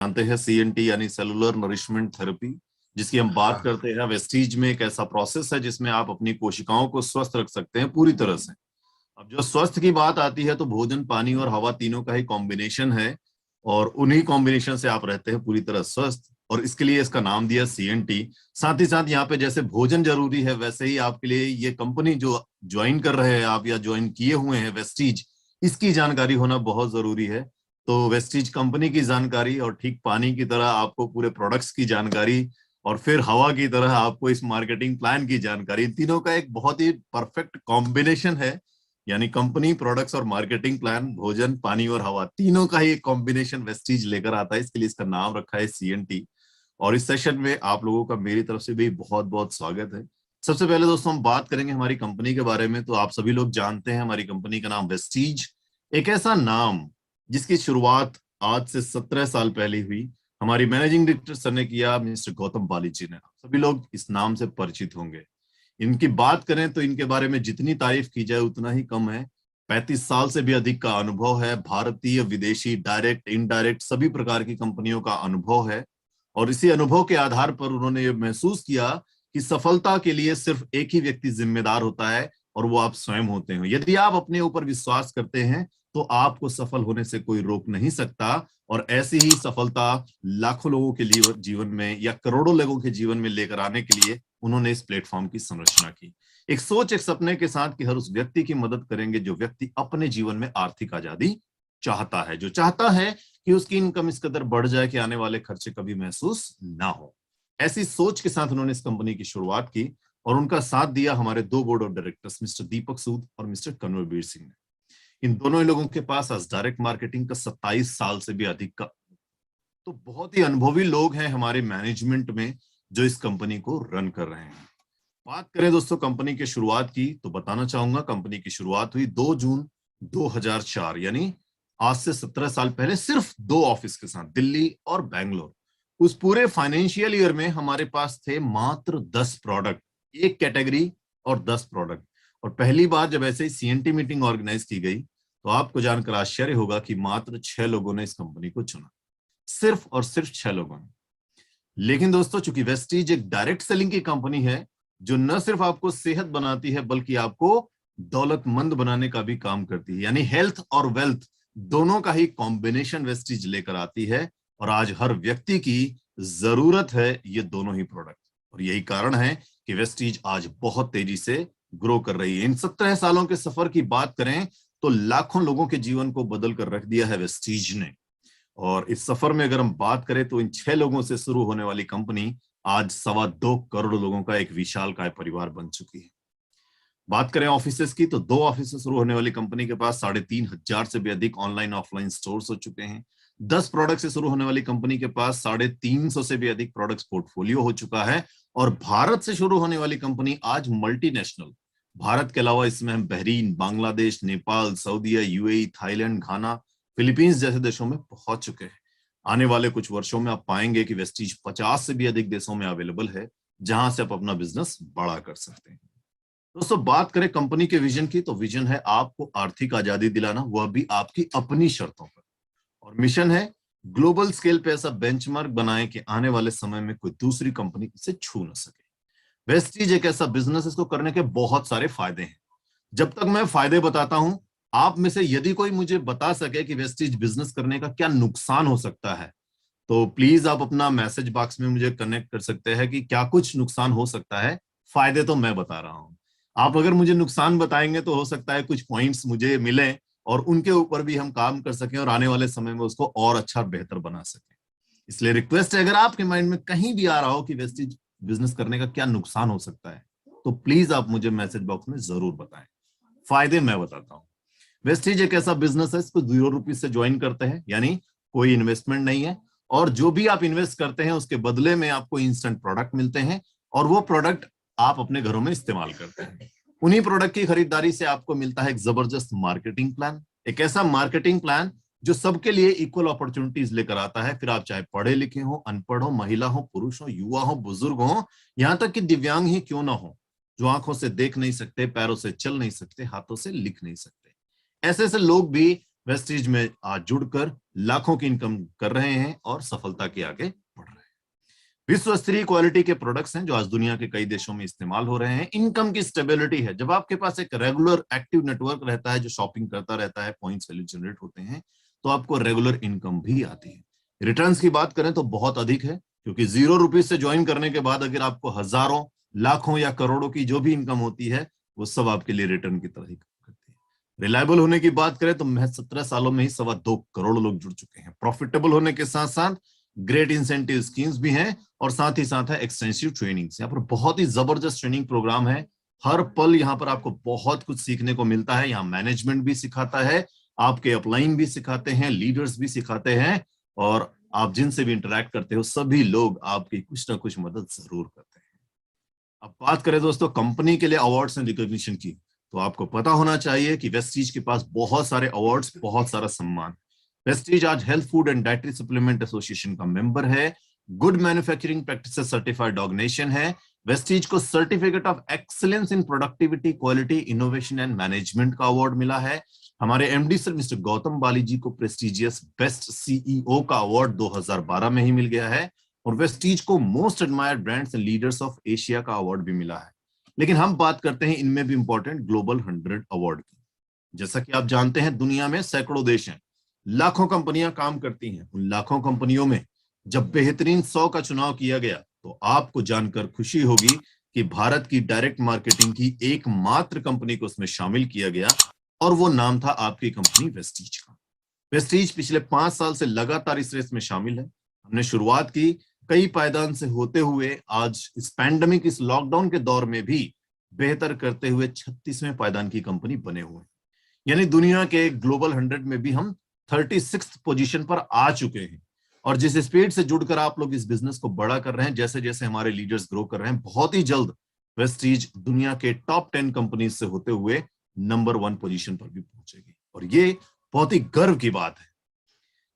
जानते हैं सीएनटी यानी सेलुलर नरिशमेंट थेरेपी, जिसकी हम बात करते हैं। वेस्टीज में एक ऐसा प्रोसेस है जिसमें आप अपनी कोशिकाओं को स्वस्थ रख सकते हैं पूरी तरह से। अब जो स्वस्थ की बात आती है तो भोजन, पानी और हवा तीनों का ही कॉम्बिनेशन है, और उन्हीं कॉम्बिनेशन से आप रहते हैं पूरी तरह स्वस्थ, और इसके लिए इसका नाम दिया सीएनटी। साथ ही साथ यहाँ पे जैसे भोजन जरूरी है, वैसे ही आपके लिए ये कंपनी जो ज्वाइन कर रहे हैं आप या ज्वाइन किए हुए हैं वेस्टीज, इसकी जानकारी होना बहुत जरूरी है। तो वेस्टीज कंपनी की जानकारी, और ठीक पानी की तरह आपको पूरे प्रोडक्ट्स की जानकारी, और फिर हवा की तरह आपको इस मार्केटिंग प्लान की जानकारी, इन तीनों का एक बहुत ही परफेक्ट कॉम्बिनेशन है। यानी कंपनी, प्रोडक्ट्स और मार्केटिंग प्लान, भोजन, पानी और हवा तीनों का ही एक कॉम्बिनेशन वेस्टीज लेकर आता है। इसके लिए इसका नाम रखा है सीएनटी। और इस सेशन में आप लोगों का मेरी तरफ से भी बहुत बहुत स्वागत है। सबसे पहले दोस्तों हम बात करेंगे हमारी कंपनी के बारे में। तो आप सभी लोग जानते हैं हमारी कंपनी का नाम वेस्टीज, एक ऐसा नाम जिसकी शुरुआत आज से 17 साल पहले हुई। हमारी मैनेजिंग डायरेक्टर सर ने किया, मिस्टर गौतम बाली जी ने। सभी लोग इस नाम से परिचित होंगे। इनकी बात करें तो इनके बारे में जितनी तारीफ की जाए उतना ही कम है। 35 साल से भी अधिक का अनुभव है, भारतीय, विदेशी, डायरेक्ट, इनडायरेक्ट सभी प्रकार की कंपनियों का अनुभव है। और इसी अनुभव के आधार पर उन्होंने ये महसूस किया कि सफलता के लिए सिर्फ एक ही व्यक्ति जिम्मेदार होता है, और वो आप स्वयं होते हैं। यदि आप अपने ऊपर विश्वास करते हैं तो आपको सफल होने से कोई रोक नहीं सकता। और ऐसी ही सफलता लाखों लोगों के लिए जीवन में या करोड़ों लोगों के जीवन में लेकर आने के लिए उन्होंने इस प्लेटफॉर्म की संरचना की, एक सोच, एक सपने के साथ कि हर उस व्यक्ति की मदद करेंगे जो व्यक्ति अपने जीवन में आर्थिक आजादी चाहता है, जो चाहता है कि उसकी इनकम इस कदर बढ़ जाए कि आने वाले खर्चे कभी महसूस ना हो। ऐसी सोच के साथ उन्होंने इस कंपनी की शुरुआत की, और उनका साथ दिया हमारे दो बोर्ड ऑफ डायरेक्टर्स, मिस्टर दीपक सूद और मिस्टर कन्वरवीर सिंह ने। इन दोनों ही लोगों के पास आज डायरेक्ट मार्केटिंग का 27 साल से भी अधिक का, तो बहुत ही अनुभवी लोग हैं हमारे मैनेजमेंट में जो इस कंपनी को रन कर रहे हैं। बात करें दोस्तों कंपनी की शुरुआत की, तो बताना चाहूंगा कंपनी की शुरुआत हुई 2 जून 2004, यानी आज से 17 साल पहले, सिर्फ 2 ऑफिस के साथ, दिल्ली और बैंगलोर। उस पूरे फाइनेंशियल ईयर में हमारे पास थे मात्र 10 प्रोडक्ट, एक कैटेगरी और 10 प्रोडक्ट। और पहली बार जब ऐसे ही सीएनटी मीटिंग ऑर्गेनाइज की गई तो आपको जानकर आश्चर्य होगा कि मात्र 6 लोगों ने इस कंपनी को चुना, सिर्फ और सिर्फ 6 लोगों ने। लेकिन दोस्तों चूंकि वेस्टीज एक डायरेक्ट सेलिंग की कंपनी है जो न सिर्फ आपको सेहत बनाती है बल्कि आपको दौलतमंद बनाने का भी काम करती है, यानी हेल्थ और वेल्थ दोनों का ही कॉम्बिनेशन वेस्टीज लेकर आती है। और आज हर व्यक्ति की जरूरत है ये दोनों ही प्रोडक्ट, और यही कारण है कि वेस्टीज आज बहुत तेजी से ग्रो कर रही है। इन 17 सालों के सफर की बात करें तो लाखों लोगों के जीवन को बदल कर रख दिया है वेस्टीज ने। और इस सफर में अगर हम बात करें तो इन 6 लोगों से शुरू होने वाली कंपनी आज 2.25 करोड़ लोगों का एक विशालकाय परिवार बन चुकी है। बात करें ऑफिसेस की तो 2 ऑफिस से शुरू होने वाली कंपनी के पास 3,500 से भी अधिक ऑनलाइन ऑफलाइन स्टोर्स हो चुके हैं। 10 प्रोडक्ट से शुरू होने वाली कंपनी के पास 350 से भी अधिक प्रोडक्ट्स पोर्टफोलियो हो चुका है। और भारत से शुरू होने वाली कंपनी आज मल्टीनेशनल, भारत के अलावा इसमें हम बहरीन, बांग्लादेश, नेपाल, सऊदीया, यूएई, थाईलैंड, घाना, फिलीपींस जैसे देशों में पहुंच चुके हैं। आने वाले कुछ वर्षों में आप पाएंगे कि वेस्टीज 50 से भी अधिक देशों में अवेलेबल है जहां से आप अपना बिजनेस बड़ा कर सकते हैं। दोस्तों बात करें कंपनी के विजन की तो विजन है आपको आर्थिक आजादी दिलाना, वह भी आपकी अपनी शर्तों पर। और मिशन है ग्लोबल स्केल पे ऐसा बेंचमार्क बनाए कि आने वाले समय में कोई दूसरी कंपनी इसे छू न सके। वेस्टीज एक ऐसा बिजनेस, इसको करने के बहुत सारे फायदे हैं। जब तक मैं फायदे बताता हूं, आप में से यदि कोई मुझे बता सके कि वेस्टीज बिजनेस करने का क्या नुकसान हो सकता है तो प्लीज आप अपना मैसेज बॉक्स में मुझे कनेक्ट कर सकते हैं कि क्या कुछ नुकसान हो सकता है। फायदे तो मैं बता रहा हूं, आप अगर मुझे नुकसान बताएंगे तो हो सकता है कुछ पॉइंट्स मुझे मिले और उनके ऊपर भी हम काम कर सकें और आने वाले समय में उसको और अच्छा बेहतर बना सकें। इसलिए रिक्वेस्ट है, अगर आपके माइंड में कहीं भी आ रहा हो कि वेस्टीज बिजनेस करने का क्या नुकसान हो सकता है तो प्लीज आप मुझे मैसेज बॉक्स में जरूर बताएं। फायदे मैं बताता हूं। वेस्टीज एक ऐसा बिजनेस है, इसको 0 रुपीज से ज्वाइन करते हैं, यानी कोई इन्वेस्टमेंट नहीं है, और जो भी आप इन्वेस्ट करते हैं उसके बदले में आपको इंस्टेंट प्रोडक्ट मिलते हैं, और वो प्रोडक्ट आप अपने घरों में इस्तेमाल करते हैं। उन्हीं प्रोडक्ट की खरीदारी से आपको मिलता है एक जबरदस्त मार्केटिंग प्लान, एक ऐसा मार्केटिंग प्लान जो सबके लिए इक्वल अपॉर्चुनिटीज लेकर आता है। फिर आप चाहे पढ़े लिखे हो, अनपढ़ हो, महिला हो, पुरुष हो, युवा हो, बुजुर्ग हो, यहां तक कि दिव्यांग ही क्यों ना हो, जो आंखों से देख नहीं सकते, पैरों से चल नहीं सकते, हाथों से लिख नहीं सकते, ऐसे ऐसे लोग भी वेस्टीज में आज जुड़कर लाखों की इनकम कर रहे हैं और सफलता के आगे बढ़ रहे हैं। विश्व स्तरीय क्वालिटी के प्रोडक्ट्स हैं जो आज दुनिया के कई देशों में इस्तेमाल हो रहे हैं। इनकम की स्टेबिलिटी है, जब आपके पास एक रेगुलर एक्टिव नेटवर्क रहता है जो शॉपिंग करता रहता है, पॉइंट्स वैल्यू जनरेट होते हैं, तो आपको रेगुलर इनकम भी आती है। रिटर्न्स की बात करें तो बहुत अधिक है, क्योंकि ₹0 से ज्वाइन करने के बाद अगर आपको हजारों, लाखों या करोड़ों की जो भी इनकम होती है वो सब आपके लिए रिटर्न की तरह ही काम करती है। रिलायबल होने की बात करें तो महज 17 सालों में ही 2.25 करोड़ लोग जुड़ चुके हैं। प्रॉफिटेबल होने के साथ साथ ग्रेट इंसेंटिव स्कीम्स भी हैं और साथ ही साथ है एक्सटेंसिव ट्रेनिंग्स। यहाँ पर बहुत ही जबरदस्त ट्रेनिंग प्रोग्राम है। हर पल यहाँ पर आपको बहुत कुछ सीखने को मिलता है। यहाँ मैनेजमेंट भी सिखाता है, आपके अपलाइन भी सिखाते हैं, लीडर्स भी सिखाते हैं, और आप जिनसे भी इंटरेक्ट करते हो सभी लोग आपकी कुछ ना कुछ मदद जरूर करते हैं। अब बात करें दोस्तों कंपनी के लिए अवार्ड्स एंड रिकॉग्निशन की, तो आपको पता होना चाहिए कि वेस्टीज के पास बहुत सारे अवार्ड्स, बहुत सारा सम्मान। वेस्टीज आज health food and dietary supplement association का मेंबर है, good manufacturing practices certified organization है। वेस्टीज को certificate of excellence in productivity, quality, innovation and management का अवार्ड मिला है। हमारे MD sir mister Gautam Bali ji को प्रेस्टिजियस बेस्ट सीईओ का अवार्ड 2012 में ही मिल गया है, और वेस्टीज को most admired brands and leaders of Asia का अवार्ड भी मिला है। लेकिन हम बात करते हैं इनमें भी इंपॉर्टेंट ग्लोबल 100 अवार्ड की। जैसा कि आप जानते हैं दुनिया में सैकड़ों देश हैं, लाखों कंपनियां काम करती हैं। उन लाखों कंपनियों में जब बेहतरीन 100 का चुनाव किया गया तो आपको जानकर खुशी होगी कि भारत की डायरेक्ट मार्केटिंग की एकमात्र कंपनी को उसमें शामिल किया गया, और वो नाम था आपकी कंपनी वेस्टीज का। वेस्टीज पिछले 5 साल से लगातार इस रेस में शामिल है। हमने शुरुआत की कई पायदान से होते हुए आज इस पैंडेमिक, इस लॉकडाउन के दौर में भी बेहतर करते हुए 36वें पायदान की कंपनी बने हुए हैं। यानी दुनिया के ग्लोबल 100 में भी हम 36th पोजीशन पर आ चुके हैं। और जिस स्पीड से जुड़कर आप लोग इस बिजनेस को बड़ा कर रहे हैं, जैसे जैसे हमारे लीडर्स ग्रो कर रहे हैं, बहुत ही जल्द वेस्टीज दुनिया के टॉप 10 कंपनी से होते हुए नंबर 1 पोजीशन पर भी पहुंचेगी। और ये बहुत ही गर्व की बात है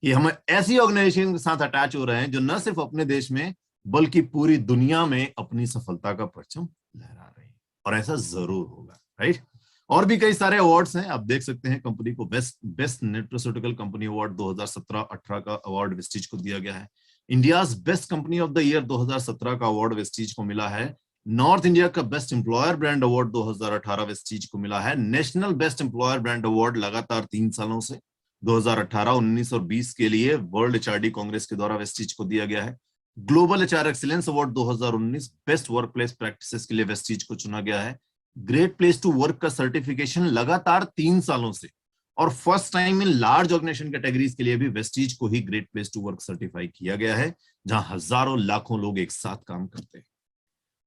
कि हम ऐसी ऑर्गेनाइजेशन के साथ अटैच हो रहे हैं जो न सिर्फ अपने देश में बल्कि पूरी दुनिया में अपनी सफलता का परचम लहरा रही है, और ऐसा जरूर होगा, राइट। और भी कई सारे अवार्ड्स हैं, आप देख सकते हैं कंपनी को बेस्ट न्यूट्रास्यूटिकल कंपनी अवार्ड 2017-18 का अवार्ड वेस्टीज को दिया गया है। India's best company of the year 2017 का अवार्ड वेस्टीज को मिला है। नॉर्थ इंडिया का best employer brand award 2018 Vestige को मिला है। National best employer brand award लगातार 3 सालों से 2018, 19 और 20 के लिए वर्ल्ड एचआरडी कांग्रेस के द्वारा वेस्टीज को दिया गया है। Global HR excellence award 2019 best workplace practices के लिए वेस्टीज को चुना गया है। ग्रेट प्लेस टू वर्क का सर्टिफिकेशन लगातार 3 सालों से, और first time in large organisation categories के लिए भी वेस्टीज को ही great place to work certify किया गया है, जहां हजारों लाखों लोग एक साथ काम करते हैं।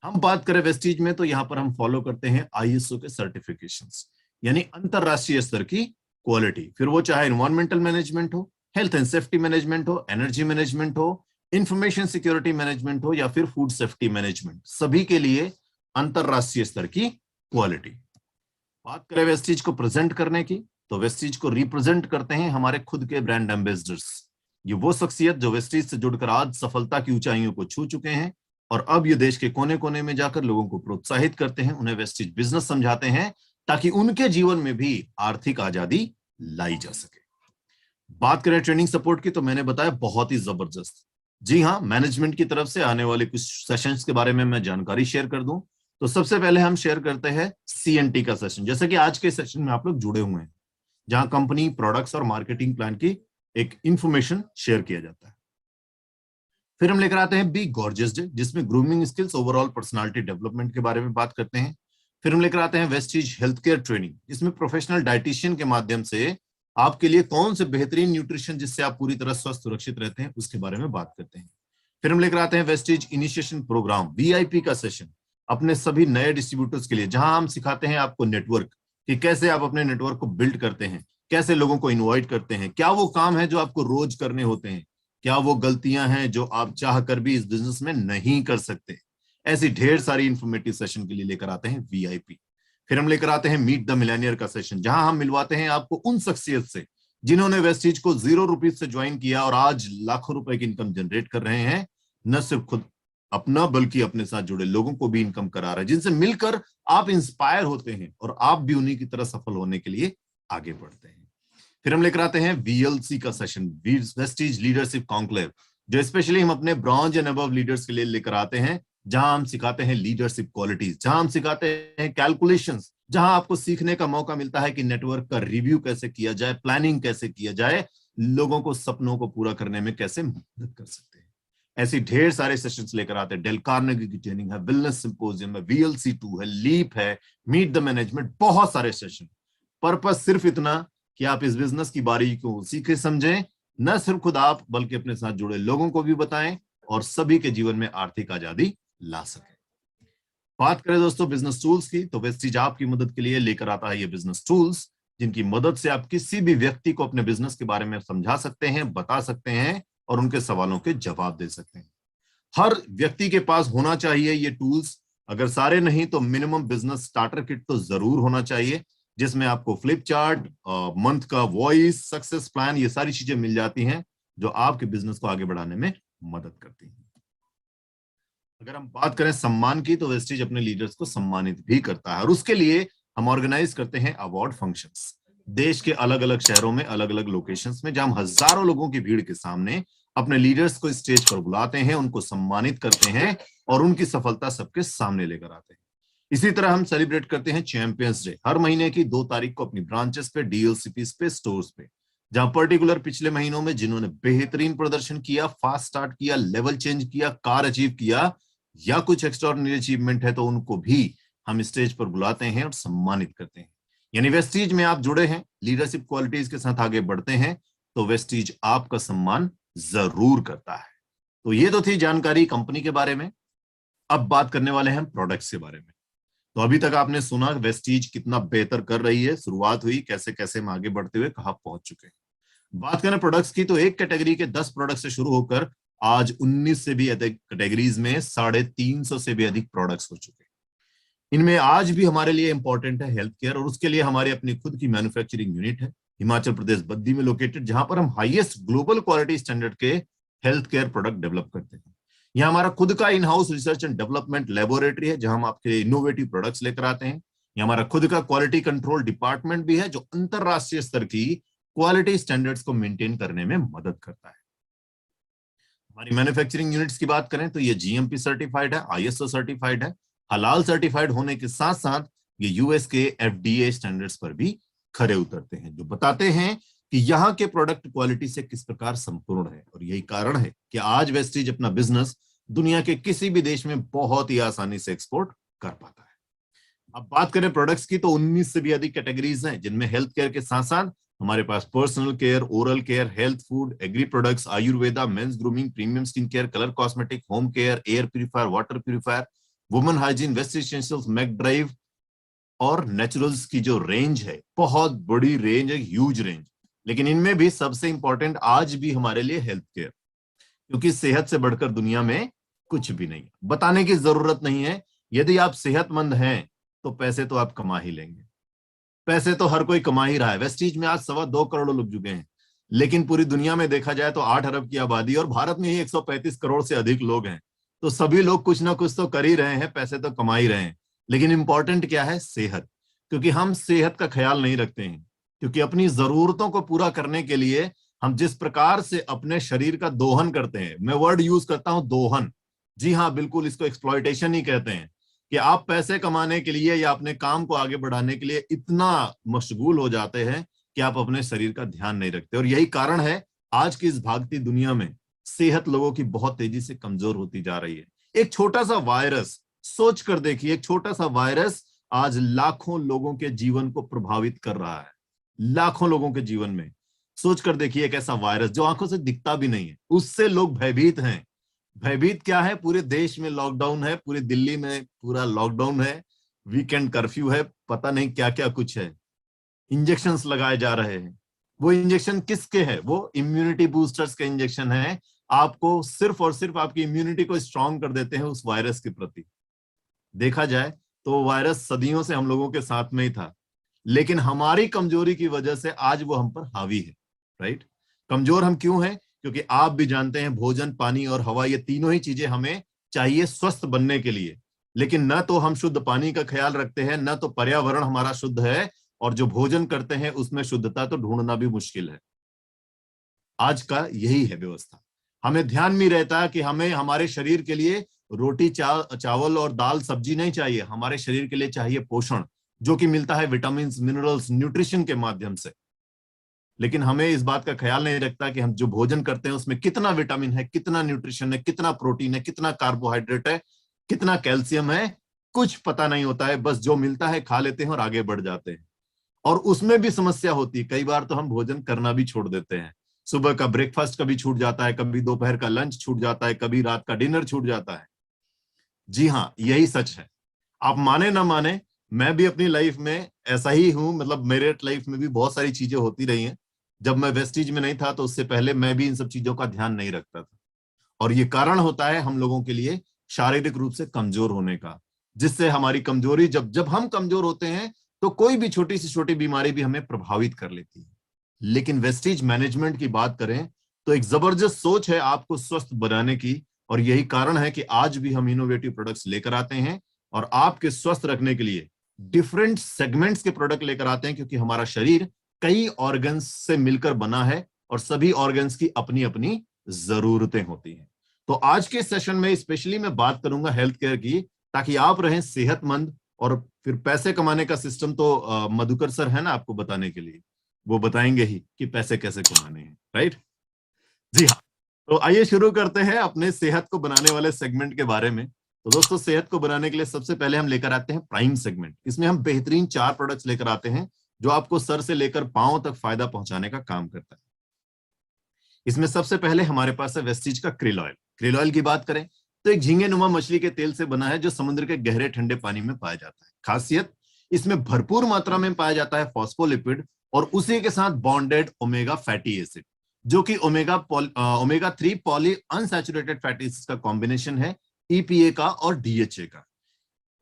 हम बात करें वेस्टीज में तो यहां पर हम फॉलो करते हैं आईएसओ के सर्टिफिकेशंस, यानी अंतरराष्ट्रीय स्तर की क्वालिटी। फिर वो चाहे एनवायरमेंटल मैनेजमेंट हो, हेल्थ एंड सेफ्टी मैनेजमेंट हो, एनर्जी मैनेजमेंट हो, इंफॉर्मेशन सिक्योरिटी मैनेजमेंट हो, या फिर फूड सेफ्टी मैनेजमेंट, सभी के लिए अंतरराष्ट्रीय स्तर की क्वालिटी। बात करें वेस्टीज को प्रेजेंट करने की, तो वेस्टीज को रिप्रेजेंट करते हैं हमारे खुद के ब्रांड एम्बेसडर्स। ये वो शख्सियत जो वेस्टीज से जुड़कर आज सफलता की ऊंचाइयों को छू चुके हैं, और अब ये देश के कोने कोने में जाकर लोगों को प्रोत्साहित करते हैं, उन्हें वेस्टीज बिजनेस समझाते हैं, ताकि उनके जीवन में भी आर्थिक आजादी लाई जा सके। बात करें ट्रेनिंग सपोर्ट की, तो मैंने बताया बहुत ही जबरदस्त। जी हाँ, मैनेजमेंट की तरफ से आने वाले कुछ सेशंस के बारे में मैं जानकारी शेयर कर दूं, तो सबसे पहले हम शेयर करते हैं CNT का सेशन, जैसे कि आज के सेशन में आप लोग जुड़े हुए हैं, जहां कंपनी, प्रोडक्ट्स और मार्केटिंग प्लान की एक इंफॉर्मेशन शेयर किया जाता है। फिर हम लेकर आते हैं बी गॉर्जियस डे, जिसमें grooming skills, overall personality development के बारे में बात करते हैं। फिर हम लेकर आते हैं वेस्टीज हेल्थ केयर ट्रेनिंग, जिसमें प्रोफेशनल डाइटिशियन के माध्यम से आपके लिए कौन से बेहतरीन न्यूट्रिशन जिससे आप पूरी तरह स्वस्थ सुरक्षित रहते हैं उसके बारे में बात करते हैं। फिर हम लेकर आते हैं वेस्टीज इनिशिएशन प्रोग्राम VIP का सेशन, अपने सभी नए डिस्ट्रीब्यूटर्स के लिए, जहां हम सिखाते हैं आपको नेटवर्क, कि कैसे आप अपने नेटवर्क को बिल्ड करते हैं, कैसे लोगों को इनवाइट करते हैं, क्या वो काम है जो आपको रोज करने होते हैं, क्या वो गलतियां हैं जो आप चाह कर भी इस बिजनेस में नहीं कर सकते। ऐसी ढेर सारी इंफॉर्मेटिव सेशन के लिए लेकर आते हैं VIP। फिर हम लेकर आते हैं मीट द मिलेनियर का सेशन, जहां हम मिलवाते हैं आपको उन शख्सियत से जिन्होंने वेस्टीज को ₹0 से ज्वाइन किया और आज लाखों रुपए की इनकम जनरेट कर रहे हैं, न सिर्फ खुद अपना बल्कि अपने साथ जुड़े लोगों को भी इनकम करा रहे हैं, जिनसे मिलकर आप इंस्पायर होते हैं और आप भी उन्हीं की तरह सफल होने के लिए आगे बढ़ते हैं। फिर हम लेकर आते हैं VLC का सेशन, वेस्टीज लीडरशिप कॉन्क्लेव, जो स्पेशली हम अपने ब्रॉन्ज एंड अबव लीडर्स के लिए लेकर आते हैं, जहां हम सिखाते हैं लीडरशिप क्वालिटीज, जहां हम सिखाते हैं कैलकुलेशंस, जहां आपको सीखने का मौका मिलता है कि नेटवर्क का रिव्यू कैसे किया जाए, प्लानिंग कैसे किया जाए, लोगों को सपनों को पूरा करने में कैसे मदद कर सकते हैं। ऐसी ढेर सारे सेशंस लेकर आते हैं। डेल कार्नेगी की ट्रेनिंग है, वेलनेस सिंपोजियम है, VLC2 है, लीप है, मीट द मैनेजमेंट, बहुत सारे सेशन। पर्पस सिर्फ इतना कि आप इस बिजनेस की बारीकी को सीखे समझें, न सिर्फ खुद आप बल्कि अपने साथ जुड़े लोगों को भी बताएं और सभी के जीवन में आर्थिक आजादी ला सके। बात करें दोस्तों बिजनेस टूल्स की, तो वेस्टीज आपकी मदद के लिए लेकर आता है ये बिजनेस टूल्स, जिनकी मदद से आप किसी भी व्यक्ति को अपने बिजनेस के बारे में समझा सकते हैं, बता सकते हैं और उनके सवालों के जवाब दे सकते हैं। हर व्यक्ति के पास होना चाहिए ये टूल्स, अगर सारे नहीं तो मिनिमम बिजनेस स्टार्टर किट तो जरूर होना चाहिए, जिसमें आपको फ्लिप चार्ट, मंथ का वॉइस, सक्सेस प्लान, ये सारी चीजें मिल जाती हैं जो आपके बिजनेस को आगे बढ़ाने में मदद करती हैं। अगर हम बात करें सम्मान की, तो वेस्टीज अपने लीडर्स को सम्मानित भी करता है और उसके लिए हम ऑर्गेनाइज करते हैं अवार्ड फंक्शंस देश के अलग अलग शहरों में, अलग अलग लोकेशंस में, जहां हम हजारों लोगों की भीड़ के सामने अपने लीडर्स को स्टेज पर बुलाते हैं, उनको सम्मानित करते हैं और उनकी सफलता सबके सामने लेकर आते हैं। इसी तरह हम सेलिब्रेट करते हैं चैंपियंस डे, हर महीने की 2 तारीख को अपनी ब्रांचेस पे, DLCPs पे, स्टोर्स पे, जहां पर्टिकुलर पिछले महीनों में जिन्होंने बेहतरीन प्रदर्शन किया, फास्ट स्टार्ट किया, लेवल चेंज किया, कार अचीव किया या कुछ एक्स्ट्राऑर्डिनरी अचीवमेंट है, तो उनको भी हम स्टेज पर बुलाते हैं और सम्मानित करते हैं। यानी वेस्टीज में आप जुड़े हैं, लीडरशिप क्वालिटीज के साथ आगे बढ़ते हैं, तो वेस्टीज आपका सम्मान जरूर करता है। तो ये तो थी जानकारी कंपनी के बारे में। अब बात करने वाले हैं प्रोडक्ट्स के बारे में। तो अभी तक आपने सुना वेस्टीज कितना बेहतर कर रही है, शुरुआत हुई कैसे कैसे हम आगे बढ़ते हुए कहां पहुंच चुके हैं। बात करें प्रोडक्ट्स की, तो एक कैटेगरी के 10 प्रोडक्ट से शुरू होकर आज 19 से भी अधिक कैटेगरीज में 350 से भी अधिक प्रोडक्ट्स हो चुके हैं। इनमें आज भी हमारे लिए इंपॉर्टेंट है हेल्थ केयर, और उसके लिए हमारी अपनी खुद की मैन्युफैक्चरिंग यूनिट है हिमाचल प्रदेश बद्दी में लोकेटेड, जहां पर हम हाईएस्ट ग्लोबल क्वालिटी स्टैंडर्ड के हेल्थ केयर प्रोडक्ट डेवलप करते हैं। यहाँ हमारा खुद का in house research and development laboratory है, जहां हम आपके लिए इनोवेटिव प्रोडक्ट्स लेकर आते हैं। यहाँ हमारा खुद का क्वालिटी कंट्रोल डिपार्टमेंट भी है, जो अंतरराष्ट्रीय स्तर की क्वालिटी स्टैंडर्ड्स को मेंटेन करने में मदद करता है। हमारी मैन्युफैक्चरिंग यूनिट्स की बात करें तो ये GMP सर्टिफाइड है, ISO सर्टिफाइड है, हलाल सर्टिफाइड होने के साथ साथ ये US के FDA स्टैंडर्ड्स पर भी खरे उतरते हैं, जो बताते हैं कि यहाँ के प्रोडक्ट क्वालिटी से किस प्रकार संपूर्ण है। और यही कारण है कि आज वेस्टीज अपना बिजनेस दुनिया के किसी भी देश में बहुत ही आसानी से एक्सपोर्ट कर पाता है। अब बात करें प्रोडक्ट्स की, तो 19 से भी अधिक कैटेगरीज हैं, जिनमें हेल्थ केयर के साथ साथ हमारे पास personal care, oral care, health food, agri products, Ayurveda, men's grooming, premium skin care, colour cosmetic, home care, air purifier, water purifier, women hygiene, west essentials, Mac Drive और नेचुरल्स की जो रेंज है, बहुत बड़ी रेंज है, ह्यूज रेंज। लेकिन इनमें भी सबसे इंपॉर्टेंट आज भी हमारे लिए हेल्थ केयर, क्योंकि सेहत से बढ़कर दुनिया में कुछ भी नहीं, बताने की जरूरत नहीं है। यदि आप सेहतमंद हैं तो पैसे तो आप कमा ही लेंगे, पैसे तो हर कोई कमा ही रहा है। वेस्टीज में आज 2.25 करोड़ लोग जुड़े हैं, लेकिन पूरी दुनिया में देखा जाए तो 8 अरब की आबादी और भारत में ही 135 करोड़ से अधिक लोग हैं। तो सभी लोग कुछ ना कुछ तो कर ही रहे हैं, पैसे तो कमा ही रहे हैं। लेकिन इंपॉर्टेंट क्या है? सेहत, क्योंकि हम सेहत का ख्याल नहीं रखते हैं, क्योंकि अपनी जरूरतों को पूरा करने के लिए हम जिस प्रकार से अपने शरीर का दोहन करते हैं, मैं वर्ड यूज करता हूं दोहन, जी हाँ बिल्कुल, इसको एक्सप्लॉयटेशन ही कहते हैं, कि आप पैसे कमाने के लिए या अपने काम को आगे बढ़ाने के लिए इतना मशगूल हो जाते हैं कि आप अपने शरीर का ध्यान नहीं रखते। और यही कारण है आज की इस भागती दुनिया में सेहत लोगों की बहुत तेजी से कमजोर होती जा रही है। एक छोटा सा वायरस, सोच कर देखिए, एक छोटा सा वायरस आज लाखों लोगों के जीवन को प्रभावित कर रहा है, लाखों लोगों के जीवन में। सोच कर देखिए, एक ऐसा वायरस जो आंखों से दिखता भी नहीं है, उससे लोग भयभीत हैं। भयभीत क्या है? पूरे देश में लॉकडाउन है, पूरी दिल्ली में पूरा लॉकडाउन है, वीकेंड कर्फ्यू है, पता नहीं क्या क्या कुछ है, इंजेक्शंस लगाए जा रहे हैं। वो इंजेक्शन किसके हैं? वो इम्यूनिटी बूस्टर्स के इंजेक्शन है, आपको सिर्फ और सिर्फ आपकी इम्यूनिटी को स्ट्रांग कर देते हैं उस वायरस के प्रति। देखा जाए तो वायरस सदियों से हम लोगों के साथ में ही था, लेकिन हमारी कमजोरी की वजह से आज वो हम पर हावी है। राइट? कमजोर हम क्यों हैं? क्योंकि आप भी जानते हैं भोजन, पानी और हवा, ये तीनों ही चीजें हमें चाहिए स्वस्थ बनने के लिए, लेकिन न तो हम शुद्ध पानी का ख्याल रखते हैं, न तो पर्यावरण हमारा शुद्ध है, और जो भोजन करते हैं उसमें शुद्धता तो ढूंढना भी मुश्किल है। आज का यही है व्यवस्था। हमें ध्यान में रहता है कि हमें हमारे शरीर के लिए रोटी चावल और दाल सब्जी नहीं चाहिए, हमारे शरीर के लिए चाहिए पोषण, जो कि मिलता है विटामिन मिनरल्स न्यूट्रिशन के माध्यम से। लेकिन हमें इस बात का ख्याल नहीं रखता कि हम जो भोजन करते हैं उसमें कितना विटामिन है, कितना न्यूट्रिशन है, कितना प्रोटीन है, कितना कार्बोहाइड्रेट है, कितना कैल्शियम है, कुछ पता नहीं होता है। बस जो मिलता है खा लेते हैं और आगे बढ़ जाते हैं। और उसमें भी समस्या होती है, कई बार तो हम भोजन करना भी छोड़ देते हैं। सुबह का ब्रेकफास्ट कभी छूट जाता है, कभी दोपहर का लंच छूट जाता है, कभी रात का डिनर छूट जाता है। जी हाँ, यही सच है। आप माने ना माने, मैं भी अपनी लाइफ में ऐसा ही हूं। मतलब मेरे लाइफ में भी बहुत सारी चीजें होती रही हैं। जब मैं वेस्टीज में नहीं था तो उससे पहले मैं भी इन सब चीजों का ध्यान नहीं रखता था। और ये कारण होता है हम लोगों के लिए शारीरिक रूप से कमजोर होने का, जिससे हमारी कमजोरी, जब जब हम कमजोर होते हैं तो कोई भी छोटी सी छोटी बीमारी भी हमें प्रभावित कर लेती है। लेकिन वेस्टीज मैनेजमेंट की बात करें तो एक जबरदस्त सोच है आपको स्वस्थ बनाने की। और यही कारण है कि आज भी हम इनोवेटिव प्रोडक्ट्स लेकर आते हैं और आपके स्वस्थ रखने के लिए डिफरेंट सेगमेंट्स के प्रोडक्ट लेकर आते हैं, क्योंकि हमारा शरीर कई ऑर्गन्स से मिलकर बना है और सभी ऑर्गन्स की अपनी अपनी जरूरतें होती हैं। तो आज के सेशन में स्पेशली मैं बात करूंगा हेल्थ केयर की, ताकि आप रहें सेहतमंद। और फिर पैसे कमाने का सिस्टम तो मधुकर सर है ना आपको बताने के लिए, वो बताएंगे ही कि पैसे कैसे कमाने हैं, राइट? जी हाँ। तो आइए शुरू करते हैं अपने सेहत को बनाने वाले सेगमेंट के बारे में। तो दोस्तों, सेहत को बनाने के लिए सबसे पहले हम लेकर आते हैं प्राइम सेगमेंट। इसमें हम बेहतरीन 4 प्रोडक्ट्स लेकर आते हैं जो आपको सर से लेकर पांव तक फायदा पहुंचाने का काम करता है। इसमें सबसे पहले हमारे पास है वेस्टीज का क्रिल ऑयल। क्रिल ऑयल की बात करें तो एक झींगे नुमा मछली के तेल से बना है, जो समुद्र के गहरे ठंडे पानी में पाया जाता है। खासियत, इसमें भरपूर मात्रा में पाया जाता है फॉस्फोलिपिड और उसी के साथ बॉन्डेड ओमेगा फैटी एसिड, जो कि omega 3 poly unsaturated fatty acids का कॉम्बिनेशन है, ईपीए का और डीएचए का।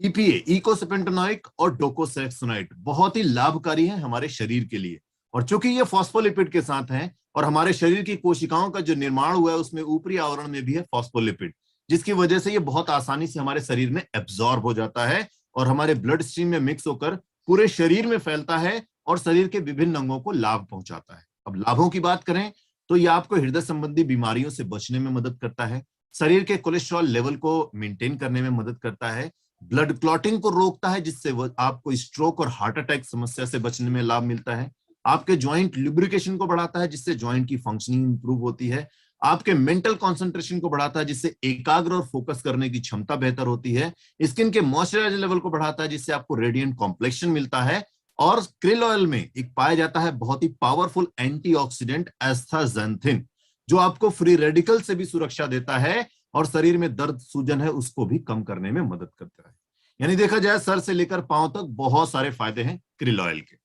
ईपीए इकोसेपेंटेनोइक और डोकोसेक्सोनाइट बहुत ही लाभकारी है हमारे शरीर के लिए। और चूंकि ये फॉस्फोलिपिड के साथ हैं और हमारे शरीर की कोशिकाओं का जो निर्माण हुआ है उसमें ऊपरी आवरण में भी है फॉस्फोलिपिड, जिसकी वजह से ये बहुत आसानी से हमारे शरीर में एब्जॉर्ब हो जाता है और हमारे ब्लड स्ट्रीम में मिक्स होकर पूरे शरीर में फैलता है और शरीर के विभिन्न अंगों को लाभ पहुंचाता है। अब लाभों की बात करें तो ये आपको हृदय संबंधी बीमारियों से बचने में मदद करता है, शरीर के कोलेस्ट्रॉल लेवल को मेंटेन करने में मदद करता है, ब्लड क्लॉटिंग को रोकता है जिससे आपको स्ट्रोक और हार्ट अटैक समस्या से बचने में लाभ मिलता है, आपके जॉइंट लुब्रिकेशन को बढ़ाता है जिससे जॉइंट की फंक्शनिंग इंप्रूव होती है, आपके मेंटल कंसंट्रेशन को बढ़ाता है जिससे एकाग्र और फोकस करने की क्षमता बेहतर होती है, स्किन के मॉइस्चराइजर लेवल को बढ़ाता है जिससे आपको रेडिएंट कॉम्प्लेक्शन मिलता है। और क्रिल ऑयल में एक पाया जाता है बहुत ही पावरफुल एंटीऑक्सीडेंट एस्थाजेंथिन, जो आपको फ्री रेडिकल से भी सुरक्षा देता है और शरीर में दर्द सूजन है उसको भी कम करने में मदद करता है। यानी देखा जाए सर से लेकर पांव तक बहुत सारे फायदे हैं क्रिल ऑयल के।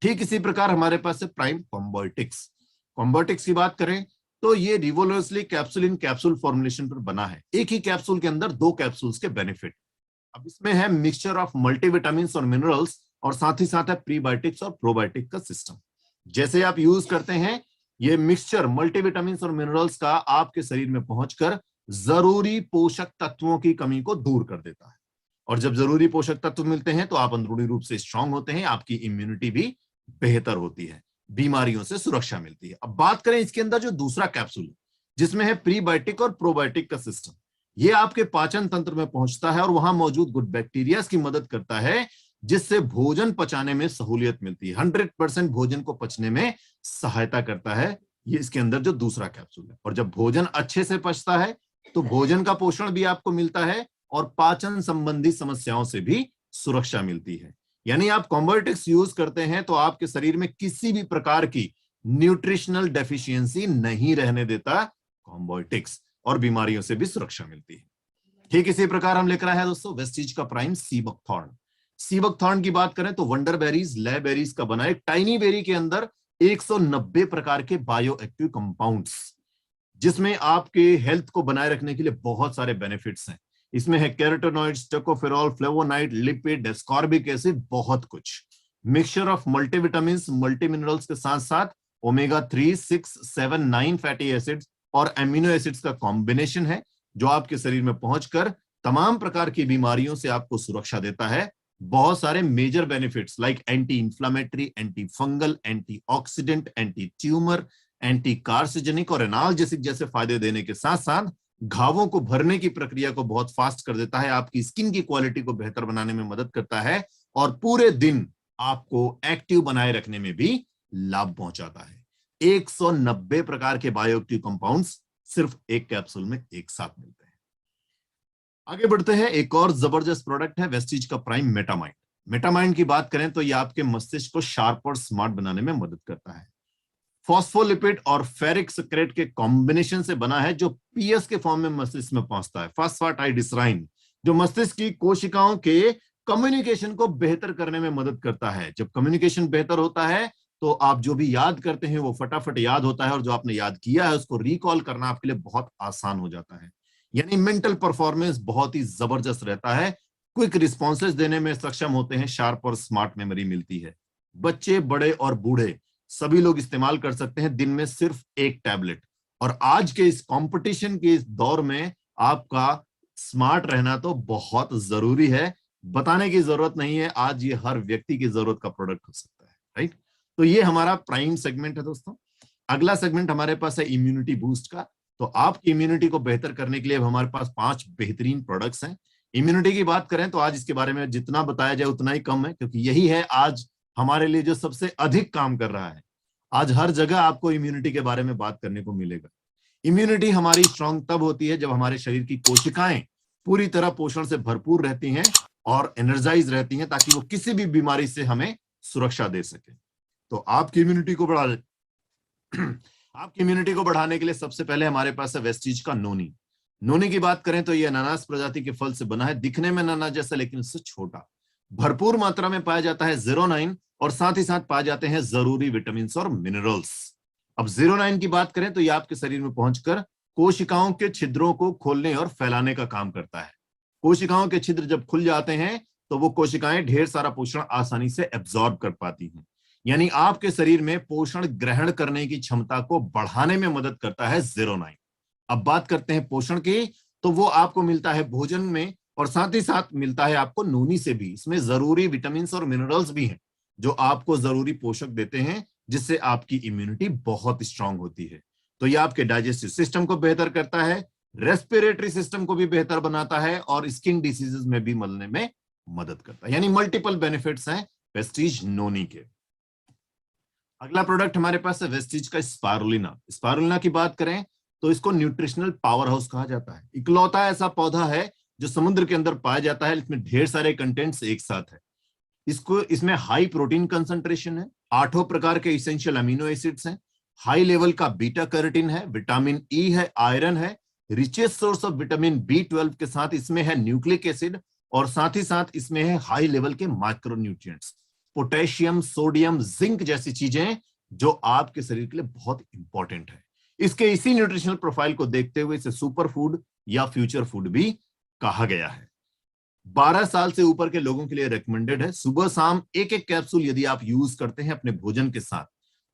ठीक इसी प्रकार हमारे पास है प्राइम कॉम्बोटिक्स। कॉम्बोटिक्स की बात करें तो ये रिवोल्यूशनरी कैप्सूल इन कैप्सूल फॉर्मुलेशन पर बना है। एक ही कैप्सूल के अंदर 2 कैप्सूल्स के बेनिफिट। अब इसमें है मिक्सचर ऑफ मल्टीविटामिन और मिनरल्स और साथ ही साथ है प्रीबायोटिक्स और प्रोबायोटिक का सिस्टम। जैसे आप यूज करते हैं ये मिक्सचर मल्टीविटामिन और मिनरल्स का आपके शरीर में पहुंचकर जरूरी पोषक तत्वों की कमी को दूर कर देता है। और जब जरूरी पोषक तत्व मिलते हैं तो आप अंदरूनी रूप से स्ट्रांग होते हैं, आपकी इम्यूनिटी भी बेहतर होती है, बीमारियों से सुरक्षा मिलती है। अब बात करें इसके अंदर जो दूसरा कैप्सूल है जिसमें है प्रीबायोटिक और प्रोबायोटिक का सिस्टम। ये आपके पाचन तंत्र में पहुंचता है और वहां मौजूद गुड बैक्टीरिया की मदद करता है जिससे भोजन पचाने में सहूलियत मिलती है। 100% भोजन को पचने में सहायता करता है ये इसके अंदर जो दूसरा कैप्सूल है। और जब भोजन अच्छे से पचता है तो भोजन का पोषण भी आपको मिलता है और पाचन संबंधी समस्याओं से भी सुरक्षा मिलती है। यानी आप कॉम्बोटिक्स यूज करते हैं तो आपके शरीर में किसी भी प्रकार की न्यूट्रिशनल डेफिशिएंसी नहीं रहने देता कॉम्बोटिक्स, और बीमारियों से भी सुरक्षा मिलती है। ठीक इसी प्रकार हम लेकर आए हैं दोस्तों वेस्टीज का prime sea buckthorn. Sea buckthorn की बात करें तो वंडर बेरीज ले बेरीज का बना एक टाइनी बेरी के अंदर 190 प्रकार के बायो एक्टिव कंपाउंड्स, जिसमें आपके हेल्थ को बनाए रखने के लिए बहुत सारे बेनिफिट्स हैं। इसमें है carotenoids, tocopherol, flavonoid, lipid, ascorbic acid, बहुत कुछ। Mixture of multivitamin multi minerals के साथ साथ ओमेगा 3, 6, 7, 9 फैटी एसिड्स और एमिनो एसिड्स का कॉम्बिनेशन है जो आपके शरीर में पहुंचकर तमाम प्रकार की बीमारियों से आपको सुरक्षा देता है बहुत सारे major benefits like anti inflammatory, anti fungal, anti oxidant, anti tumour, anti carcinogenic और एनाल्जेसिक जैसे फायदे देने के साथ साथ घावों को भरने की प्रक्रिया को बहुत फास्ट कर देता है, आपकी स्किन की क्वालिटी को बेहतर बनाने में मदद करता है और पूरे दिन आपको एक्टिव बनाए रखने में भी लाभ पहुंचाता है। 190 प्रकार के बायोएक्टिव कंपाउंड्स सिर्फ एक कैप्सूल में एक साथ मिलते हैं। आगे बढ़ते हैं, एक और जबरदस्त प्रोडक्ट है वेस्टीज का प्राइम मेटामाइंड। मेटामाइंड की बात करें तो ये आपके मस्तिष्क को शार्प और स्मार्ट बनाने में मदद करता है। फॉस्फोलिपिड और फेरिक सेक्रेट के कॉम्बिनेशन से बना है जो पीएस के फॉर्म में मस्तिष्क में पहुंचता है, फास्फाटाइडिसराइन, जो मस्तिष्क की कोशिकाओं के कम्युनिकेशन को बेहतर करने में मदद करता है। जब कम्युनिकेशन बेहतर होता है तो आप जो भी याद करते हैं वो फटाफट याद होता है और जो आपने याद किया है उसको रिकॉल करना आपके लिए बहुत आसान हो जाता है। यानी मेंटल परफॉर्मेंस बहुत ही जबरदस्त रहता है, क्विक रिस्पॉन्सेज देने में सक्षम होते हैं, शार्प और स्मार्ट मेमोरी मिलती है। बच्चे, बड़े और बूढ़े सभी लोग इस्तेमाल कर सकते हैं दिन में सिर्फ एक टैबलेट। और आज के इस कंपटीशन के इस दौर में आपका स्मार्ट रहना तो बहुत जरूरी है, बताने की जरूरत नहीं है, आज ये हर व्यक्ति की जरूरत का प्रोडक्ट हो सकता है, राइट। तो ये हमारा प्राइम सेगमेंट है दोस्तों। अगला सेगमेंट हमारे पास है इम्यूनिटी बूस्ट का। तो आपकी इम्यूनिटी को बेहतर करने के लिए हमारे पास 5 बेहतरीन प्रोडक्ट्स हैं। इम्यूनिटी की बात करें तो आज इसके बारे में जितना बताया जाए उतना ही कम है, क्योंकि यही है आज हमारे लिए जो सबसे अधिक काम कर रहा है। आज हर जगह आपको इम्यूनिटी के बारे में बात करने को मिलेगा। इम्यूनिटी हमारी स्ट्रांग तब होती है जब हमारे शरीर की कोशिकाएं पूरी तरह पोषण से भरपूर रहती हैं और एनर्जाइज रहती हैं, ताकि वो किसी भी बीमारी से हमें सुरक्षा दे सके। तो आपकी इम्यूनिटी को आपकी इम्यूनिटी को बढ़ाने के लिए सबसे पहले हमारे पास है वेस्टीज का नोनी। नोनी की बात करें तो यह अनानास प्रजाति के फल से बना है, दिखने में अनानास जैसा लेकिन उससे छोटा। भरपूर मात्रा में पाया जाता है ज़ीरोनाइन और साथ ही साथ पाए जाते हैं जरूरी विटामिन और मिनरल्स। अब ज़ीरोनाइन की बात करें तो यह आपके शरीर में पहुंचकर कोशिकाओं के छिद्रों को खोलने और फैलाने का काम करता है। कोशिकाओं के छिद्र जब खुल जाते हैं तो वो कोशिकाएं ढेर सारा पोषण आसानी से एब्जॉर्ब कर पाती हैं, यानी आपके शरीर में पोषण ग्रहण करने की क्षमता को बढ़ाने में मदद करता है ज़ीरोनाइन। अब बात करते हैं पोषण की, तो वो आपको मिलता है भोजन में और साथ ही साथ मिलता है आपको नोनी से भी। इसमें जरूरी विटामिन और मिनरल्स भी हैं जो आपको जरूरी पोषक देते हैं, जिससे आपकी इम्यूनिटी बहुत स्ट्रांग होती है। तो ये आपके डाइजेस्टिव सिस्टम को बेहतर करता है, रेस्पिरेटरी सिस्टम को भी बेहतर बनाता है और स्किन डिसीजेस में भी मरने में मदद करता है। यानी मल्टीपल बेनिफिट्स हैं वेस्टीज नोनी के। अगला प्रोडक्ट हमारे पास है वेस्टीज का स्पारुलिना। स्पारुलिना की बात करें तो इसको न्यूट्रिशनल पावर हाउस कहा जाता है। इकलौता ऐसा पौधा है जो समुद्र के अंदर पाया जाता है, इसमें ढेर सारे कंटेंट्स एक साथ है। इसमें हाई प्रोटीन कंसंट्रेशन है, 8 प्रकार के इसेंशियल अमीनो एसिड्स हैं, हाई लेवल का बीटा कैरोटीन है, विटामिन ई है, आयरन है, richest source of vitamin B12 के साथ इसमें है न्यूक्लिक एसिड और साथ ही साथ इसमें है हाई लेवल के माइक्रोन्यूट्रिएंट्स, पोटेशियम, सोडियम, जिंक जैसी चीजें जो आपके शरीर के लिए बहुत इंपॉर्टेंट है। इसके इसी न्यूट्रिशनल प्रोफाइल को देखते हुए इसे सुपर फूड या फ्यूचर फूड भी कहा गया है। 12 साल से ऊपर के लोगों के लिए रेकमेंडेड है। सुबह शाम एक एक कैप्सूल यदि आप यूज करते हैं अपने भोजन के साथ,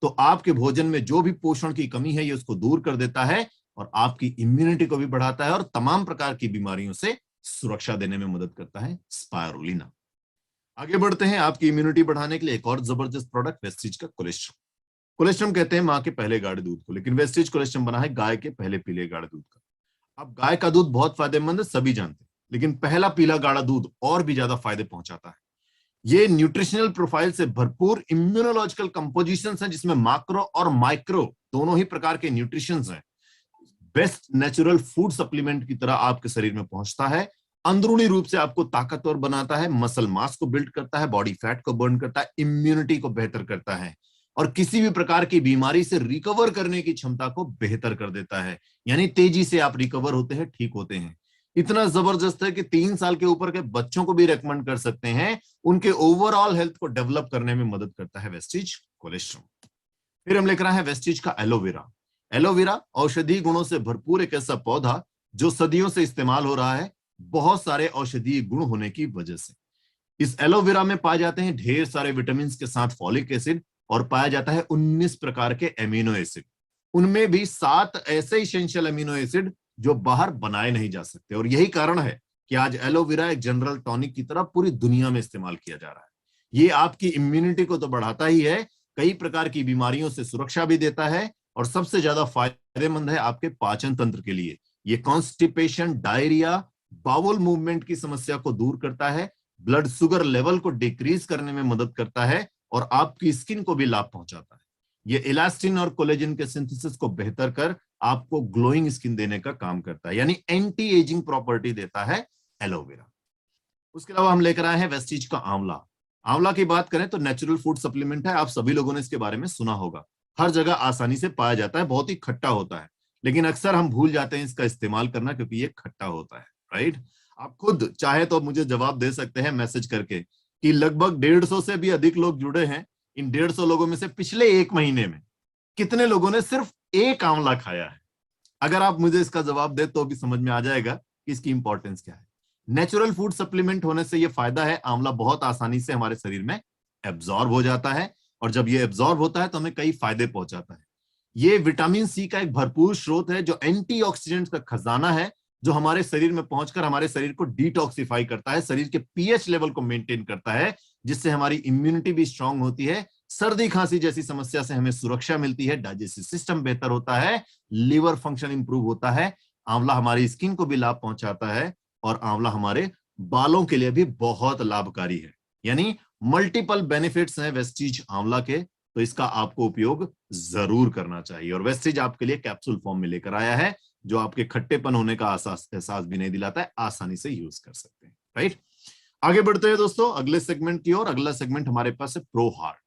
तो आपके भोजन में जो भी पोषण की कमी है ये उसको दूर कर देता है और आपकी इम्यूनिटी को भी बढ़ाता है और तमाम प्रकार की बीमारियों से सुरक्षा देने में मदद करता है स्पारुलिना। आगे बढ़ते हैं, आपकी इम्यूनिटी बढ़ाने के लिए एक और जबरदस्त प्रोडक्ट वेस्टीज का कोलेस्ट्रम। कोलेस्ट्रम कहते हैं माँ के पहले गाढ़े दूध को, लेकिन वेस्टीज कोलेस्ट्रम बना है गाय के पहले पीले गाढ़े दूध का। अब गाय का दूध बहुत फायदेमंद है, सभी जानते हैं, लेकिन पहला पीला गाढ़ा दूध और भी ज्यादा फायदे पहुंचाता है। ये न्यूट्रिशनल प्रोफाइल से भरपूर इम्यूनोलॉजिकल कंपोजिशंस हैं, जिसमें मैक्रो और माइक्रो दोनों ही प्रकार के न्यूट्रिशंस हैं। बेस्ट नेचुरल फूड सप्लीमेंट की तरह आपके शरीर में पहुंचता है, अंदरूनी रूप से आपको ताकतवर बनाता है, मसल मास को बिल्ड करता है, बॉडी फैट को बर्न करता है, इम्यूनिटी को बेहतर करता है और किसी भी प्रकार की बीमारी से रिकवर करने की क्षमता को बेहतर कर देता है। यानी तेजी से आप रिकवर होते हैं, ठीक होते हैं। इतना जबरदस्त है कि 3 साल के ऊपर के बच्चों को भी रेकमेंड कर सकते हैं, उनके ओवरऑल हेल्थ को डेवलप करने में मदद करता है वेस्टीज कोलेस्ट्रम। फिर हम लेकर आए हैं वेस्टीज का एलोवेरा। एलोवेरा औषधीय गुणों से भरपूर एक ऐसा पौधा जो सदियों से इस्तेमाल हो रहा है, बहुत सारे औषधीय गुण होने की वजह से। इस एलोवेरा में पाए जाते हैं ढेर सारे विटामिन के साथ फॉलिक एसिड और पाया जाता है 19 प्रकार के एमिनो एसिड। उनमें भी 7 ऐसे इसेंशियल अमीनो एसिड जो बाहर बनाए नहीं जा सकते और यही कारण है कि आज एलोवेरा एक जनरल टॉनिक की तरह पूरी दुनिया में इस्तेमाल किया जा रहा है। ये आपकी इम्यूनिटी को तो बढ़ाता ही है, कई प्रकार की बीमारियों से सुरक्षा भी देता है, और सबसे ज्यादा फायदेमंद है आपके पाचन तंत्र के लिए। ये कॉन्स्टिपेशन, डायरिया, बाउल मूवमेंट की समस्या को दूर करता है, ब्लड शुगर लेवल को डिक्रीज करने में मदद करता है, और आपकी स्किन को भी लाभ पहुंचाता है। ये इलास्टिन और कोलेजन के सिंथेसिस को बेहतर कर आपको ग्लोइंग स्किन देने का काम करता है, यानी एंटी एजिंग प्रॉपर्टी देता है एलोवेरा। उसके अलावा हम लेकर आए हैं वेस्टीज का आंवला। आंवला की बात करें तो नेचुरल फूड सप्लीमेंट है, आप सभी लोगों ने इसके बारे में सुना होगा। हर जगह आसानी से पाया जाता है, बहुत ही खट्टा होता है, लेकिन अक्सर हम भूल जाते हैं इसका इस्तेमाल करना, क्योंकि ये खट्टा होता है, राइट। आप खुद चाहे तो मुझे जवाब दे सकते हैं मैसेज करके कि लगभग 150 से भी अधिक लोग जुड़े हैं। इन 150 लोगों में से पिछले 1 महीने में कितने लोगों ने सिर्फ एक आंवला खाया है? अगर आप मुझे इसका जवाब दे तो भी समझ में आ जाएगा कि इसकी इंपॉर्टेंस क्या है। नेचुरल फूड सप्लीमेंट होने से ये फायदा है, आंवला बहुत आसानी से हमारे शरीर में एब्जॉर्ब हो जाता है, और जब ये एब्जॉर्ब होता है तो हमें कई फायदे पहुंचाता है। ये विटामिन सी का एक भरपूर स्रोत है, जो एंटीऑक्सीडेंट का खजाना है, जो हमारे शरीर में पहुंचकर हमारे शरीर को डिटॉक्सिफाई करता है, शरीर के पीएच लेवल को मेंटेन करता है, जिससे हमारी इम्यूनिटी भी स्ट्रांग होती है, सर्दी खांसी जैसी समस्या से हमें सुरक्षा मिलती है, डाइजेस्टिव सिस्टम बेहतर होता है, लिवर फंक्शन इंप्रूव होता है। आंवला हमारी स्किन को भी लाभ पहुंचाता है, और आंवला हमारे बालों के लिए भी बहुत लाभकारी है। यानी मल्टीपल बेनिफिट्स हैं वेस्टीज आंवला के, तो इसका आपको उपयोग जरूर करना चाहिए। और वेस्टीज आपके लिए कैप्सूल फॉर्म में लेकर आया है, जो आपके खट्टेपन होने का एहसास भी नहीं दिलाता है, आसानी से यूज कर सकते हैं, राइट। आगे बढ़ते हैं दोस्तों अगले सेगमेंट की ओर। अगला सेगमेंट हमारे पास है प्रो हार्ट।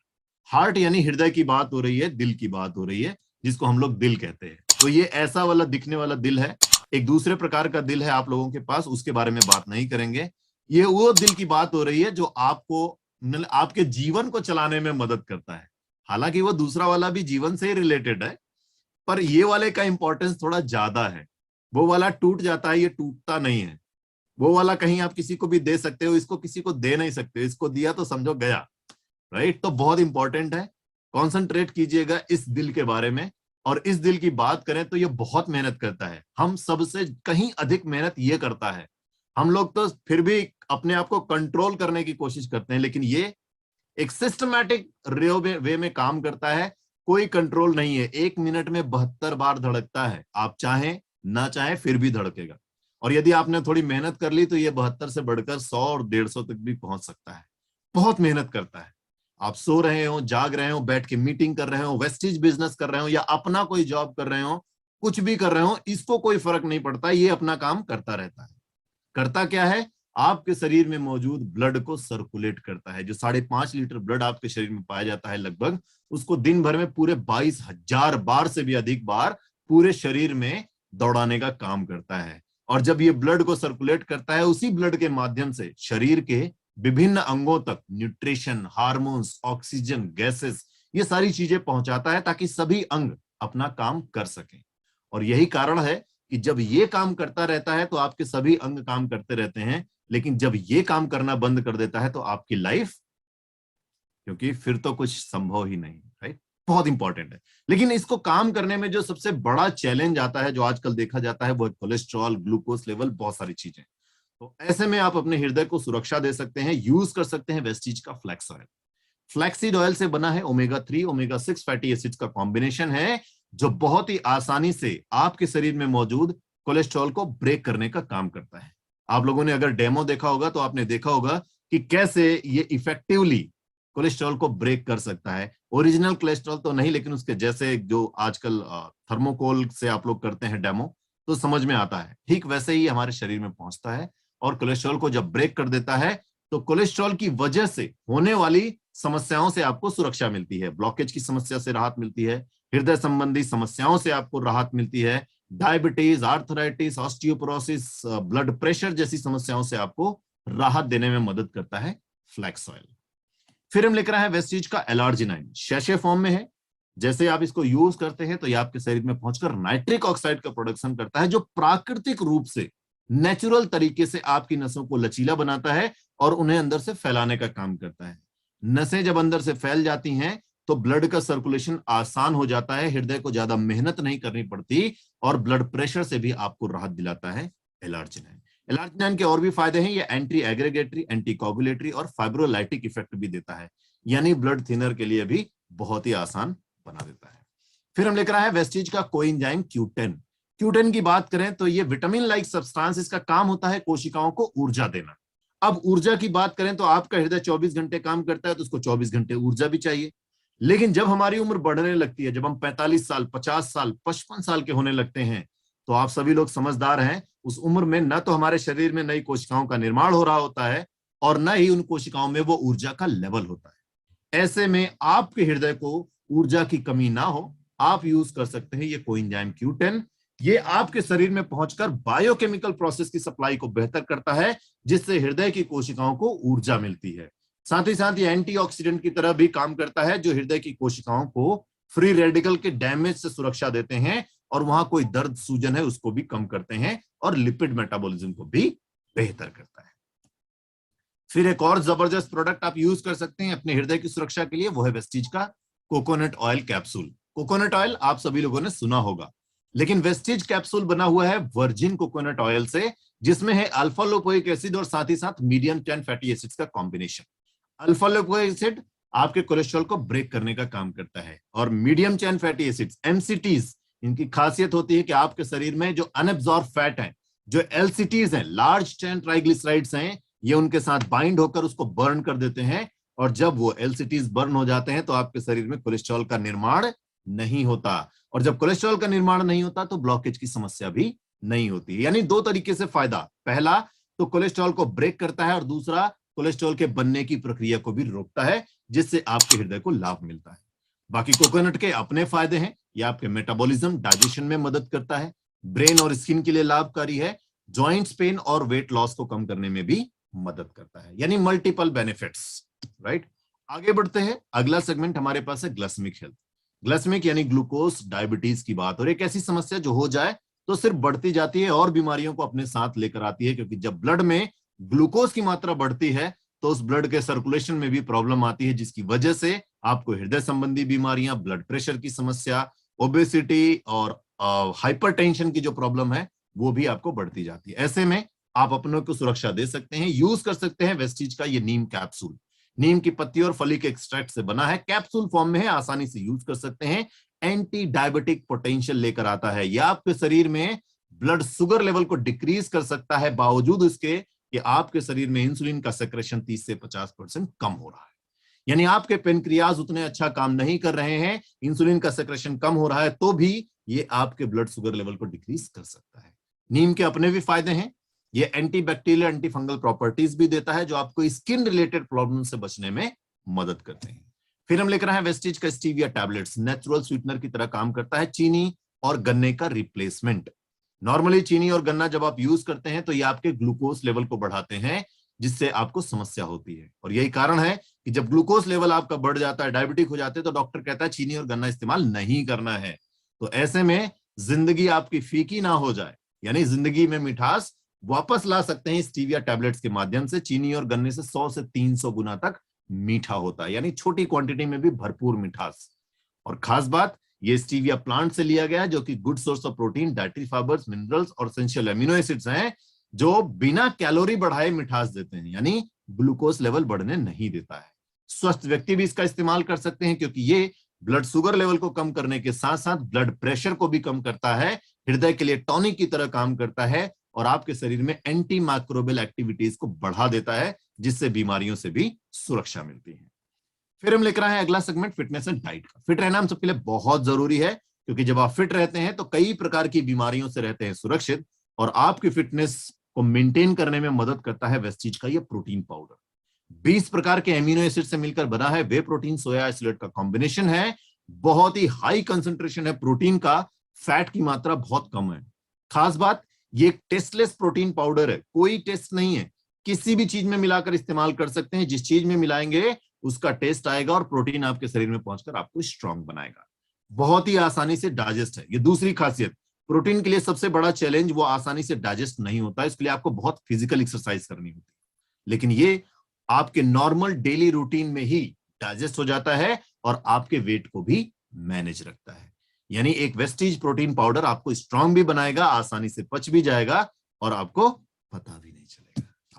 हार्ट यानी हृदय की बात हो रही है, दिल की बात हो रही है, जिसको हम लोग दिल कहते हैं। तो ये ऐसा वाला दिखने वाला दिल है, एक दूसरे प्रकार का दिल है आप लोगों के पास, उसके बारे में बात नहीं करेंगे। ये वो दिल की बात हो रही है जो आपको आपके जीवन को चलाने में मदद करता है। हालांकि वो दूसरा वाला भी जीवन से ही रिलेटेड है, पर ये वाले का इंपॉर्टेंस थोड़ा ज्यादा है। वो वाला टूट जाता है, ये टूटता नहीं है। वो वाला कहीं आप किसी को भी दे सकते हो, इसको किसी को दे नहीं सकते, इसको दिया तो समझो गया, राइट। तो बहुत इंपॉर्टेंट है, कॉन्सेंट्रेट कीजिएगा इस दिल के बारे में। और इस दिल की बात करें तो ये बहुत मेहनत करता है, हम सबसे कहीं अधिक मेहनत ये करता है। हम लोग तो फिर भी अपने आप को कंट्रोल करने की कोशिश करते हैं, लेकिन ये एक सिस्टमैटिक वे में काम करता है, कोई कंट्रोल नहीं है। 1 मिनट में 72 बार धड़कता है, आप चाहें ना चाहें फिर भी धड़केगा। और यदि आपने थोड़ी मेहनत कर ली तो ये 72 से बढ़कर 100 और 150 तक भी पहुंच सकता है। बहुत मेहनत करता है। आप सो रहे हो, जाग रहे हो, बैठ के मीटिंग कर रहे हो, वेस्टीज बिजनेस कर रहे हो, या अपना कोई जॉब कर रहे हो, कुछ भी कर रहे हो, इसको कोई फर्क नहीं पड़ता, ये अपना काम करता रहता है। करता क्या है? आपके शरीर में मौजूद ब्लड को सर्कुलेट करता है। जो 5.5 लीटर ब्लड आपके शरीर में पाया जाता है लगभग, उसको दिन भर में पूरे 22,000 बार से भी अधिक बार पूरे शरीर में दौड़ाने का काम करता है। और जब ये ब्लड को सर्कुलेट करता है, उसी ब्लड के माध्यम से शरीर के विभिन्न अंगों तक न्यूट्रिशन, हार्मोन्स, ऑक्सीजन, गैसेस, ये सारी चीजें पहुंचाता है, ताकि सभी अंग अपना काम कर सकें। और यही कारण है कि जब ये काम करता रहता है तो आपके सभी अंग काम करते रहते हैं, लेकिन जब ये काम करना बंद कर देता है तो आपकी लाइफ, क्योंकि फिर तो कुछ संभव ही नहीं, राइट। बहुत इंपॉर्टेंट है। लेकिन इसको काम करने में जो सबसे बड़ा चैलेंज आता है, जो आजकल देखा जाता है, वो है कोलेस्ट्रॉल, ग्लूकोज लेवल, बहुत सारी चीजें। तो ऐसे में आप अपने हृदय को सुरक्षा दे सकते हैं, यूज कर सकते हैं वेस्टीज का फ्लैक्स ऑयल। फ्लैक्सीड ऑयल से बना है ओमेगा 3, ओमेगा 6 फैटी एसिड्स का कॉम्बिनेशन है, जो बहुत ही आसानी से आपके शरीर में मौजूद कोलेस्ट्रॉल को ब्रेक करने का काम करता है। आप लोगों ने अगर डेमो देखा होगा तो आपने देखा होगा कि कैसे ये इफेक्टिवली कोलेस्ट्रॉल को ब्रेक कर सकता है। ओरिजिनल कोलेस्ट्रॉल तो नहीं, लेकिन उसके जैसे जो आजकल थर्मोकोल से आप लोग करते हैं डेमो, तो समझ में आता है। ठीक वैसे ही हमारे शरीर में पहुंचता है, और कोलेस्ट्रॉल को जब ब्रेक कर देता है तो कोलेस्ट्रॉल की वजह से होने वाली समस्याओं से आपको सुरक्षा मिलती है। ब्लॉकेज की समस्या से राहत मिलती है, हृदय संबंधी समस्याओं से आपको राहत मिलती है, diabetes, arthritis, osteoporosis, blood pressure जैसी समस्याओं से आपको राहत देने में मदद करता है फ्लैक्स ऑयल। फिर हम लेकर आए हैं वेस्टीज का एलार्जिनाइन, शैशे फॉर्म में है। जैसे आप इसको यूज करते हैं तो ये आपके शरीर में पहुंचकर नाइट्रिक ऑक्साइड का प्रोडक्शन करता है, जो प्राकृतिक रूप से, नेचुरल तरीके से आपकी नसों को लचीला बनाता है और उन्हें अंदर से फैलाने का काम करता है। नसें जब अंदर से फैल जाती हैं तो ब्लड का सर्कुलेशन आसान हो जाता है, हृदय को ज्यादा मेहनत नहीं करनी पड़ती, और ब्लड प्रेशर से भी आपको राहत दिलाता है एलार्जिनाइन। L-arginine के और भी फायदे हैं, ये एंटी एग्रीगेटरी, एंटी कोगुलेटरी और फाइब्रोलाइटिक इफेक्ट भी देता है, यानी ब्लड थिनर के लिए भी बहुत ही आसान बना देता है। फिर हम लेकर आए हैं वेस्टीज का कोएंजाइम Q10। Q10 की बात करें तो ये विटामिन लाइक सब्सटेंस, इसका काम होता है कोशिकाओं को ऊर्जा देना। अब ऊर्जा की बात करें तो आपका हृदय 24 घंटे काम करता है, तो उसको 24 घंटे ऊर्जा भी चाहिए। लेकिन जब हमारी उम्र बढ़ने लगती है, जब हम 45 साल, 50 साल, 55 साल के होने लगते हैं, तो आप सभी लोग समझदार हैं, उस उम्र में न तो हमारे शरीर में नई कोशिकाओं का निर्माण हो रहा होता है और न ही उन कोशिकाओं में वो ऊर्जा का लेवल होता है। ऐसे में आपके हृदय को ऊर्जा की कमी ना हो, आप यूज कर सकते हैं ये कोएंजाइम Q10। ये आपके शरीर में पहुंचकर बायोकेमिकल प्रोसेस की सप्लाई को बेहतर करता है, जिससे हृदय की कोशिकाओं को ऊर्जा मिलती है। साथ ही साथ ये एंटीऑक्सीडेंट की तरह भी काम करता है, जो हृदय की कोशिकाओं को फ्री रेडिकल के डैमेज से सुरक्षा देते हैं और वहां कोई दर्द सूजन है उसको भी कम करते हैं और लिपिड मेटाबॉलिज्म को भी बेहतर करता है। फिर एक और जबरदस्त प्रोडक्ट आप यूज कर सकते हैं अपने हृदय की सुरक्षा के लिए, वो है वेस्टीज का coconut oil capsule. Coconut oil आप सभी लोगों ने सुना होगा, लेकिन वेस्टीज कैप्सूल बना हुआ है वर्जिन कोकोनट ऑयल से, जिसमें है अल्फा लिपोइक एसिड और साथ ही साथ मीडियम चेन फैटी एसिड्स का कॉम्बिनेशन। अल्फा लिपोइक एसिड आपके कोलेस्ट्रॉल को ब्रेक करने का काम करता है और medium chain fatty acids MCTs, इनकी खासियत होती है कि आपके शरीर में जो अनएब्सॉर्ब फैट है, जो LCTs हैं, लार्ज चेन ट्राइग्लिसराइड्स हैं, ये उनके साथ बाइंड होकर उसको बर्न कर देते हैं और जब वो LCTs बर्न हो जाते हैं तो आपके शरीर में कोलेस्ट्रॉल का निर्माण नहीं होता, और जब कोलेस्ट्रॉल का निर्माण नहीं होता तो ब्लॉकेज की समस्या भी नहीं होती। यानी दो तरीके से फायदा, पहला तो कोलेस्ट्रॉल को ब्रेक करता है और दूसरा कोलेस्ट्रॉल के बनने की प्रक्रिया को भी रोकता है, जिससे आपके हृदय को लाभ मिलता है। बाकी कोकोनट के अपने फायदे हैं, ये आपके मेटाबॉलिज्म, डाइजेशन में मदद करता है, ब्रेन और स्किन के लिए लाभकारी है, जॉइंट्स पेन और वेट लॉस को कम करने में भी मदद करता है, यानी मल्टीपल बेनिफिट्स, राइट। आगे बढ़ते हैं, अगला सेगमेंट हमारे पास है ग्लाइसेमिक हेल्थ। ग्लाइसेमिक यानी ग्लूकोज डायबिटीज की बात, और एक ऐसी समस्या जो हो जाए तो सिर्फ बढ़ती जाती है और बीमारियों को अपने साथ लेकर आती है, क्योंकि जब ब्लड में ग्लूकोज की मात्रा बढ़ती है तो उस ब्लड के सर्कुलेशन में भी प्रॉब्लम आती है, जिसकी वजह से आपको हृदय संबंधी बीमारियां, ब्लड प्रेशर की समस्या, ओबेसिटी और हाइपरटेंशन की जो प्रॉब्लम है वो भी आपको बढ़ती जाती है। ऐसे में आप अपनों को सुरक्षा दे सकते हैं, यूज कर सकते हैं वेस्टीज का ये नीम कैप्सूल। नीम की पत्ती और फली के एक्सट्रैक्ट से बना है, कैप्सूल फॉर्म में है, आसानी से यूज कर सकते हैं। एंटी डायबिटिक पोटेंशियल लेकर आता है, यह आपके शरीर में ब्लड शुगर लेवल को डिक्रीज कर सकता है, बावजूद इसके कि आपके शरीर में इंसुलिन का सेक्रेशन 30 से 50% कम हो रहा है। यानी आपके पेनक्रियाज उतने अच्छा काम नहीं कर रहे हैं, इंसुलिन का सेक्रेशन कम हो रहा है, तो भी ये आपके ब्लड शुगर लेवल को डिक्रीज कर सकता है। नीम के अपने भी फायदे हैं, ये anti bacterial, anti fungal properties भी देता है, जो आपको स्किन रिलेटेड प्रॉब्लम से बचने में मदद करते हैं। फिर हम लेकर आए वेस्टीज का स्टीविया टैबलेट्स, नेचुरल स्वीटनर की तरह काम करता है, चीनी और गन्ने का रिप्लेसमेंट। नॉर्मली चीनी और गन्ना जब आप यूज करते हैं तो ये आपके ग्लूकोज लेवल को बढ़ाते हैं, जिससे आपको समस्या होती है, और यही कारण है कि जब ग्लूकोज लेवल आपका बढ़ जाता है, डायबिटिक हो जाते हैं, तो डॉक्टर कहता है चीनी और गन्ना इस्तेमाल नहीं करना है। तो ऐसे में जिंदगी आपकी फीकी ना हो जाए, यानी जिंदगी में मिठास वापस ला सकते हैं स्टीविया टैबलेट्स के माध्यम से। चीनी और गन्ने से 100 से 300 गुना तक मीठा होता है, यानी छोटी क्वांटिटी में भी भरपूर मिठास। और खास बात, ये स्टीविया प्लांट से लिया गया है, जो कि good source of protein, dietary fibres, minerals और एसेंशियल एमिनो एसिड्स हैं, जो बिना कैलोरी बढ़ाए मिठास देते हैं, यानी ग्लूकोज लेवल बढ़ने नहीं देता है। स्वस्थ व्यक्ति भी इसका इस्तेमाल कर सकते हैं, क्योंकि ये ब्लड शुगर लेवल को कम करने के साथ साथ ब्लड प्रेशर को भी कम करता है, हृदय के लिए टॉनिक की तरह काम करता है और आपके शरीर में एंटी माइक्रोबियल एक्टिविटीज को बढ़ा देता है, जिससे बीमारियों से भी सुरक्षा मिलती है। फिर हम लेकर आए हैं अगला सेगमेंट फिटनेस एंड डाइट का। फिट रहना हम सबके लिए बहुत जरूरी है, क्योंकि जब आप फिट रहते हैं तो कई प्रकार की बीमारियों से रहते हैं सुरक्षित, और आपकी फिटनेस को मेंटेन करने में मदद करता है वेस्टीज का ये प्रोटीन पाउडर। 20 प्रकार के एमिनो एसिड से मिलकर बना है, वे प्रोटीन सोया आइसोलेट का कॉम्बिनेशन है, बहुत ही हाई कंसंट्रेशन है प्रोटीन का, फैट की मात्रा बहुत कम है। खास बात, ये टेस्टलेस प्रोटीन पाउडर है, कोई टेस्ट नहीं है, किसी भी चीज में मिलाकर इस्तेमाल कर सकते हैं, जिस चीज में मिलाएंगे उसका टेस्ट आएगा और प्रोटीन आपके शरीर में पहुंचकर आपको स्ट्रांग बनाएगा। बहुत ही आसानी से डाइजेस्ट है, ये दूसरी खासियत। प्रोटीन के लिए सबसे बड़ा चैलेंज वो आसानी से डाइजेस्ट नहीं होता है, इसके लिए आपको बहुत फिजिकल एक्सरसाइज करनी होती है, लेकिन ये आपके नॉर्मल डेली रूटीन में ही डाइजेस्ट हो जाता है और आपके वेट को भी मैनेज रखता है। यानी एक वेस्टीज प्रोटीन पाउडर आपको स्ट्रांग भी बनाएगा, आसानी से पच भी जाएगा और आपको पता भी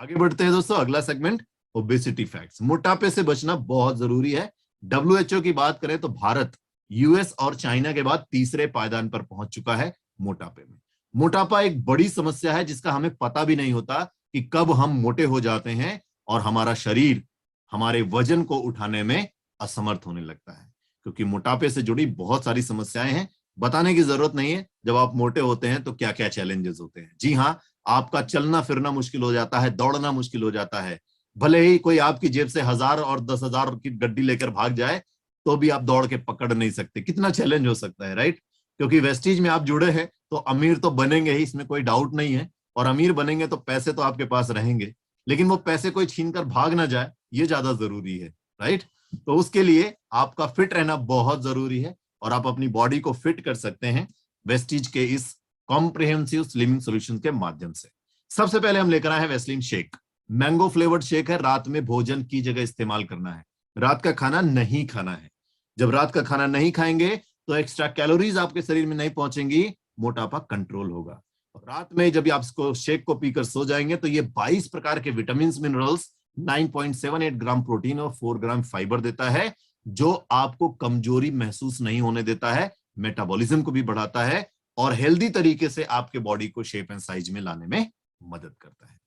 आगे बढ़ते हैं दोस्तों, अगला सेगमेंट ओबेसिटी फैक्ट्स। मोटापे से बचना बहुत जरूरी है। डब्ल्यूएचओ की बात करें तो भारत यूएस और चाइना के बाद तीसरे पायदान पर पहुंच चुका है मोटापे में। मोटापा एक बड़ी समस्या है जिसका हमें पता भी नहीं होता कि कब हम मोटे हो जाते हैं और हमारा शरीर हमारे वजन को उठाने में असमर्थ होने लगता है, क्योंकि मोटापे से जुड़ी बहुत सारी समस्याएं हैं। बताने की जरूरत नहीं है जब आप मोटे होते हैं तो क्या क्या चैलेंजेस होते हैं। जी हाँ, आपका चलना फिरना मुश्किल हो जाता है, दौड़ना मुश्किल हो जाता है। भले ही कोई आपकी जेब से 1000 और 10,000 की गड्डी लेकर भाग जाए तो भी आप दौड़ के पकड़ नहीं सकते। कितना चैलेंज हो सकता है, राइट? क्योंकि वेस्टीज में आप जुड़े हैं तो अमीर तो बनेंगे ही, इसमें कोई डाउट नहीं है। और अमीर बनेंगे तो पैसे तो आपके पास रहेंगे, लेकिन वो पैसे कोई छीन कर भाग ना जाए, ये ज्यादा जरूरी है, राइट? तो उसके लिए आपका फिट रहना बहुत जरूरी है और आप अपनी बॉडी को फिट कर सकते हैं वेस्टीज के इस कॉम्प्रिहेंसिव स्लिमिंग सॉल्यूशन के माध्यम से। सबसे पहले हम लेकर आए हैं Vaseline shake. Mango flavoured shake है, रात में भोजन की जगह इस्तेमाल करना है, रात का खाना नहीं खाना है। जब रात का खाना नहीं खाएंगे तो एक्स्ट्रा कैलोरीज आपके शरीर में नहीं पहुंचेंगी, मोटापा कंट्रोल होगा। और रात में जब आप इसको शेक को पीकर सो जाएंगे तो ये 22 प्रकार के विटामिन मिनरल्स, 9.78 ग्राम प्रोटीन और 4 ग्राम फाइबर देता है, जो आपको कमजोरी महसूस नहीं होने देता है, मेटाबॉलिज्म को भी बढ़ाता है और हेल्दी तरीके से आपके बॉडी को शेप एंड साइज में लाने में मदद करता है।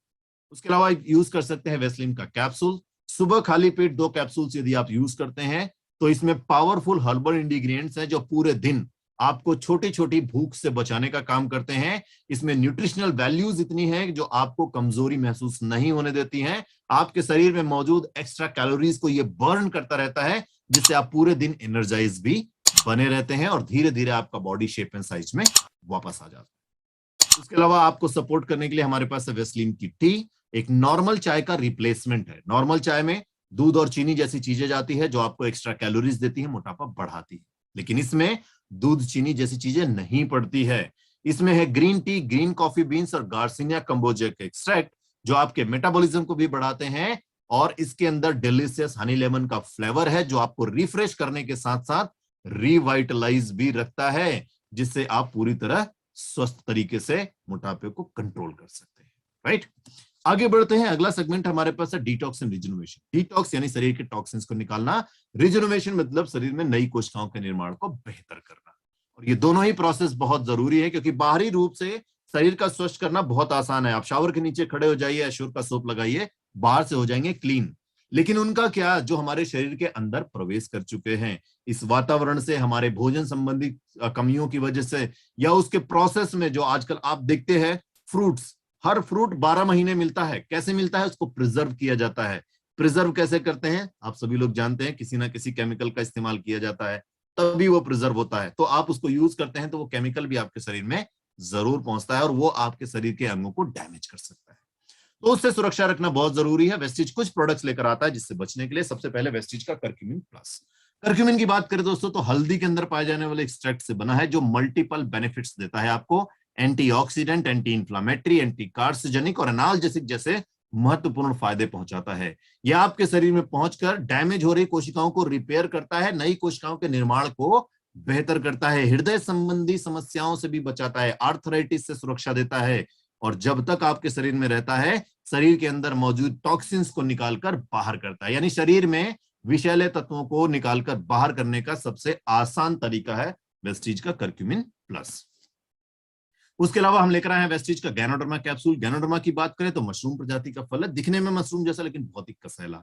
उसके अलावा यूज कर सकते हैं वेस्लिन का कैप्सूल। सुबह खाली पेट 2 कैप्सूल्स यदि आप यूज करते हैं तो इसमें पावरफुल हर्बल इंग्रेडिएंट्स हैं जो पूरे दिन आपको छोटी छोटी भूख से बचाने का काम करते हैं। इसमें न्यूट्रिशनल वैल्यूज इतनी है जो आपको कमजोरी महसूस नहीं होने देती हैं। आपके शरीर में मौजूद एक्स्ट्रा कैलोरीज को ये बर्न करता रहता है, जिससे आप पूरे दिन एनर्जाइज भी बने रहते हैं और धीरे धीरे आपका बॉडी शेप एंड साइज में वापस आ जाता है। उसके अलावा आपको सपोर्ट करने के लिए हमारे पास वेस्लिन की टी एक नॉर्मल चाय का रिप्लेसमेंट है। नॉर्मल चाय में दूध और चीनी जैसी चीजें जाती है जो आपको एक्स्ट्रा कैलोरीज देती है, मोटापा बढ़ाती है, लेकिन इसमें दूध चीनी जैसी चीजें नहीं पड़ती है। इसमें है green tea, green coffee beans और गार्सिनिया कंबोजा के एक्सट्रैक्ट, जो आपके मेटाबॉलिज्म को भी बढ़ाते हैं। और इसके अंदर डिलीशियस हनी लेमन का फ्लेवर है जो आपको रिफ्रेश करने के साथ साथ रिवाइटलाइज भी रखता है, जिससे आप पूरी तरह स्वस्थ तरीके से मोटापे को कंट्रोल कर सकते हैं, राइट? आगे बढ़ते हैं, अगला सेगमेंट हमारे पास है डिटॉक्स एंड रिजुनोवेशन। डिटॉक्स यानी शरीर के टॉक्सिन्स को निकालना, रिजुनोवेशन मतलब शरीर में नई कोशिकाओं के निर्माण को बेहतर करना। और ये दोनों ही प्रोसेस बहुत जरूरी है, क्योंकि बाहरी रूप से शरीर का स्वच्छ करना बहुत आसान है। आप शावर के नीचे खड़े हो जाइए, एश्योर का सोप लगाइए, बाहर से हो जाएंगे क्लीन। लेकिन उनका क्या, जो हमारे शरीर के अंदर प्रवेश कर चुके हैं इस वातावरण से, हमारे भोजन संबंधी कमियों की वजह से, या उसके प्रोसेस में जो आजकल आप देखते हैं फ्रूट्स, हर फ्रूट 12 महीने मिलता है। कैसे मिलता है? उसको प्रिजर्व किया जाता है। प्रिजर्व कैसे करते हैं आप सभी लोग जानते हैं, किसी ना किसी केमिकल का इस्तेमाल किया जाता है तभी वो प्रिजर्व होता है। तो आप उसको यूज करते हैं तो वो केमिकल भी आपके शरीर में जरूर पहुंचता है और वो आपके शरीर के अंगों को डैमेज कर सकता है। तो उससे सुरक्षा रखना बहुत जरूरी है। वेस्टीज कुछ प्रोडक्ट्स लेकर आता है जिससे बचने के लिए। सबसे पहले वेस्टीज का करक्यूमिन प्लस। करक्यूमिन की बात करें दोस्तों तो हल्दी के अंदर पाए जाने वाले एक्सट्रैक्ट से बना है, जो मल्टीपल बेनिफिट्स देता है आपको। Antioxidant, anti inflammatory, anti carcinogenic और एनाल्जेसिक जैसे महत्वपूर्ण फायदे पहुंचाता है। यह आपके शरीर में पहुंचकर डैमेज हो रही कोशिकाओं को रिपेयर करता है, नई कोशिकाओं के निर्माण को बेहतर करता है, हृदय संबंधी समस्याओं से भी बचाता है, आर्थराइटिस से सुरक्षा देता है। और जब तक आपके शरीर में रहता है, शरीर के अंदर मौजूद टॉक्सिन्स को निकालकर बाहर करता है। यानी शरीर में विषैले तत्वों को निकालकर बाहर करने का सबसे आसान तरीका है वेस्टीज का करक्यूमिन प्लस। उसके अलावा हम लेकर आए हैं वेस्टीज का गैनोडर्मा कैप्सूल। गैनोडर्मा की बात करें तो मशरूम प्रजाति का फल है, दिखने में मशरूम जैसा लेकिन बहुत ही कसैला।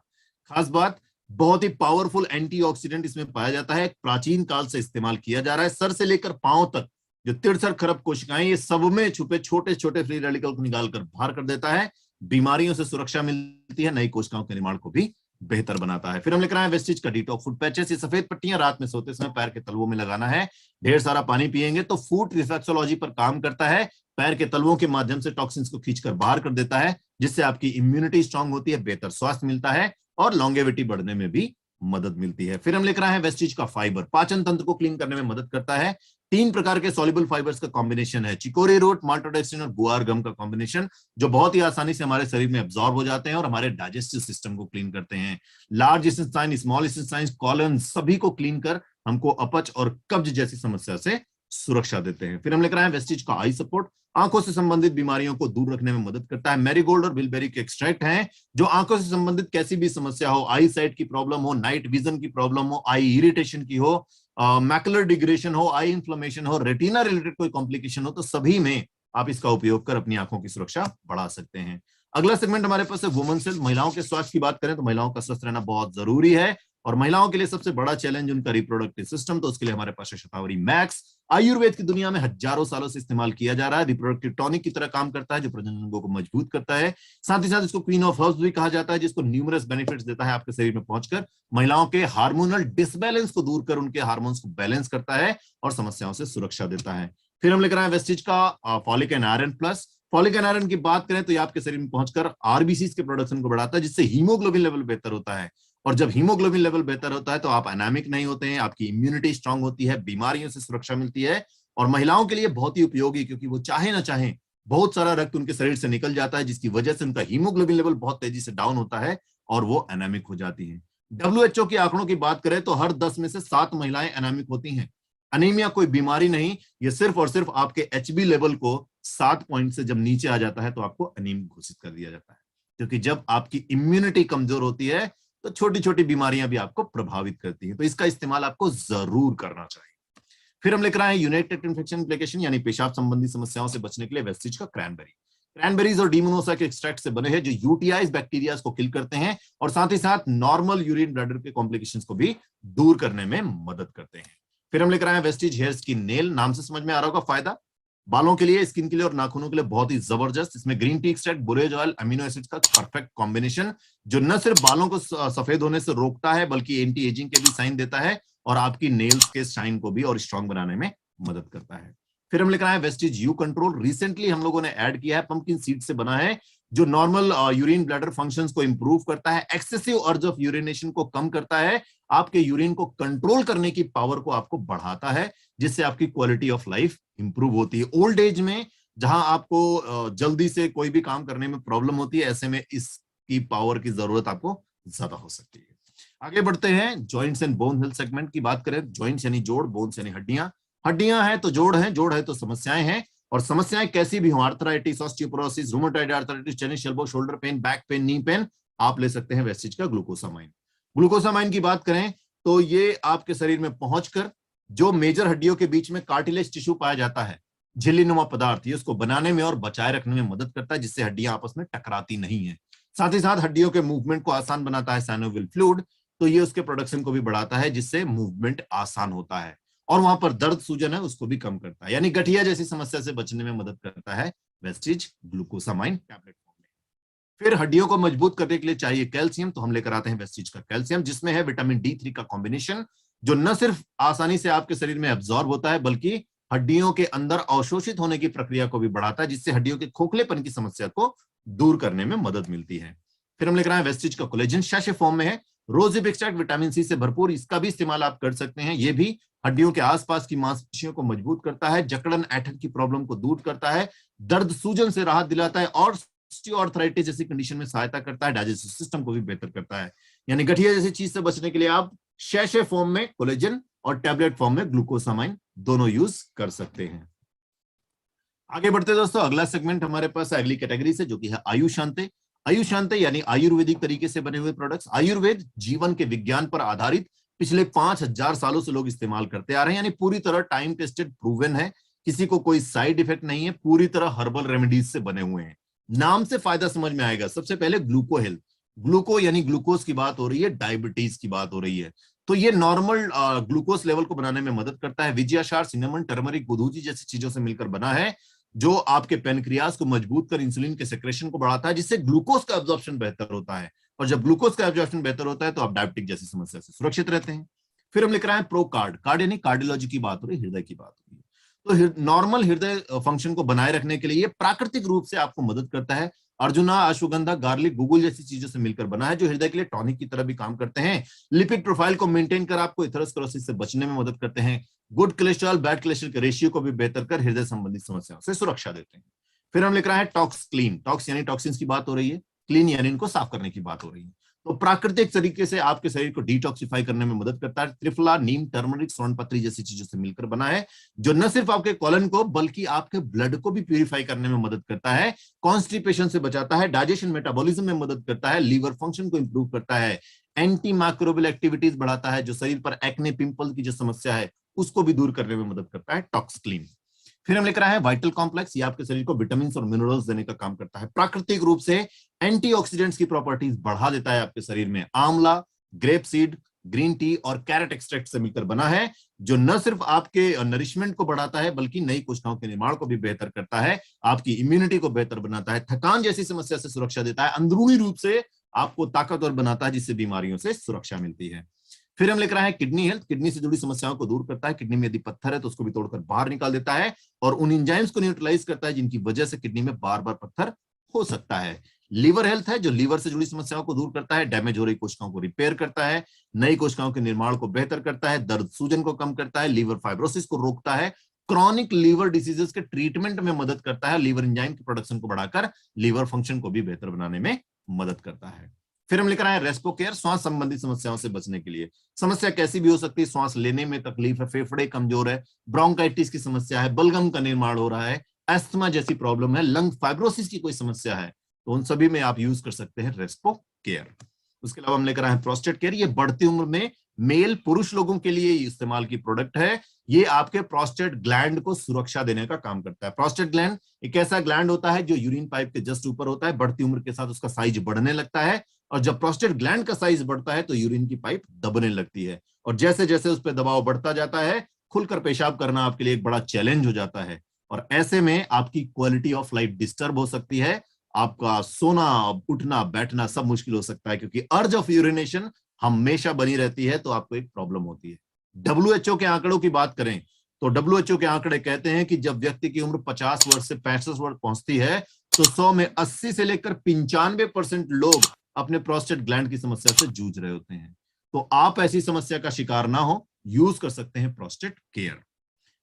खास बात, बहुत ही पावरफुल एंटीऑक्सीडेंट इसमें पाया जाता है। प्राचीन काल से इस्तेमाल किया जा रहा है। सर से लेकर पांव तक जो 63 खरब कोशिकाएं, ये सब में छुपे छोटे छोटे फ्री रेडिकल को निकालकर बाहर कर देता है। बीमारियों से सुरक्षा मिलती है, नई कोशिकाओं के निर्माण को भी बेहतर बनाता है। फिर हम लेकर आए वेस्टीज का डिटॉक्स फुट पैचेस। ये सफेद पट्टियां रात में सोते समय पैर के तलवों में लगाना है। ढेर सारा पानी पिएंगे तो फूट रिफ्लेक्सोलॉजी पर काम करता है, पैर के तलवों के माध्यम से टॉक्सिन्स को खींचकर बाहर कर देता है, जिससे आपकी इम्यूनिटी स्ट्रांग होती है, बेहतर स्वास्थ्य मिलता है और लॉन्गेविटी बढ़ने में भी मदद मिलती है। फिर हम लेकर आए हैं वेस्टीज का फाइबर। पाचन तंत्र को क्लीन करने में मदद करता है। 3 प्रकार के सॉल्युबल फाइबर्स का कॉम्बिनेशन है, चिकोरी रूट, माल्टोडेक्सिन और गुआर गम का कॉम्बिनेशन, जो बहुत ही आसानी से हमारे शरीर में एब्जॉर्ब हो जाते हैं और हमारे डाइजेस्टिव सिस्टम को क्लीन करते हैं। Large intestine, small intestine, colon, सभी को क्लीन कर हमको अपच और कब्ज जैसी समस्या से सुरक्षा देते हैं। फिर हम लेकर आए वेस्टिज का आई सपोर्ट, आंखों से संबंधित बीमारियों को दूर रखने में मदद करता है। मैरीगोल्ड और बिलबेरी के एक्सट्रैक्ट हैं जो आंखों से संबंधित कैसी भी समस्या हो, आई साइट की प्रॉब्लम हो, नाइट विजन की प्रॉब्लम हो, आई इरिटेशन की हो, मैकुलर डिग्रेडेशन हो, आई इन्फ्लेमेशन हो, रेटिना रिलेटेड कोई कॉम्प्लिकेशन हो, तो सभी में आप इसका उपयोग कर अपनी आंखों की सुरक्षा बढ़ा सकते हैं। अगला सेगमेंट हमारे पास है वुमेन्स हेल्थ। महिलाओं के स्वास्थ्य की बात करें तो महिलाओं का स्वस्थ रहना बहुत जरूरी है और महिलाओं के लिए सबसे बड़ा चैलेंज उनका रिप्रोडक्टिव सिस्टम, तो उसके लिए हमारे पास है शतावरी मैक्स। आयुर्वेद की दुनिया में हजारों सालों से इस्तेमाल किया जा रहा है, रिप्रोडक्टिव टॉनिक की तरह काम करता है जो प्रजनन अंगों को मजबूत करता है। साथ ही साथ इसको क्वीन ऑफ हर्ब्स भी कहा जाता है, जिसको न्यूमरस बेनिफिट्स देता है आपके शरीर में पहुंचकर महिलाओं के हार्मोनल डिसबैलेंस को दूर कर उनके हार्मोन्स को बैलेंस करता है और समस्याओं से सुरक्षा देता है। फिर हम लेकर आए वेस्टिज का folic and iron plus. Folic and iron की बात करें तो ये आपके शरीर में पहुंचकर आरबीसीज के प्रोडक्शन को बढ़ाता है, जिससे हीमोग्लोबिन लेवल बेहतर होता है। और जब हीमोग्लोबिन लेवल बेहतर होता है तो आप एनामिक नहीं होते हैं, आपकी इम्यूनिटी स्ट्रांग होती है, बीमारियों से सुरक्षा मिलती है। और महिलाओं के लिए बहुत ही उपयोगी, क्योंकि वो चाहे ना चाहे बहुत सारा रक्त उनके शरीर से निकल जाता है, जिसकी वजह से उनका हीमोग्लोबिन लेवल बहुत तेजी से डाउन होता है और वो एनामिक हो जाती है। WHO के आंकड़ों की बात करें तो हर 10 में से 7 महिलाएं एनामिक होती हैं। अनीमिया कोई बीमारी नहीं, ये सिर्फ और सिर्फ आपके HB लेवल को 7 पॉइंट से जब नीचे आ जाता है तो आपको अनीमिक घोषित कर दिया जाता है, क्योंकि जब आपकी इम्यूनिटी कमजोर होती है तो छोटी छोटी बीमारियां भी आपको प्रभावित करती हैं। तो इसका इस्तेमाल आपको जरूर करना चाहिए। फिर हम लेकर आए यूनाइटेड इन्फेक्शन एप्लीकेशन, यानी पेशाब संबंधी समस्याओं से बचने के लिए वेस्टिज का क्रैनबेरी। क्रैनबेरीज और डीमोनोसा के एक्सट्रैक्ट से बने हैं जो यूटीआईज बैक्टीरिया को किल करते हैं और साथ ही साथ नॉर्मल यूरिन ब्लैडर के कॉम्प्लिकेशंस को भी दूर करने में मदद करते हैं। फिर हम लेकर आए वेस्टिज हेयर स्किन नेल। नाम से समझ में आ रहा होगा फायदा, बालों के लिए, स्किन के लिए और नाखूनों के लिए बहुत ही जबरदस्त। इसमें green tea extract, borage oil, amino acids का परफेक्ट कॉम्बिनेशन जो न सिर्फ बालों को सफेद होने से रोकता है बल्कि एंटी एजिंग के भी साइन देता है और आपकी नेल्स के शाइन को भी और स्ट्रॉन्ग बनाने में मदद करता है। फिर हम लेकर आए वेस्टिज यू कंट्रोल। रिसेंटली हम लोगों ने ऐड किया है, पंपकिन सीड से बना है जो नॉर्मल यूरिन ब्लैडर फंक्शंस को इंप्रूव करता है, एक्सेसिव अर्ज ऑफ यूरिनेशन को कम करता है, आपके यूरिन को कंट्रोल करने की पावर को आपको बढ़ाता है, जिससे आपकी क्वालिटी ऑफ लाइफ इंप्रूव होती है। ओल्ड एज में जहां आपको जल्दी से कोई भी काम करने में प्रॉब्लम होती है, ऐसे में इसकी पावर की जरूरत आपको ज्यादा हो सकती है। आगे बढ़ते हैं joints and bone health segment की बात करें। जॉइंट्स यानी जोड़, बोन्स यानी हड्डियां। हड्डियां हैं तो जोड़ है, जोड़ है तो समस्याएं हैं, और समस्याएं कैसी भी हो, arthritis, osteoporosis, rheumatoid arthritis, tennis elbow, shoulder pain, back pain, knee pain, आप ले सकते हैं वेस्टिज का ग्लूकोसामाइन। ग्लूकोसामाइन की बात करें तो ये आपके शरीर में पहुंचकर जो मेजर हड्डियों के बीच में कार्टिलेज टिश्यू पाया जाता है, झिल्लीनुमा पदार्थ, ये उसको बनाने में और बचाए रखने में मदद करता है, जिससे हड्डियां आपस में टकराती नहीं है। साथ ही साथ हड्डियों के मूवमेंट को आसान बनाता है साइनोवियल फ्लूइड, तो ये उसके प्रोडक्शन को भी बढ़ाता है, जिससे मूवमेंट आसान होता है। और वहां पर दर्द सूजन है उसको भी कम करता है, यानी गठिया जैसी समस्या से बचने में मदद करता है वेस्टिज ग्लूकोसामाइन टैबलेट फॉर्म में। फिर हड्डियों को मजबूत करने के लिए चाहिए कैल्शियम, तो हम लेकर आते हैं वेस्टिज का कैल्शियम, जिसमें है विटामिन D3 का कॉम्बिनेशन जो न सिर्फ आसानी से आपके शरीर में एब्जॉर्ब होता है बल्कि हड्डियों के अंदर अवशोषित होने की प्रक्रिया को भी बढ़ाता है, जिससे हड्डियों के खोखलेपन की समस्या को दूर करने में मदद मिलती है। फिर हम लेकर आए वेस्टिज का कोलेजन, शैशे फॉर्म में है, रोजिप एक्सट्रैक्ट विटामिन C से भरपूर, इसका भी इस्तेमाल आप कर सकते हैं। ये भी हड्डियों के आसपास की मांसपेशियों को मजबूत करता है, जकड़न ऐठन की प्रॉब्लम को दूर करता है, दर्द सूजन से राहत दिलाता है और ऑस्टियोआर्थराइटिस जैसी कंडीशन में सहायता करता है, डाइजेस्टिव सिस्टम को भी बेहतर करता है। यानी गठिया जैसी चीज से बचने के लिए आप शैशे फॉर्म में कोलेजन और टैबलेट फॉर्म में ग्लूकोसामाइन दोनों यूज कर सकते हैं। आगे बढ़ते दोस्तों, अगला सेगमेंट हमारे पास अगली कैटेगरी से, जो कि है आयुशांते। आयुशांते यानी आयुर्वेदिक तरीके से बने हुए प्रोडक्ट्स। आयुर्वेद जीवन के विज्ञान पर आधारित पिछले 5000 सालों से लोग इस्तेमाल करते आ रहे हैं, यानी पूरी तरह टाइम टेस्टेड प्रूवन है, किसी को कोई साइड इफेक्ट नहीं है, पूरी तरह हर्बल रेमेडीज से बने हुए हैं। नाम से फायदा समझ में आएगा। सबसे पहले ग्लूको हेल्थ, ग्लूको यानी ग्लूकोज की बात हो रही है, डायबिटीज की बात हो रही है, तो ये नॉर्मल ग्लूकोज लेवल को बनाने में मदद करता है। विजयाशार, सिनेमन, टर्मरिक, बुधूजी जैसी चीजों से मिलकर बना है, जो आपके पेनक्रियाज को मजबूत कर इंसुलिन के सेक्रेशन को बढ़ाता है, जिससे ग्लूकोज का एब्जॉर्प्शन बेहतर होता है, और जब ग्लूकोज का एब्जॉर्प्शन बेहतर होता है तो आप डायबिटिक जैसी समस्या से सुरक्षित रहते हैं। फिर हम लेकर आए प्रो कार्ड। कार्ड यानी कार्डियोलॉजी की बात हो रही है, हृदय की बात हो रही है, तो नॉर्मल हृदय फंक्शन को बनाए रखने के लिए प्राकृतिक रूप से आपको मदद करता है। अर्जुना, अश्वगंधा, गार्लिक, गूगल जैसी चीजों से मिलकर बना है, जो हृदय के लिए टॉनिक की तरह भी काम करते हैं। लिपिड प्रोफाइल को मेंटेन कर आपको एथेरोस्क्लेरोसिस से बचने में मदद करते हैं। गुड कोलेस्ट्रॉल बैड कोलेस्ट्रॉल के रेशियो को भी बेहतर कर हृदय संबंधी समस्याओं से सुरक्षा देते हैं। फिर हम लेकर आए टॉक्स क्लीन। टॉक्स यानी टॉक्सिन्स की बात हो रही है, क्लीन यानी इनको साफ करने की बात हो रही है। तो प्राकृतिक तरीके से आपके शरीर को डिटॉक्सिफाई करने में मदद करता है। त्रिफला, नीम, टर्मरिक, सोनपत्री जैसी चीजों से मिलकर बना है, जो न सिर्फ आपके कॉलन को बल्कि आपके ब्लड को भी प्यूरिफाई करने में मदद करता है, कॉन्स्टिपेशन से बचाता है, डाइजेशन मेटाबॉलिज्म में मदद करता है, लीवर फंक्शन को इंप्रूव करता है, एंटी माइक्रोबियल एक्टिविटीज बढ़ाता है, जो शरीर पर एक्ने, पिंपल की जो समस्या है उसको भी दूर करने में मदद करता है, टॉक्स क्लीन। फिर हम लेकर आए हैं वाइटल कॉम्प्लेक्स। ये आपके शरीर को विटामिन और मिनरल्स देने का काम करता है, प्राकृतिक रूप से एंटीऑक्सीडेंट्स की प्रॉपर्टीज बढ़ा देता है आपके शरीर में। आंवला, ग्रेप सीड, ग्रीन टी और कैरेट एक्सट्रैक्ट से मिलकर बना है, जो न सिर्फ आपके नरिशमेंट को बढ़ाता है बल्कि नई कोशिकाओं के निर्माण को भी बेहतर करता है, आपकी इम्यूनिटी को बेहतर बनाता है, थकान जैसी समस्या से सुरक्षा देता है, अंदरूनी रूप से आपको ताकतवर बनाता है, जिससे बीमारियों से सुरक्षा मिलती है। फिर हम लेकर आए हैं किडनी हेल्थ। किडनी से जुड़ी समस्याओं को दूर करता है, किडनी में यदि पत्थर है तो उसको भी तोड़कर बाहर निकाल देता है और उन एंजाइम्स को न्यूट्रलाइज करता है जिनकी वजह से किडनी में बार बार पत्थर हो सकता है। लीवर हेल्थ है, जो लीवर से जुड़ी समस्याओं को दूर करता है, डैमेज हो रही कोशिकाओं को रिपेयर करता है, नई कोशिकाओं के निर्माण को बेहतर करता है, दर्द सूजन को कम करता है, लीवर फाइब्रोसिस को रोकता है, क्रॉनिक लीवर डिसीजेस के ट्रीटमेंट में मदद करता है, लीवर एंजाइम की प्रोडक्शन को बढ़ाकर लीवर फंक्शन को भी बेहतर बनाने में मदद करता है। फिर हम लेकर आए रेस्पो केयर, श्वास संबंधी समस्याओं से बचने के लिए। समस्या कैसी भी हो सकती है, श्वास लेने में तकलीफ है, फेफड़े कमजोर है, ब्रोंकाइटिस की समस्या है, बलगम का निर्माण हो रहा है, अस्थमा जैसी प्रॉब्लम है, लंग फाइब्रोसिस की कोई समस्या है, तो उन सभी में आप यूज कर सकते हैं रेस्पो केयर। उसके अलावा हम लेकर आए प्रोस्टेट केयर। ये बढ़ती उम्र में मेल पुरुष लोगों के लिए इस्तेमाल की प्रोडक्ट है। ये आपके प्रोस्टेट ग्लैंड को सुरक्षा देने का काम करता है। प्रोस्टेट ग्लैंड एक ऐसा ग्लैंड होता है जो यूरिन पाइप के जस्ट ऊपर होता है, बढ़ती उम्र के साथ उसका साइज बढ़ने लगता है, और जब प्रोस्टेट ग्लैंड का साइज बढ़ता है तो यूरिन की पाइप दबने लगती है, और जैसे जैसे उस पर दबाव बढ़ता जाता है खुलकर पेशाब करना आपके लिए एक बड़ा चैलेंज हो जाता है, और ऐसे में आपकी क्वालिटी ऑफ लाइफ डिस्टर्ब हो सकती है, आपका सोना, उठना, बैठना सब मुश्किल हो सकता है, क्योंकि अर्ज ऑफ यूरिनेशन हमेशा बनी रहती है, तो आपको एक प्रॉब्लम होती है। डब्ल्यूएचओ के आंकड़ों की बात करें तो डब्ल्यूएचओ के आंकड़े कहते हैं कि जब व्यक्ति की उम्र 50 वर्ष से 65 वर्ष पहुंचती है तो 100 में 80 से लेकर 95% लोग अपने प्रोस्टेट ग्लैंड की समस्या से जूझ रहे होते हैं। तो आप ऐसी समस्या का शिकार ना हो, यूज कर सकते हैं प्रोस्टेट केयर।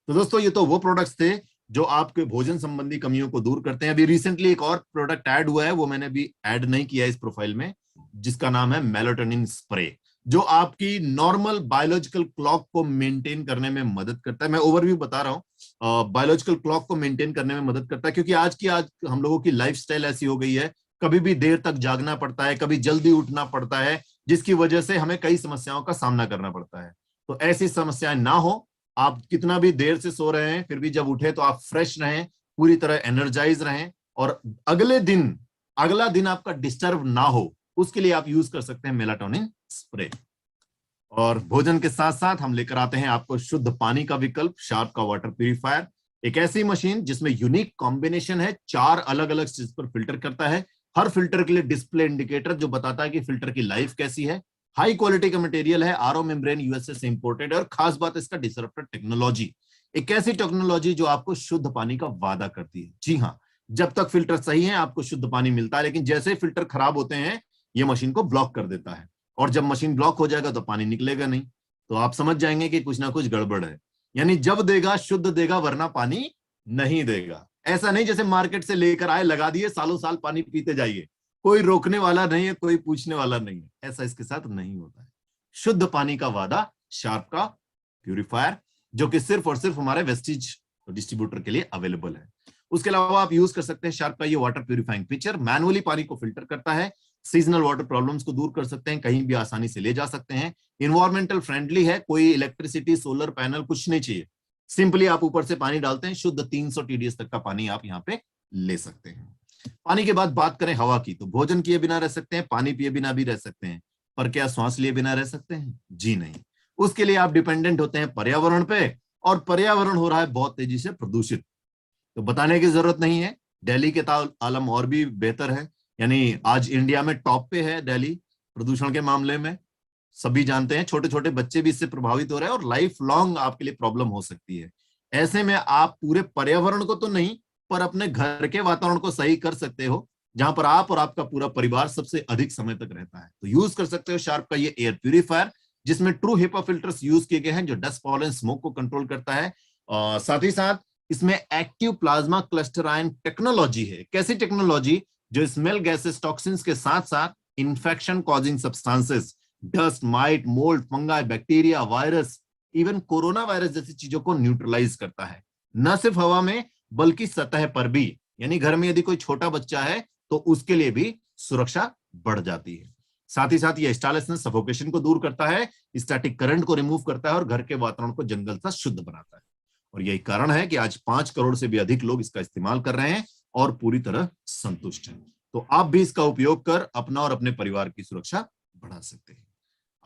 तो दोस्तों ये तो वो प्रोडक्ट्स थे जो आपके भोजन संबंधी कमियों को दूर करते हैं। अभी रिसेंटली एक और प्रोडक्ट ऐड हुआ है, वो मैंने अभी ऐड नहीं किया इस प्रोफाइल में, जिसका नाम है मेलाटोनिन स्प्रे, जो आपकी नॉर्मल बायोलॉजिकल क्लॉक को मेंटेन करने में मदद करता है। मैं ओवरव्यू बता रहा हूँ, बायोलॉजिकल क्लॉक को मेंटेन करने में मदद करता है, क्योंकि आज हम लोगों की लाइफस्टाइल ऐसी हो गई है, कभी भी देर तक जागना पड़ता है, कभी जल्दी उठना पड़ता है, जिसकी वजह से हमें कई समस्याओं का सामना करना पड़ता है। तो ऐसी समस्याएं ना हो, आप कितना भी देर से सो रहे हैं फिर भी जब उठे तो आप फ्रेश रहें, पूरी तरह एनर्जाइज रहें, और अगला दिन आपका डिस्टर्ब ना हो, उसके लिए आप यूज कर सकते हैं मेलाटोनिन स्प्रे। और भोजन के साथ साथ हम लेकर आते हैं आपको शुद्ध पानी का विकल्प, शार्प का वाटर प्यूरिफायर, एक ऐसी मशीन जिसमें यूनिक कॉम्बिनेशन है, 4 अलग अलग चीज पर फिल्टर करता है, हर फिल्टर के लिए डिस्प्ले इंडिकेटर जो बताता है कि फिल्टर की लाइफ कैसी है, हाई क्वालिटी का मटेरियल है, आरओ मेम्ब्रेन यूएसए से इंपोर्टेड है, और खास बात इसका डिसरप्टर टेक्नोलॉजी, एक ऐसी टेक्नोलॉजी जो आपको शुद्ध पानी का वादा करती है। जी हाँ, जब तक फिल्टर सही है आपको शुद्ध पानी मिलता है, लेकिन जैसे फिल्टर खराब होते हैं ये मशीन को ब्लॉक कर देता है, और जब मशीन ब्लॉक हो जाएगा तो पानी निकलेगा नहीं, तो आप समझ जाएंगे कि कुछ ना कुछ गड़बड़ है। यानी जब देगा शुद्ध देगा, वरना पानी नहीं देगा। ऐसा नहीं जैसे मार्केट से लेकर आए लगा दिए, सालों साल पानी पीते जाइए, कोई रोकने वाला नहीं है, कोई पूछने वाला नहीं है, ऐसा इसके साथ नहीं होता है। शुद्ध पानी का वादा शार्प का प्यूरिफायर, जो कि सिर्फ और सिर्फ हमारे वेस्टीज डिस्ट्रीब्यूटर के लिए अवेलेबल है। उसके अलावा आप यूज कर सकते हैं शार्प का ये वाटर प्यूरिफाइंग पिक्चर, मैनुअली पानी को फिल्टर करता है, सीजनल वाटर प्रॉब्लम्स को दूर कर सकते हैं, कहीं भी आसानी से ले जा सकते हैं, इन्वायरमेंटल फ्रेंडली है, कोई इलेक्ट्रिसिटी, सोलर पैनल कुछ नहीं चाहिए, सिंपली आप ऊपर से पानी डालते हैं, शुद्ध 300 टीडीएस तक का पानी आप यहाँ पे ले सकते हैं। पानी के बाद बात करें हवा की, तो भोजन किए बिना रह सकते हैं, पानी पिए बिना भी रह सकते हैं, पर क्या श्वास लिए बिना रह सकते हैं? जी नहीं। उसके लिए आप डिपेंडेंट होते हैं पर्यावरण पे, और पर्यावरण हो रहा है बहुत तेजी से प्रदूषित, तो बताने की जरूरत नहीं है, दिल्ली के आलम और भी बेहतर है, यानी आज इंडिया में टॉप पे है दिल्ली प्रदूषण के मामले में, सभी जानते हैं, छोटे छोटे बच्चे भी इससे प्रभावित हो रहे हैं, और लाइफ लॉन्ग आपके लिए प्रॉब्लम हो सकती है। ऐसे में आप पूरे पर्यावरण को तो नहीं, पर अपने घर के वातावरण को सही कर सकते हो, जहां पर आप और आपका पूरा परिवार सबसे अधिक समय तक रहता है, तो यूज कर सकते हो शार्प का ये एयर प्यूरिफायर, जिसमें ट्रू हिपा फिल्टर्स यूज किए गए हैं, जो डस्ट पॉलन स्मोक को कंट्रोल करता है, और साथ ही साथ इसमें active plasma cluster ion technology है। कैसी टेक्नोलॉजी? जो स्मेल गैसेस टॉक्सिन्स के साथ साथ infection causing substances, dust, might, mould, fungi, bacteria, virus, even corona virus जैसी चीजों को न्यूट्रलाइज करता है, न सिर्फ हवा में बल्कि सतह पर भी। यानी घर में यदि कोई छोटा बच्चा है तो उसके लिए भी सुरक्षा बढ़ जाती है। साथ ही साथ ये स्टाइलिशनेस, सफोकेशन को दूर करता है, स्टैटिक करंट को रिमूव करता है और घर के वातावरण को जंगल सा शुद्ध बनाता है। और यही कारण है कि आज 5 करोड़ से भी अधिक लोग इसका इस्तेमाल कर रहे हैं और पूरी तरह संतुष्ट हैं। तो आप भी इसका उपयोग कर अपना और अपने परिवार की सुरक्षा बढ़ा सकते हैं।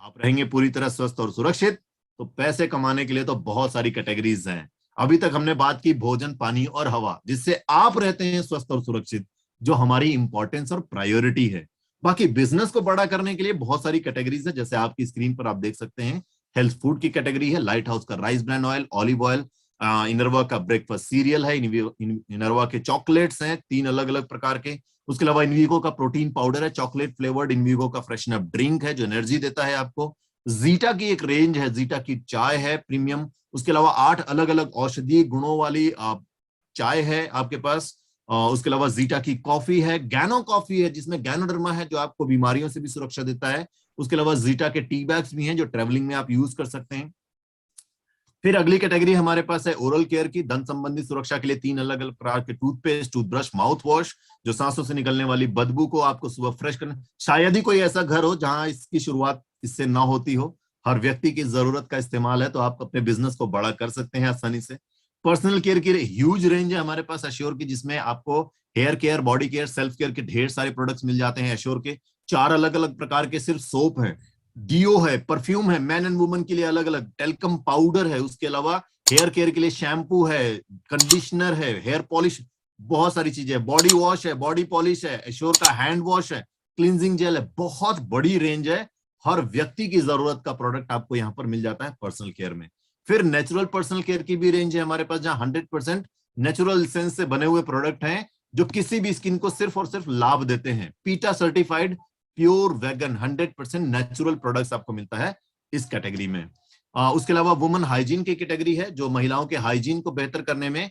आप रहेंगे पूरी तरह स्वस्थ और सुरक्षित, तो पैसे कमाने के लिए तो बहुत सारी कैटेगरीज हैं। अभी तक हमने बात की भोजन, पानी और हवा, जिससे आप रहते हैं स्वस्थ और सुरक्षित, जो हमारी इंपॉर्टेंस और प्रायोरिटी है। बाकी बिजनेस को बड़ा करने के लिए बहुत सारी कैटेगरीज है, जैसे आपकी स्क्रीन पर आप देख सकते हैं। हेल्थ फूड की कैटेगरी है, लाइट हाउस का rice brand oil, olive oil, Inarwa का ब्रेकफास्ट सीरियल है, इनरवा के चॉकलेट्स हैं 3 अलग अलग प्रकार के। उसके अलावा इनवीगो का प्रोटीन पाउडर है, चॉकलेट फ्लेवर्ड इनवीगो का फ्रेशन अप ड्रिंक है जो एनर्जी देता है आपको। जीटा की एक रेंज है, जीटा की चाय है प्रीमियम। उसके अलावा 8 अलग अलग औषधीय गुणों वाली चाय है आपके पास। उसके अलावा जीटा की कॉफी है, गैनो कॉफी है जिसमें गैनोडर्मा है जो आपको बीमारियों से भी सुरक्षा देता है। उसके अलावा जीटा के टी बैग्स भी हैं जो ट्रेवलिंग में आप यूज कर सकते हैं। फिर अगली कैटेगरी हमारे पास है ओरल केयर की, दंत संबंधी सुरक्षा के लिए 3 अलग अलग प्रकार के टूथपेस्ट, टूथब्रश, माउथ वॉश, जो सांसों से निकलने वाली बदबू को आपको सुबह फ्रेश करना। शायद ही कोई ऐसा घर हो जहां इसकी शुरुआत इससे ना होती हो। हर व्यक्ति की जरूरत का इस्तेमाल है, तो आप अपने बिजनेस को बड़ा कर सकते हैं आसानी से। पर्सनल केयर की ह्यूज रेंज है हमारे पास एश्योर की, जिसमें आपको hair care, body care, self care के ढेर सारे प्रोडक्ट्स मिल जाते हैं एश्योर के। 4 अलग अलग प्रकार के सिर्फ सोप है, डीओ है, परफ्यूम है, मैन एंड वुमन के लिए अलग अलग, टेल्कम पाउडर है। उसके अलावा हेयर केयर के लिए शैम्पू है, कंडीशनर है, हेयर पॉलिश, बहुत सारी चीजें है, बॉडी वॉश है, बॉडी पॉलिश है, एश्योर का हैंड वॉश है, क्लींजिंग जेल है। बहुत बड़ी रेंज है, हर व्यक्ति की जरूरत का प्रोडक्ट आपको यहाँ पर मिल जाता है पर्सनल केयर में। फिर नेचुरल पर्सनल केयर की भी रेंज है हमारे पास, जहां 100% नेचुरल एसेंस से बने हुए प्रोडक्ट हैं जो किसी भी स्किन को सिर्फ और सिर्फ लाभ देते हैं। PETA certified pure vegan 100% natural products आपको मिलता है इस कैटेगरी में। उसके अलावा वुमन हाइजीन की कैटेगरी है जो महिलाओं के हाइजीन को बेहतर करने में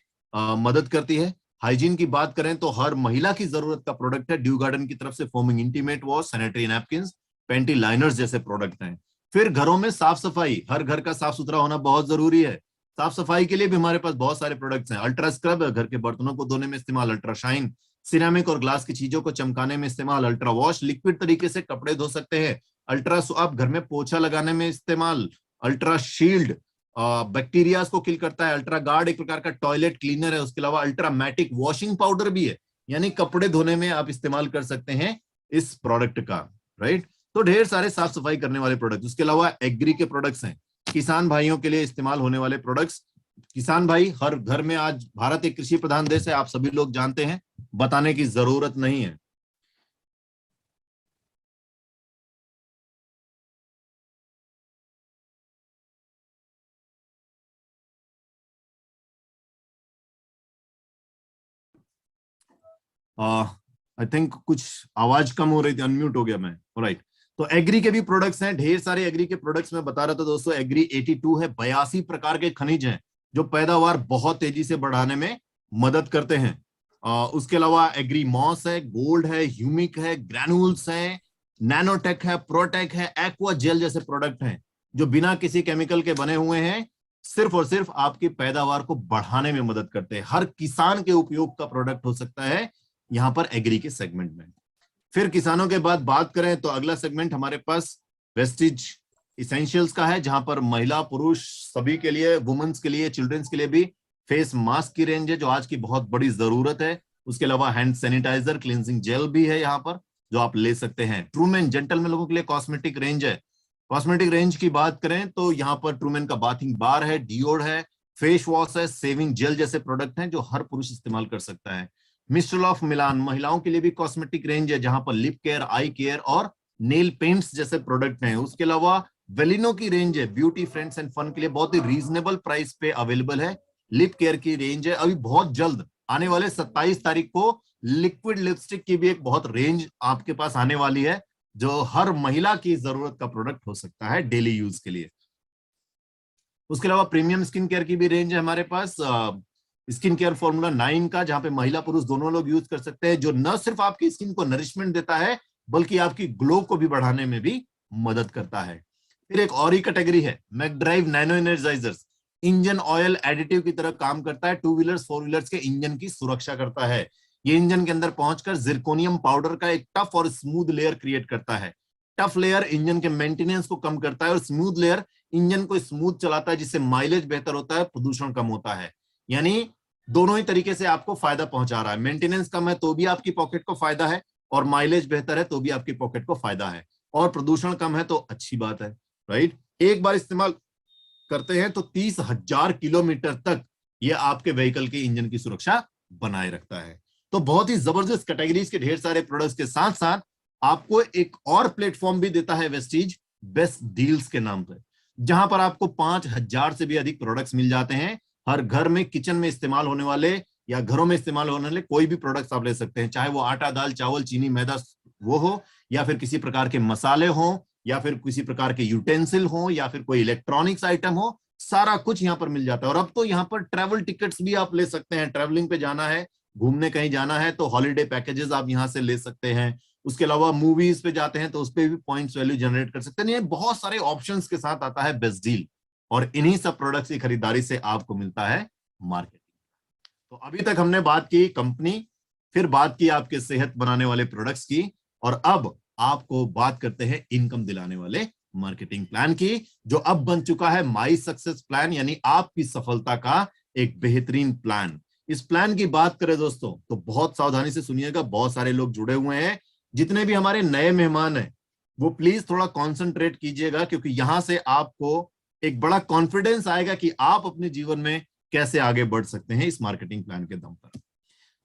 मदद करती है। हाइजीन की बात करें तो हर महिला की जरूरत का प्रोडक्ट है। ड्यू गार्डन की तरफ से foaming intimate wash, sanitary napkin, panty liners जैसे प्रोडक्ट हैं। फिर घरों में साफ सफाई, हर घर का साफ सुथरा होना बहुत जरूरी है। साफ सफाई के लिए भी हमारे पास बहुत सारे प्रोडक्ट्स हैं। अल्ट्रा स्क्रब है, घर के बर्तनों को धोने में इस्तेमाल। अल्ट्रा शाइन, सिरेमिक और ग्लास की चीजों को चमकाने में इस्तेमाल। अल्ट्रा वॉश, लिक्विड तरीके से कपड़े धो सकते हैं। अल्ट्रा आप घर में पोछा लगाने में इस्तेमाल। अल्ट्रा शील्ड बैक्टीरिया को किल करता है। अल्ट्रा गार्ड एक प्रकार का टॉयलेट क्लीनर है। उसके अलावा अल्ट्रा मैटिक वॉशिंग पाउडर भी है, यानी कपड़े धोने में आप इस्तेमाल कर सकते हैं इस प्रोडक्ट का, राइट। तो ढेर सारे साफ सफाई करने वाले प्रोडक्ट। उसके अलावा एग्री के प्रोडक्ट्स हैं, किसान भाइयों के लिए इस्तेमाल होने वाले प्रोडक्ट्स। किसान भाई हर घर में, आज भारत एक कृषि प्रधान देश है, आप सभी लोग जानते हैं, बताने की जरूरत नहीं है। आई थिंक कुछ आवाज कम हो रही थी, अनम्यूट हो गया मैं, राइट। तो एग्री के भी प्रोडक्ट्स हैं, ढेर सारे एग्री के प्रोडक्ट्स मैं बता रहा था दोस्तों। एग्री 82 है, 82 प्रकार के खनिज हैं जो पैदावार बहुत तेजी से बढ़ाने में मदद करते हैं। उसके अलावा एग्री मॉस है, गोल्ड है, ह्यूमिक है, ग्रैनुल्स है, नैनोटेक है, प्रोटेक है, एक्वा जेल जैसे प्रोडक्ट हैं जो बिना किसी केमिकल के बने हुए हैं, सिर्फ और सिर्फ आपकी पैदावार को बढ़ाने में मदद करते हैं। हर किसान के उपयोग का प्रोडक्ट हो सकता है यहां पर एग्री के सेगमेंट में। फिर किसानों के बाद बात करें तो अगला सेगमेंट हमारे पास वेस्टिज इसेंशियल्स का है, जहां पर महिला पुरुष सभी के लिए, वुमेन्स के लिए, चिल्ड्रंस के लिए भी फेस मास्क की रेंज है जो आज की बहुत बड़ी जरूरत है। उसके अलावा हैंड सैनिटाइजर, क्लींजिंग जेल भी है यहाँ पर जो आप ले सकते हैं। ट्रूमेन जेंटलमैन लोगों के लिए कॉस्मेटिक रेंज है। कॉस्मेटिक रेंज की बात करें तो यहाँ पर ट्रूमेन का बाथिंग बार है, डियोड है, फेस वॉश है, सेविंग जेल जैसे प्रोडक्ट हैं जो हर पुरुष इस्तेमाल कर सकता है। मिस्टर ऑफ मिलान महिलाओं के लिए भी कॉस्मेटिक रेंज है, जहां पर लिप केयर, आई केयर और नेल पेंट्स जैसे प्रोडक्ट हैं। उसके अलावा वेलिनो की रेंज है, ब्यूटी, फ्रेंड्स एंड फन के लिए बहुत ही रीजनेबल प्राइस पे अवेलेबल है। लिप केयर की रेंज है। अभी बहुत जल्द आने वाले 27 तारीख को लिक्विड लिपस्टिक की भी एक बहुत रेंज आपके पास आने वाली है जो हर महिला की जरूरत का प्रोडक्ट हो सकता है डेली यूज के लिए। उसके अलावा प्रीमियम स्किन केयर की भी रेंज है हमारे पास, स्किन केयर फॉर्मूला 9 का, जहां पे महिला पुरुष दोनों लोग यूज कर सकते हैं, जो न सिर्फ आपकी स्किन को नरिशमेंट देता है बल्कि आपकी ग्लो को भी बढ़ाने में भी मदद करता है। फिर एक और ही कैटेगरी है Mac Drive nano energisers, engine oil additive की तरह काम करता है, टू व्हीलर्स फोर व्हीलर्स के इंजन की सुरक्षा करता है। ये इंजन के अंदर पहुंचकर जिरकोनियम पाउडर का एक टफ और स्मूथ लेयर क्रिएट करता है। टफ लेयर इंजन के मेंटेनेंस को कम करता है और स्मूथ लेयर इंजन को स्मूथ चलाता है, जिससे माइलेज बेहतर होता है, प्रदूषण कम होता है। यानी दोनों ही तरीके से आपको फायदा पहुंचा रहा है। मेंटेनेंस कम है तो भी आपकी पॉकेट को फायदा है, और माइलेज बेहतर है तो भी आपकी पॉकेट को फायदा है, और प्रदूषण कम है तो अच्छी बात है, राइट। एक बार इस्तेमाल करते हैं तो 30,000 किलोमीटर तक ये आपके व्हीकल के इंजन की सुरक्षा बनाए रखता है। तो बहुत ही जबरदस्त कैटेगरीज के ढेर सारे प्रोडक्ट्स के साथ साथ आपको एक और प्लेटफॉर्म भी देता है वेस्टीज, बेस्ट डील्स के नाम पर, जहां पर आपको 5,000 से भी अधिक प्रोडक्ट्स मिल जाते हैं। हर घर में किचन में इस्तेमाल होने वाले या घरों में इस्तेमाल होने वाले कोई भी प्रोडक्ट्स आप ले सकते हैं, चाहे वो आटा दाल चावल चीनी मैदा वो हो, या फिर किसी प्रकार के मसाले हो, या फिर किसी प्रकार के यूटेंसिल हो, या फिर कोई इलेक्ट्रॉनिक्स आइटम हो, सारा कुछ यहाँ पर मिल जाता है। और अब तो यहाँ पर ट्रैवल टिकट्स भी आप ले सकते हैं, ट्रैवलिंग पे जाना है, घूमने कहीं जाना है तो हॉलीडे पैकेजेस आप यहाँ से ले सकते हैं। उसके अलावा मूवीज पे जाते हैं तो उस पर भी पॉइंट्स वैल्यू जनरेट कर सकते हैं। ये बहुत सारे ऑप्शंस के साथ आता है बेस्ट डील, और इन्हीं सब प्रोडक्ट्स की खरीदारी से आपको मिलता है मार्केटिंग। तो अभी तक हमने बात की कंपनी, फिर बात की आपके सेहत बनाने वाले प्रोडक्ट्स की, और अब आपको बात करते हैं इनकम दिलाने वाले मार्केटिंग प्लान की, जो अब बन चुका है माई सक्सेस प्लान, यानी आपकी सफलता का एक बेहतरीन प्लान। इस प्लान की बात करें दोस्तों तो बहुत सावधानी से सुनिएगा, बहुत सारे लोग जुड़े हुए हैं। जितने भी हमारे नए मेहमान हैं वो प्लीज थोड़ा कॉन्सेंट्रेट कीजिएगा, क्योंकि यहां से आपको एक बड़ा कॉन्फिडेंस आएगा कि आप अपने जीवन में कैसे आगे बढ़ सकते हैं इस मार्केटिंग प्लान के दम पर।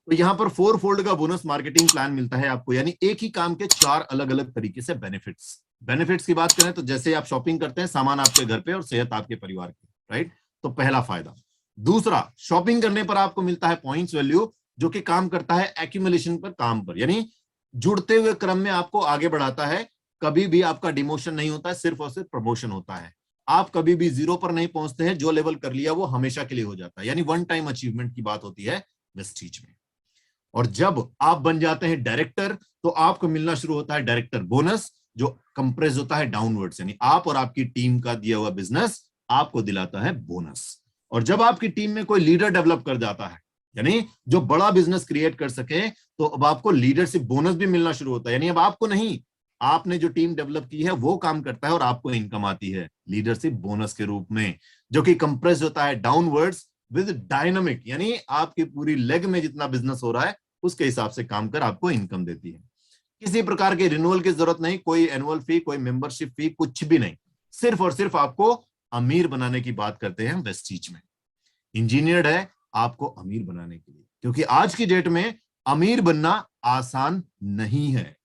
तो यहाँ पर 4 फोल्ड का बोनस मार्केटिंग प्लान मिलता है आपको, यानी एक ही काम के 4 अलग अलग तरीके से बेनिफिट्स की बात करें तो जैसे आप शॉपिंग करते हैं, सामान आपके घर पे और सेहत आपके परिवार की, राइट। तो पहला फायदा। दूसरा, शॉपिंग करने पर आपको मिलता है पॉइंट्स वैल्यू, जो कि काम करता है एक्यूमुलेशन पर, काम पर, यानी जुड़ते हुए क्रम में आपको आगे बढ़ाता है। कभी भी आपका डिमोशन नहीं होता है, सिर्फ और सिर्फ प्रमोशन होता है। आप कभी भी 0 पर नहीं पहुंचते हैं, जो लेवल कर लिया वो हमेशा के लिए हो जाता है, यानी वन टाइम अचीवमेंट की बात होती है वेस्टीज में। और जब आप बन जाते हैं डायरेक्टर तो आपको मिलना शुरू होता है डायरेक्टर बोनस, जो कंप्रेस होता है डाउनवर्ड्स, यानी आप और आपकी टीम का दिया हुआ बिजनेस आपको दिलाता है बोनस। और जब आपकी टीम में कोई लीडर डेवलप कर जाता है, यानी जो बड़ा बिजनेस क्रिएट कर सके, तो अब आपको लीडरशिप बोनस भी मिलना शुरू होता है, यानी अब आपको नहीं, आपने जो टीम डेवलप की है वो काम करता है और आपको इनकम आती है लीडरशिप बोनस के रूप में, जो कि कंप्रेस होता है डाउनवर्ड्स विद डायनामिक, यानी आपकी पूरी लेग में जितना बिजनेस हो रहा है उसके हिसाब से काम कर आपको इनकम देती है। किसी प्रकार के रिन्यूअल की जरूरत नहीं, कोई एनुअल फी, कोई मेंबरशिप फी, कुछ भी नहीं, सिर्फ और सिर्फ आपको अमीर बनाने की बात करते हैं वेस्टीज में। इंजीनियर्ड है आपको अमीर बनाने के लिए, क्योंकि आज की डेट में अमीर बनना आसान नहीं है।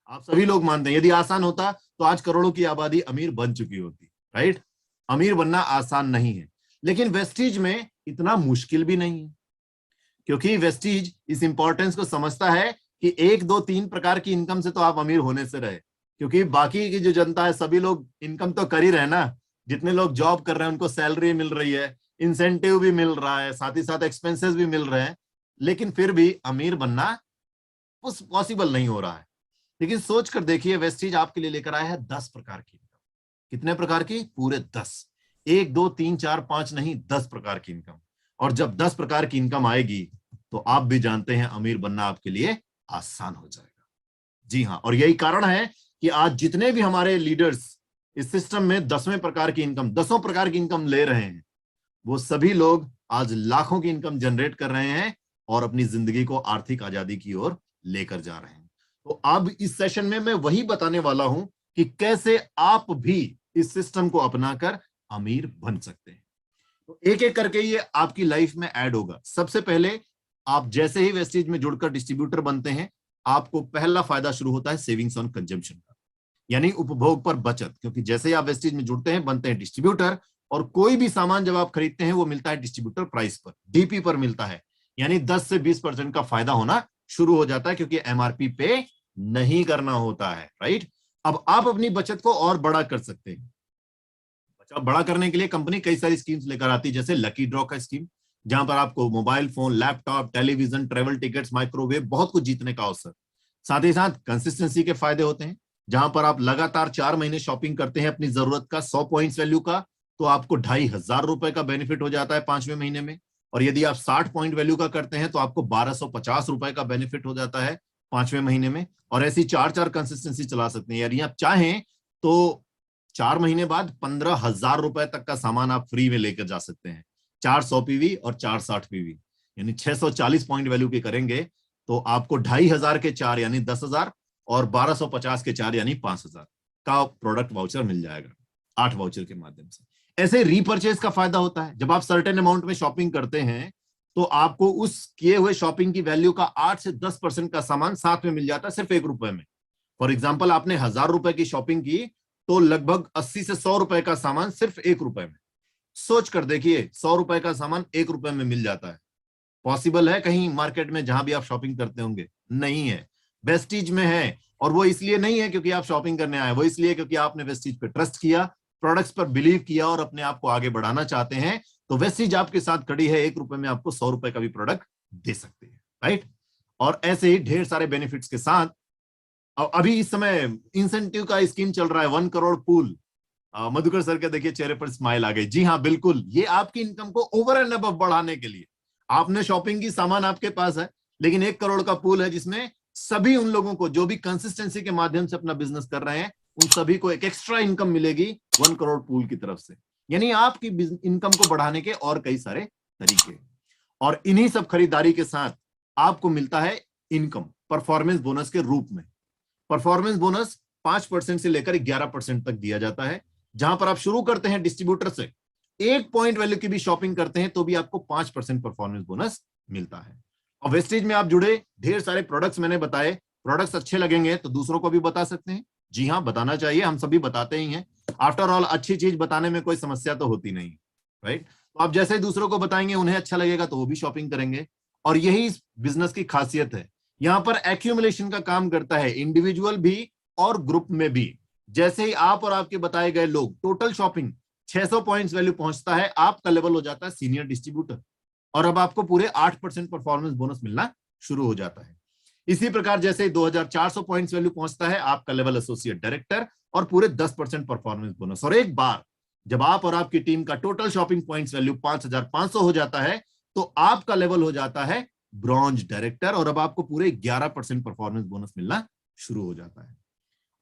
आप सभी लोग मानते हैं यदि आसान होता तो आज करोड़ों की आबादी अमीर बन चुकी होती, राइट। अमीर बनना आसान नहीं है, लेकिन वेस्टीज में इतना मुश्किल भी नहीं है, क्योंकि वेस्टीज इस इंपॉर्टेंस को समझता है कि 1 2 3 प्रकार की इनकम से तो आप अमीर होने से रहे, क्योंकि बाकी की जो जनता है सभी लोग इनकम तो कर ही रहे ना। जितने लोग जॉब कर रहे हैं उनको सैलरी मिल रही है, इंसेंटिव भी मिल रहा है, साथ ही साथ एक्सपेंसेस भी मिल रहे हैं, लेकिन फिर भी अमीर बनना उस पॉसिबल नहीं हो रहा है। लेकिन सोच कर देखिए, वेस्टीज आपके लिए लेकर आया है 10 प्रकार की इनकम। कितने प्रकार की? पूरे 10। 1 2 3 4 5 नहीं, 10 प्रकार की इनकम। और जब 10 प्रकार की इनकम आएगी तो आप भी जानते हैं अमीर बनना आपके लिए आसान हो जाएगा। जी हाँ, और यही कारण है कि आज जितने भी हमारे लीडर्स इस सिस्टम में 10वें प्रकार की इनकम, 10 प्रकार की इनकम ले रहे हैं, वो सभी लोग आज लाखों की इनकम जनरेट कर रहे हैं और अपनी जिंदगी को आर्थिक आजादी की ओर लेकर जा रहे हैं। तो अब इस सेशन में मैं वही बताने वाला हूं कि कैसे आप भी इस सिस्टम को अपनाकर अमीर बन सकते हैं। तो एक एक करके ये आपकी लाइफ में ऐड होगा। सबसे पहले आप जैसे ही वेस्टीज में जुड़कर डिस्ट्रीब्यूटर बनते हैं, आपको पहला फायदा शुरू होता है सेविंग्स ऑन कंजम्पशन का, यानी उपभोग पर बचत। क्योंकि जैसे ही आप वेस्टीज में जुड़ते हैं, बनते हैं डिस्ट्रीब्यूटर, और कोई भी सामान जब आप खरीदते हैं वो मिलता है डिस्ट्रीब्यूटर प्राइस पर, डीपी पर मिलता है, यानी 10 से 20% का फायदा होना शुरू हो जाता है, क्योंकि एमआरपी पे नहीं करना होता है, राइट। अब आप अपनी बचत को और बड़ा कर सकते हैं। बचत बड़ा करने के लिए कंपनी कई सारी स्कीम्स लेकर आती है, जैसे लकी ड्रॉ का स्कीम, जहां पर आपको mobile phone, laptop, television, travel tickets, microwave, बहुत कुछ जीतने का अवसर। साथ ही साथ कंसिस्टेंसी के फायदे होते हैं, जहां पर आप लगातार 4 महीने शॉपिंग करते हैं अपनी जरूरत का 100 पॉइंट्स वैल्यू का, तो आपको 2,500 का बेनिफिट हो जाता है 5वें महीने में। और यदि आप 60 पॉइंट वैल्यू का करते हैं तो आपको 1,250 का बेनिफिट हो जाता है 5वें महीने में। और ऐसी चार चार कंसिस्टेंसी चला सकते हैं, यानी आप चाहें तो 4 महीने बाद 15,000 तक का सामान आप फ्री में लेकर जा सकते हैं। 400 पीवी और 460 पीवी, यानी 640 पॉइंट वैल्यू के करेंगे तो आपको 2,500 के 4 यानी 10,000 और 1,250 के 4 यानी 5,000 का प्रोडक्ट वाउचर मिल जाएगा 8 वाउचर के माध्यम से। ऐसे रीपर्चेज का फायदा होता है, जब आप सर्टेन अमाउंट में शॉपिंग करते हैं तो आपको उस किए हुए शॉपिंग की वैल्यू का 8 से 10% का सामान साथ में मिल जाता है सिर्फ ₹1 में। फॉर एग्जाम्पल, आपने ₹1,000 की शॉपिंग की तो लगभग 80 से ₹100 का सामान सिर्फ ₹1 में। सोच कर देखिए, ₹100 का सामान ₹1 में मिल जाता है। पॉसिबल है कहीं मार्केट में जहां भी आप शॉपिंग करते होंगे? नहीं है। वेस्टीज में है, और वो इसलिए नहीं है क्योंकि आप शॉपिंग करने आए, वो इसलिए क्योंकि आपने वेस्टीज पे ट्रस्ट किया, प्रोडक्ट्स पर बिलीव किया और अपने आप को आगे बढ़ाना चाहते हैं। तो वेस्टीज आपके साथ खड़ी है, ₹1 में आपको ₹100 का भी प्रोडक्ट दे सकते हैं, राइट। और ऐसे ही ढेर सारे बेनिफिट्स के साथ अभी इस समय इंसेंटिव का स्कीम चल रहा है 1 करोड़ पूल। मधुकर सर के देखिए चेहरे पर स्माइल आ गई। जी हाँ, बिल्कुल, ये आपकी इनकम को ओवर एंड अबव बढ़ाने के लिए। आपने शॉपिंग की, सामान आपके पास है, लेकिन 1 करोड़ का पूल है जिसमें सभी उन लोगों को जो भी कंसिस्टेंसी के माध्यम से अपना बिजनेस कर रहे हैं उन सभी को एक एक्स्ट्रा इनकम मिलेगी 1 करोड़ पूल की तरफ से। यानी आपकी इनकम को बढ़ाने के और कई सारे तरीके। और इन्हीं सब खरीदारी के साथ आपको मिलता है इनकम परफॉर्मेंस बोनस के रूप में। परफॉर्मेंस बोनस 5% से लेकर 11% तक दिया जाता है, जहां पर आप शुरू करते हैं डिस्ट्रीब्यूटर से, 1 पॉइंट वैल्यू की भी शॉपिंग करते हैं तो भी आपको 5% परफॉर्मेंस बोनस मिलता है। और वेस्टेज में आप जुड़े ढेर सारे प्रोडक्ट्स मैंने बताए, प्रोडक्ट्स अच्छे लगेंगे तो दूसरों को भी बता सकते हैं। जी हाँ, बताना चाहिए, हम सभी बताते ही हैं। आफ्टर ऑल अच्छी चीज बताने में कोई समस्या तो होती नहीं, राइट। तो आप जैसे ही दूसरों को बताएंगे, उन्हें अच्छा लगेगा तो वो भी शॉपिंग करेंगे। और यही बिजनेस की खासियत है। यहां पर एक्यूमुलेशन का काम करता है, इंडिविजुअल भी और ग्रुप में भी। जैसे ही आप और आपके बताए गए लोग टोटल शॉपिंग 600 पॉइंट्स वैल्यू पहुंचता है, आपका लेवल हो जाता है सीनियर डिस्ट्रीब्यूटर, और अब आपको पूरे 8% परफॉर्मेंस बोनस मिलना शुरू हो जाता है। इसी प्रकार जैसे ही 2,400 पॉइंट्स वैल्यू पहुंचता है, आपका लेवल एसोसिएट डायरेक्टर और पूरे 10% परफॉर्मेंस बोनस। और एक बार जब आप और आपकी टीम का टोटल शॉपिंग पॉइंट्स वैल्यू 5,500 हो जाता है तो आपका लेवल हो जाता है ब्रॉन्ज डायरेक्टर, और अब आपको पूरे 11% परफॉर्मेंस बोनस मिलना शुरू हो जाता है।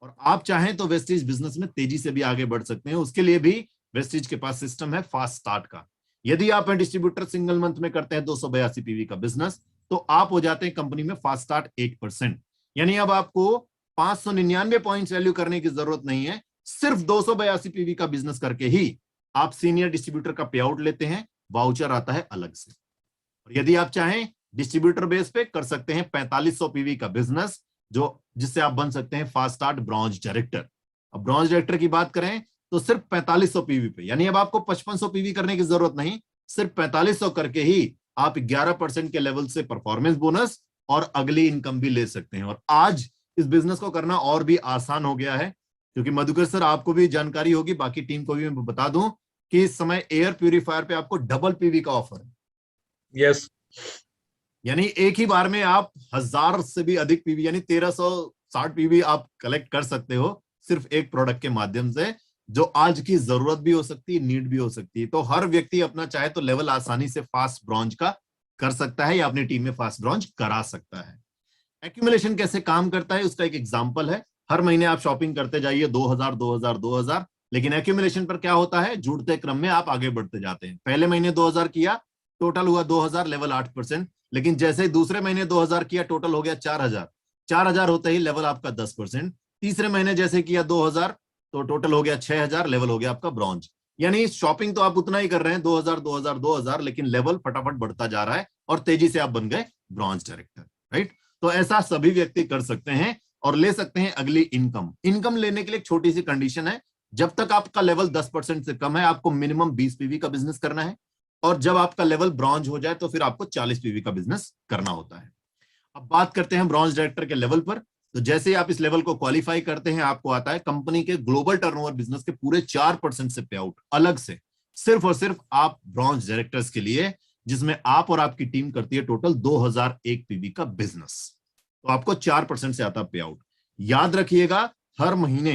और आप चाहें तो वेस्टेज बिजनेस में तेजी से भी आगे बढ़ सकते हैं। उसके लिए भी वेस्टेज के पास सिस्टम है फास्ट स्टार्ट का। यदि आप डिस्ट्रीब्यूटर सिंगल मंथ में करते हैं 282 पीवी का बिजनेस, तो आप हो जाते हैं कंपनी में फास्ट स्टार्ट 8%। यानी अब आपको 599 पॉइंट्स वैल्यू करने की जरूरत नहीं है, सिर्फ 282 पीवी का बिजनेस करके ही आप सीनियर डिस्ट्रीब्यूटर का पे आउट लेते हैं, वाउचर आता है अलग से। और यदि आप चाहें डिस्ट्रीब्यूटर बेस पे कर सकते हैं 4500 पीवी का बिजनेस, जो जिससे आप बन सकते हैं फास्ट स्टार्ट ब्रॉन्ज डायरेक्टर। अब ब्रॉन्ज डायरेक्टर की बात करें तो सिर्फ 4500 पीवी पे, यानी अब आपको 5500 पीवी करने की जरूरत नहीं, सिर्फ 4500 करके ही आप 11% के लेवल से परफॉर्मेंस बोनस और अगली इनकम भी ले सकते हैं। और आज इस बिजनेस को करना और भी आसान हो गया है, क्योंकि मधुकर सर आपको भी जानकारी होगी, बाकी टीम को भी मैं बता दूं कि इस समय एयर प्यूरिफायर पे आपको डबल पीवी का ऑफर है। यस, यानी एक ही बार में आप 1,000 से भी अधिक पीवी यानी 1,360 पीवी आप कलेक्ट कर सकते हो सिर्फ एक प्रोडक्ट के माध्यम से, जो आज की जरूरत भी हो सकती है, नीड भी हो सकती है। तो हर व्यक्ति अपना चाहे तो लेवल आसानी से फास्ट ब्रॉन्ज का कर सकता है या अपनी टीम में फास्ट ब्रॉन्ज करा सकता है। एक्यूमुलेशन कैसे काम करता है उसका एक एग्जांपल है। हर महीने आप शॉपिंग करते जाइए 2,000 2,000 2,000, लेकिन एक्यूमुलेशन पर क्या होता है, जुड़ते क्रम में आप आगे बढ़ते जाते हैं। पहले महीने 2,000 किया, टोटल हुआ 2,000, लेवल 8%। लेकिन जैसे ही दूसरे महीने 2,000 किया, टोटल हो गया 4,000। 4,000 होते ही लेवल आपका 10%। तीसरे महीने जैसे किया 2,000 तो टोटल हो गया 6,000, लेवल हो गया आपका ब्रॉन्ज। यानी शॉपिंग तो आप उतना ही कर रहे हैं 2,000 2,000 2,000, लेकिन लेवल फटाफट बढ़ता जा रहा है और तेजी से आप बन गए ब्रॉन्ज डायरेक्टर, राइट। तो ऐसा सभी व्यक्ति कर सकते हैं और ले सकते हैं अगली इनकम। इनकम लेने के लिए एक छोटी सी कंडीशन है, जब तक आपका लेवल 10% से कम है आपको मिनिमम 20 पीवी का बिजनेस करना है, और जब आपका लेवल ब्रॉन्ज हो जाए तो फिर आपको 40 पीवी का बिजनेस करना होता है। अब बात करते हैं ब्रॉन्ज डायरेक्टर के लेवल पर। तो जैसे ही आप इस लेवल को क्वालिफाई करते हैं, आपको आता है कंपनी के ग्लोबल टर्नओवर बिजनेस के पूरे 4% से पे आउट अलग से, सिर्फ और सिर्फ आप ब्रॉन्ज डायरेक्टर्स के लिए, जिसमें आप और आपकी टीम करती है टोटल 2,001 पीवी का बिजनेस। तो आपको 4% से आता पे आउट। याद रखिएगा हर महीने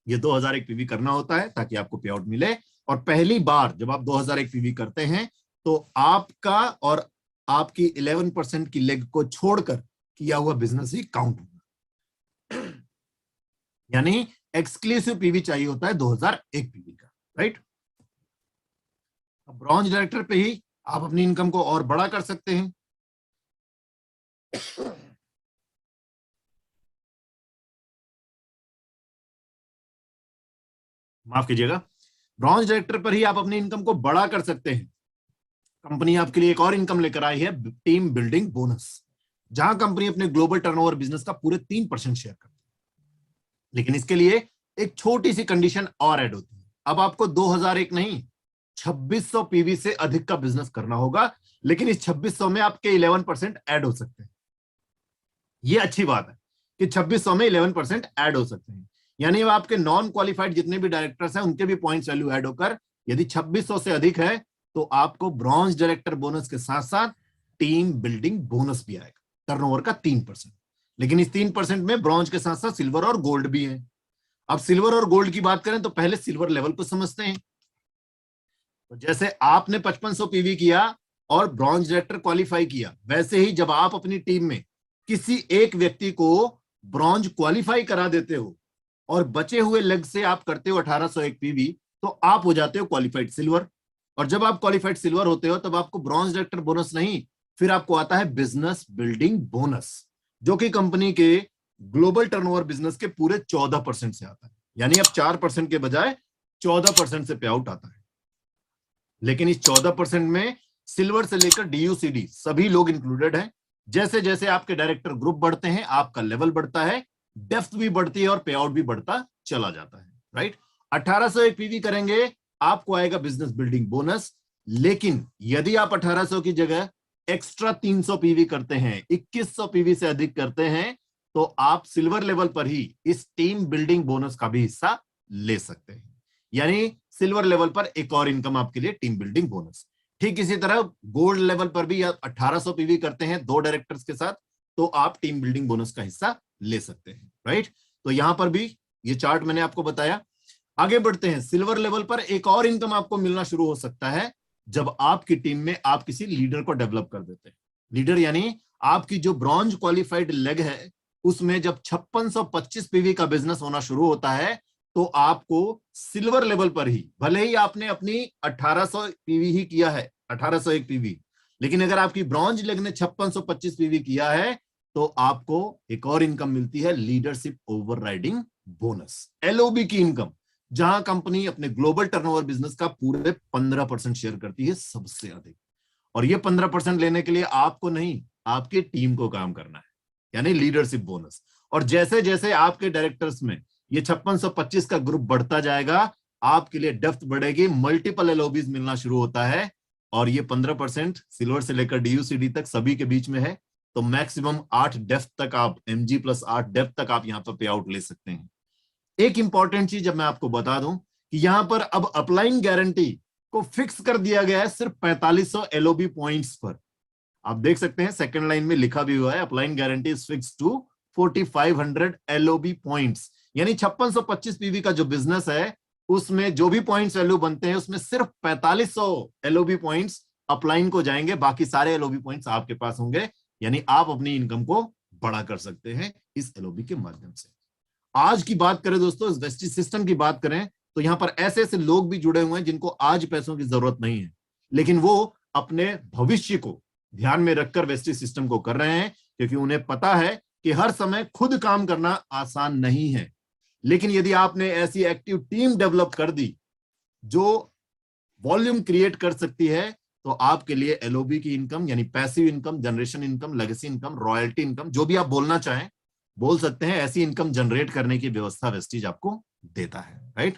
ये 2001 पीवी करना होता है ताकि आपको पे आउट मिले। और पहली बार जब आप 2001 पीवी करते हैं तो आपका और आपकी 11% की लेग को छोड़कर किया हुआ बिजनेस ही काउंट होगा। यानी एक्सक्लूसिव पीवी चाहिए होता है 2001 पीवी का, राइट। अब ब्रॉन्ज डायरेक्टर पे ही आप अपनी इनकम को और बड़ा कर सकते हैं। माफ कीजिएगा, ब्रॉन्ज डायरेक्टर पर ही आप अपनी इनकम को बड़ा कर सकते हैं। कंपनी आपके लिए एक और इनकम लेकर आई है, टीम बिल्डिंग बोनस, जहां कंपनी अपने ग्लोबल टर्नओवर बिजनेस का पूरे 3% शेयर करती है। लेकिन इसके लिए एक छोटी सी कंडीशन और ऐड होती है। अब आपको 2001 नहीं 2600 पीवी से अधिक का बिजनेस करना होगा, लेकिन इस 2600 में आपके 11% ऐड हो सकते हैं। ये अच्छी बात है कि 2600 में 11% ऐड हो सकते हैं। यानी आपके नॉन क्वालिफाइड जितने भी डायरेक्टर्स हैं उनके भी पॉइंट्स वैल्यू ऐड होकर यदि 2600 से अधिक है तो आपको ब्रॉन्ज डायरेक्टर बोनस के साथ साथ टीम बिल्डिंग बोनस भी आएगा, टर्नओवर का 3%। लेकिन इस 3% में ब्रॉन्ज के साथ साथ सिल्वर और गोल्ड भी है। अब सिल्वर और गोल्ड की बात करें तो पहले सिल्वर लेवल को समझते हैं। तो जैसे आपने 5500 पीवी किया और ब्रॉन्ज डायरेक्टर क्वालिफाई किया, वैसे ही जब आप अपनी टीम में किसी एक व्यक्ति को ब्रॉन्ज क्वालिफाई करा देते हो और बचे हुए लेग से आप करते हो 1801 पीवी, तो आप हो जाते हो क्वालिफाइड सिल्वर। और जब आप क्वालिफाइड सिल्वर होते हो तब आपको ब्रॉन्ज डायरेक्टर बोनस नहीं, फिर आपको आता है बिजनेस बिल्डिंग बोनस, जो कि कंपनी के ग्लोबल टर्नओवर बिजनेस के पूरे 14% से आता है। यानी अब 4% के बजाय 14% से पे आउट आता है। लेकिन इस 14% में सिल्वर से लेकर डीयूसीडी सभी लोग इंक्लूडेड हैं। जैसे जैसे आपके डायरेक्टर ग्रुप बढ़ते हैं आपका लेवल बढ़ता है, डेप्थ भी बढ़ती है और पे आउट भी बढ़ता चला जाता है, राइट। 1801 पीवी करेंगे आपको आएगा बिजनेस बिल्डिंग बोनस। लेकिन यदि आप 1800 की जगह एक्स्ट्रा 300 पीवी करते हैं, 2100 पीवी से अधिक करते हैं, तो आप सिल्वर लेवल पर ही इस टीम बिल्डिंग बोनस का भी हिस्सा ले सकते हैं। यानी सिल्वर लेवल पर एक और इनकम आपके लिए टीम बिल्डिंग बोनस। ठीक इसी तरह गोल्ड लेवल पर भी आप 1800 पीवी करते हैं 2 डायरेक्टर्स के साथ, तो आप टीम बिल्डिंग बोनस का हिस्सा ले सकते हैं, राइट। तो यहां पर भी ये चार्ट मैंने आपको बताया। आगे बढ़ते हैं, सिल्वर लेवल पर एक और इनकम आपको मिलना शुरू हो सकता है जब आपकी टीम में आप किसी लीडर को डेवलप कर देते हैं। लीडर यानी आपकी जो ब्रॉन्ज क्वालिफाइड लेग है उसमें जब 5625 पीवी का बिजनेस होना शुरू होता है तो आपको सिल्वर लेवल पर ही, भले ही आपने अपनी 1800 पीवी ही किया है, 1801 पीवी, लेकिन अगर आपकी ब्रॉन्ज लेग ने 5625 पीवी किया है तो आपको एक और इनकम मिलती है, लीडरशिप ओवरराइडिंग बोनस, एलओबी की इनकम, जहां कंपनी अपने ग्लोबल टर्नओवर बिजनेस का पूरे 15% शेयर करती है, सबसे अधिक। और ये 15% लेने के लिए आपको नहीं, आपकी टीम को काम करना है, यानी लीडरशिप बोनस। और जैसे जैसे आपके डायरेक्टर्स में ये 5625 का ग्रुप बढ़ता जाएगा आपके लिए डेप्थ बढ़ेगी, मल्टीपल एलओबीज मिलना शुरू होता है। और ये 15% सिल्वर से लेकर डीयूसीडी तक सभी के बीच में है, तो मैक्सिमम 8 डेप्थ तक आप MG+8 डेप्थ तक आप यहां पर पे आउट ले सकते हैं। एक इंपॉर्टेंट चीज जब मैं आपको बता दूं कि यहां पर अब अपलाइन गारंटी को फिक्स कर दिया गया है सिर्फ 4500 एलओबी पॉइंट्स पर। आप देख सकते हैं सेकंड लाइन में लिखा भी हुआ है, upline guarantee is fix to 4500 LOB points. यानी 5625 पीवी का जो बिजनेस है उसमें जो भी पॉइंट्स वैल्यू बनते हैं उसमें सिर्फ 4500 एलओबी पॉइंट्स अपलाइन को जाएंगे, बाकी सारे एलओबी पॉइंट्स आपके पास होंगे। यानी आप अपनी इनकम को बड़ा कर सकते हैं इस एलओबी के माध्यम से। आज की बात करें दोस्तों, इस वेस्टेज सिस्टम की बात करें तो यहां पर ऐसे ऐसे लोग भी जुड़े हुए हैं जिनको आज पैसों की जरूरत नहीं है, लेकिन वो अपने भविष्य को ध्यान में रखकर वेस्टेज सिस्टम को कर रहे हैं, क्योंकि उन्हें पता है कि हर समय खुद काम करना आसान नहीं है। लेकिन यदि आपने ऐसी एक्टिव टीम डेवलप कर दी जो वॉल्यूम क्रिएट कर सकती है, तो आपके लिए एलओबी की इनकम यानी passive income, generation income, legacy income, royalty income, जो भी आप बोलना चाहें बोल सकते हैं, ऐसी इनकम जनरेट करने की व्यवस्था वेस्टीज आपको देता है, राइट।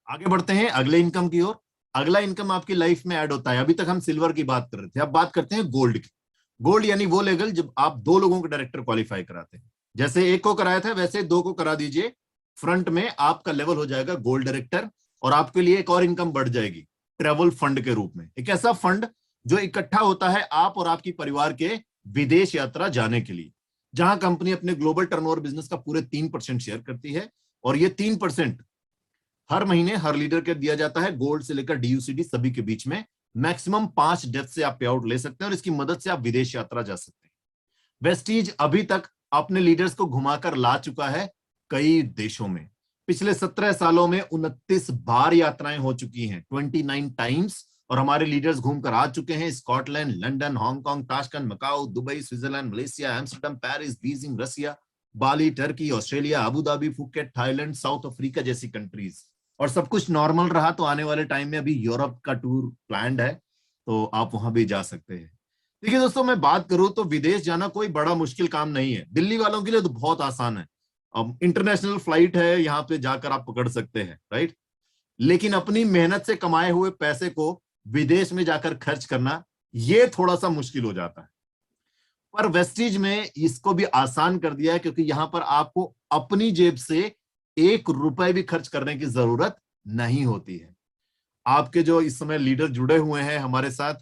आगे बढ़ते हैं अगले इनकम की ओर। अगला इनकम आपकी लाइफ में ऐड होता है। अभी तक हम सिल्वर की बात कर रहे थे, अब बात करते हैं गोल्ड की। गोल्ड यानी वो लेवल जब आप 2 लोगों को डायरेक्टर क्वालिफाई कराते हैं, जैसे एक को कराया था वैसे 2 को करा दीजिए, फ्रंट में आपका लेवल हो जाएगा गोल्ड डायरेक्टर। और आपके लिए एक और इनकम बढ़ जाएगी ट्रेवल फंड के रूप में, एक ऐसा फंड जो इकट्ठा होता है आप और आपकी परिवार के विदेश यात्रा जाने के लिए, जहां कंपनी अपने ग्लोबल टर्नओवर बिजनेस का पूरे 3% शेयर करती है, और ये 3% हर महीने हर लीडर के दिया जाता है, गोल्ड से लेकर DUCD सभी के बीच में। मैक्सिमम 5 डेथ से आप पे आउट ले सकते हैं, और इसकी मदद से आप विदेश यात्रा जा सकते हैं। वेस्टीज अभी तक अपने लीडर्स को घुमाकर ला चुका है कई देशों में। पिछले 17 सालों में 29 बार यात्राएं हो चुकी हैं, 29 टाइम्स, और हमारे लीडर्स घूमकर आ चुके हैं Scotland, London, Hong Kong, Tashkent, Macau, Dubai, Switzerland, Malaysia, Amsterdam, Paris, Beijing, Russia, Bali, Turkey, Australia, Abu Dhabi, Phuket, Thailand, South Africa जैसी कंट्रीज। और सब कुछ नॉर्मल रहा तो आने वाले टाइम में अभी यूरोप का टूर प्लान्ड है, तो आप वहां भी जा सकते हैं। देखिए दोस्तों, मैं बात करूं तो विदेश जाना कोई बड़ा मुश्किल काम नहीं है। दिल्ली वालों के लिए तो बहुत आसान है, अब इंटरनेशनल फ्लाइट है, यहाँ पे जाकर आप पकड़ सकते हैं, राइट। लेकिन अपनी मेहनत से कमाए हुए पैसे को विदेश में जाकर खर्च करना, ये थोड़ा सा मुश्किल हो जाता है। पर वेस्टीज में इसको भी आसान कर दिया है, क्योंकि यहां पर आपको अपनी जेब से 1 रुपए भी खर्च करने की जरूरत नहीं होती है। आपके जो इस समय लीडर जुड़े हुए हैं हमारे साथ,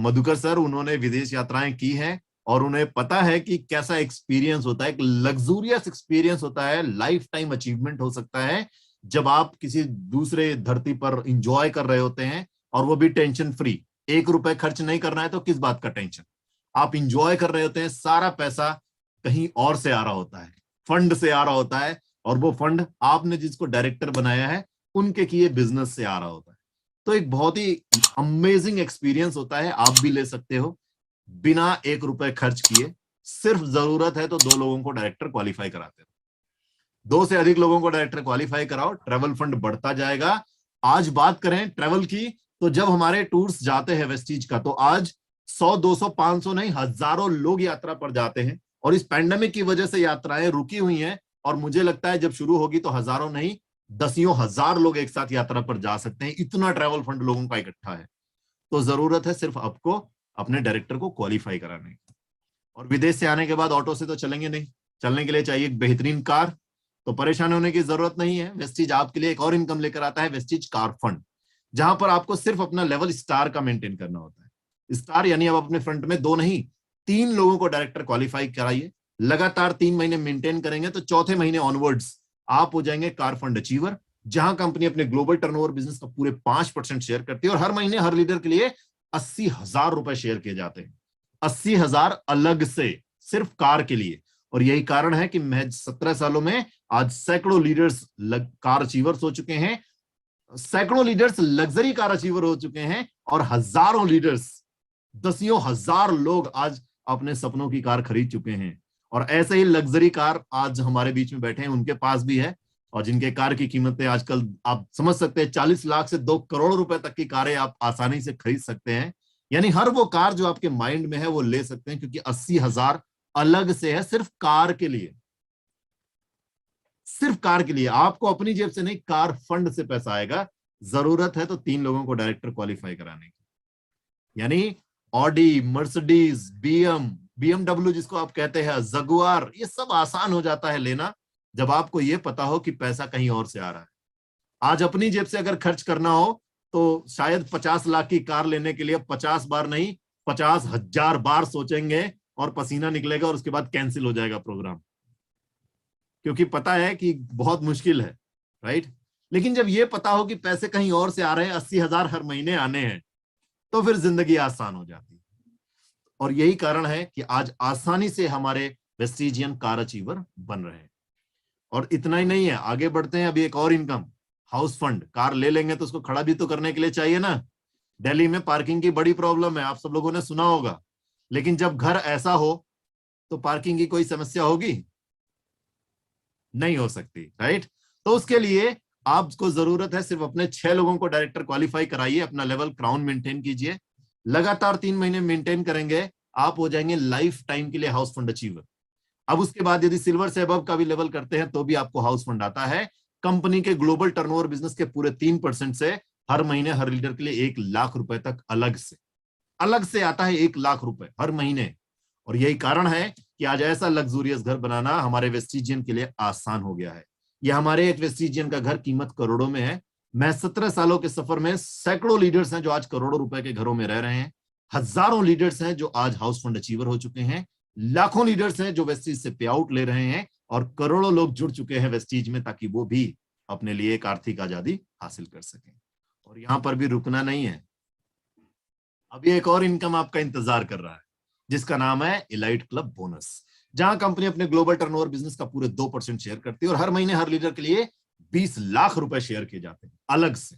मधुकर सर, उन्होंने विदेश यात्राएं की हैं, और उन्हें पता है कि कैसा एक्सपीरियंस होता है। एक लग्जूरियस एक्सपीरियंस होता है, लाइफ टाइम अचीवमेंट हो सकता है जब आप किसी दूसरे धरती पर इंजॉय कर रहे होते हैं, और वो भी टेंशन फ्री। 1 रुपए खर्च नहीं करना है तो किस बात का टेंशन, आप इंजॉय कर रहे होते हैं। सारा पैसा कहीं और से आ रहा होता है, फंड से आ रहा होता है, और वो फंड आपने जिसको डायरेक्टर बनाया है उनके किए बिजनेस से आ रहा होता है। तो एक बहुत ही अमेजिंग एक्सपीरियंस होता है, आप भी ले सकते हो बिना 1 रुपए खर्च किए। सिर्फ जरूरत है तो 2 लोगों को डायरेक्टर क्वालिफाई कराते हो, 2 से अधिक लोगों को डायरेक्टर क्वालिफाई कराओ, ट्रेवल फंड बढ़ता जाएगा। आज बात करें ट्रेवल की, तो जब हमारे टूर्स जाते हैं वेस्टीज का, तो आज 100, 200, 500 नहीं, हजारों लोग यात्रा पर जाते हैं। और इस पैंडेमिक की वजह से यात्राएं रुकी हुई हैं, और मुझे लगता है जब शुरू होगी तो हजारों नहीं, दसियों हजार लोग एक साथ यात्रा पर जा सकते हैं। इतना ट्रैवल फंड लोगों का इकट्ठा है। तो जरूरत है सिर्फ आपको अपने डायरेक्टर को क्वालिफाई कराने की। और विदेश से आने के बाद ऑटो से तो चलेंगे नहीं, चलने के लिए चाहिए एक बेहतरीन कार। तो परेशान होने की जरूरत नहीं है। वेस्टीज आपके लिए एक और इनकम लेकर आता है, वेस्टीज कार फंड, जहां पर आपको सिर्फ अपना लेवल स्टार का मेंटेन करना होता है। स्टार यानी अब अपने फ्रंट में 2 नहीं 3 लोगों को डायरेक्टर क्वालिफाई कराइए, लगातार 3 महीने मेंटेन करेंगे तो चौथे महीने ऑनवर्ड्स आप हो जाएंगे कार फंड अचीवर, जहां कंपनी अपने ग्लोबल टर्नओवर बिजनेस का पूरे 5% शेयर करती है, और हर महीने हर लीडर के लिए 80,000 रुपए शेयर किए जाते हैं। 80,000 अलग से सिर्फ कार के लिए। और यही कारण है कि महज 17 सालों में आज सैकड़ों लीडर्स कार अचीवर्स हो चुके हैं, सैकड़ों लीडर्स लग्जरी कार अचीवर हो चुके हैं, और हजारों लीडर्स, दसियों हजार लोग आज अपने सपनों की कार खरीद चुके हैं। और ऐसे ही लग्जरी कार आज हमारे बीच में बैठे हैं, उनके पास भी है, और जिनके कार की कीमतें आजकल आप समझ सकते हैं 40 लाख से 2 करोड़ रुपए तक की कारें आप आसानी से खरीद सकते हैं। यानी हर वो कार जो आपके माइंड में है वो ले सकते हैं, क्योंकि 80,000 अलग से है सिर्फ कार के लिए। सिर्फ कार के लिए, आपको अपनी जेब से नहीं, कार फंड से पैसा आएगा। जरूरत है तो 3 लोगों को डायरेक्टर क्वालिफाई कराने की। यानी ऑडी, मर्सिडीज, BMW जिसको आप कहते हैं, जगुआर, ये सब आसान हो जाता है लेना जब आपको ये पता हो कि पैसा कहीं और से आ रहा है। आज अपनी जेब से अगर खर्च करना हो तो शायद 50 लाख की कार लेने के लिए 50 बार नहीं 50,000 बार सोचेंगे, और पसीना निकलेगा, और उसके बाद कैंसिल हो जाएगा प्रोग्राम, क्योंकि पता है कि बहुत मुश्किल है, राइट। लेकिन जब ये पता हो कि पैसे कहीं और से आ रहे हैं, 80,000 हर महीने आने हैं, तो फिर जिंदगी आसान हो जाती है। और यही कारण है कि आज आसानी से हमारे वेस्टीजियन कार अचीवर बन रहे हैं। और इतना ही नहीं है, आगे बढ़ते हैं। अभी एक और इनकम, हाउस फंड। कार ले लेंगे तो उसको खड़ा भी तो करने के लिए चाहिए ना। दिल्ली में पार्किंग की बड़ी प्रॉब्लम है, आप सब लोगों ने सुना होगा। लेकिन जब घर ऐसा हो तो पार्किंग की कोई समस्या होगी? नहीं हो सकती, राइट। तो उसके लिए आपको जरूरत है सिर्फ अपने 6 लोगों को डायरेक्टर क्वालिफाई कराइए, अपना लेवल क्राउन मेंटेन कीजिए, लगातार 3 महीने मेंटेन करेंगे, आप हो जाएंगे लाइफ टाइम के लिए हाउस फंड अचीवर। अब उसके बाद यदि सिल्वर से अबव का भी लेवल करते हैं तो भी आपको हाउस फंड आता है। कंपनी के ग्लोबल टर्नओवर बिजनेस के पूरे 3% से हर महीने हर लीडर के लिए 1 लाख रुपए तक अलग से आता है, 1 लाख रुपए हर महीने। और यही कारण है कि आज ऐसा लग्जूरियस घर बनाना हमारे वेस्टीजियन के लिए आसान हो गया है। यह हमारे एक वेस्टीजियन का घर कीमत करोड़ों में है। मैं 17 सालों के सफर में सैकड़ों लीडर्स हैं जो आज करोड़ों रुपए के घरों में रह रहे हैं। हजारों लीडर्स हैं जो आज हाउस फंड अचीवर हो चुके हैं, लाखों लीडर्स हैं जो वेस्टीज से पे आउट ले रहे हैं, और करोड़ों लोग जुड़ चुके हैं वेस्टीज में ताकि वो भी अपने लिए एक आर्थिक आजादी हासिल कर सकें। और यहां पर भी रुकना नहीं है, अभी एक और इनकम आपका इंतजार कर रहा है जिसका नाम है इलाइट क्लब बोनस, जहां कंपनी अपने ग्लोबल टर्नओवर बिजनेस का पूरे 2% शेयर करती है और हर महीने हर लीडर के लिए 20 लाख रुपए शेयर किए जाते हैं अलग से।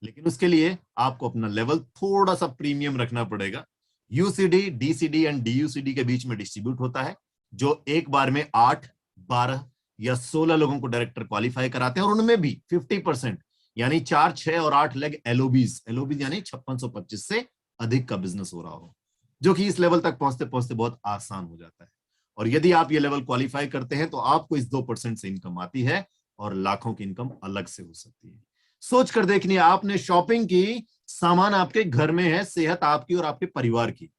लेकिन उसके लिए आपको अपना लेवल थोड़ा सा प्रीमियम रखना पड़ेगा। यूसीडी, डीसीडी एंड डीयूसीडी के बीच में डिस्ट्रीब्यूट होता है, जो एक बार में 8, 12 या 16 लोगों को डायरेक्टर क्वालिफाई कराते हैं, और उनमें भी 50% यानी 4, 6 और 8 लेग एलओबीज यानी 5625 से अधिक का बिजनेस हो रहा हो, जो कि इस लेवल तक पहुंचते पहुंचते बहुत आसान हो जाता है। और यदि आप ये लेवल क्वालिफाई करते हैं तो आपको इस 2% से इनकम आती है और लाखों की इनकम अलग से हो सकती है। सोच कर देखनी, आपने शॉपिंग की, सामान आपके घर में है, सेहत आपकी और आपके परिवार की,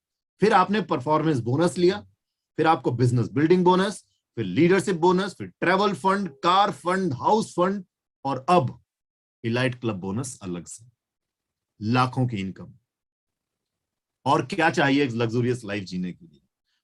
फिर आपने परफॉर्मेंस बोनस लिया, फिर आपको बिजनेस बिल्डिंग बोनस, फिर लीडरशिप बोनस, फिर travel fund, car fund, house fund, और अब इलाइट क्लब बोनस अलग से, लाखों की इनकम। और क्या चाहिए एक लग्जरियस लाइफ जीने के लिए?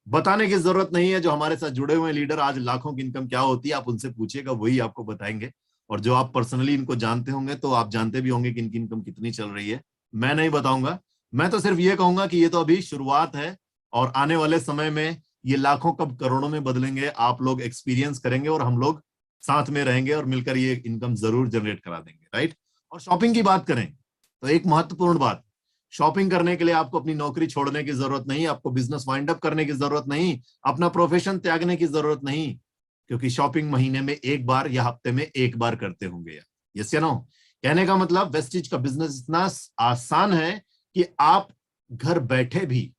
बताने की जरूरत नहीं है, जो हमारे साथ जुड़े हुए लीडर आज लाखों की इनकम क्या होती है आप उनसे पूछिएगा, वही आपको बताएंगे। और जो आप पर्सनली इनको जानते होंगे तो आप जानते भी होंगे कि इनकी इनकम कितनी चल रही है। मैं नहीं बताऊंगा, मैं तो सिर्फ ये कहूंगा कि ये तो अभी शुरुआत है, और आने वाले समय में ये लाखों कब करोड़ों में बदलेंगे आप लोग एक्सपीरियंस करेंगे, और हम लोग साथ में रहेंगे और मिलकर ये इनकम जरूर जनरेट करा देंगे, राइट। और शॉपिंग की बात करें तो एक महत्वपूर्ण बात, शॉपिंग करने के लिए आपको अपनी नौकरी छोड़ने की जरूरत नहीं, आपको बिजनेस वाइंड अप करने की जरूरत नहीं, अपना प्रोफेशन त्यागने की जरूरत नहीं, क्योंकि शॉपिंग महीने में एक बार या हफ्ते में एक बार करते होंगे। यस या नो? कहने का मतलब वेस्टीज का बिजनेस इतना आसान है कि आप घर बैठे भी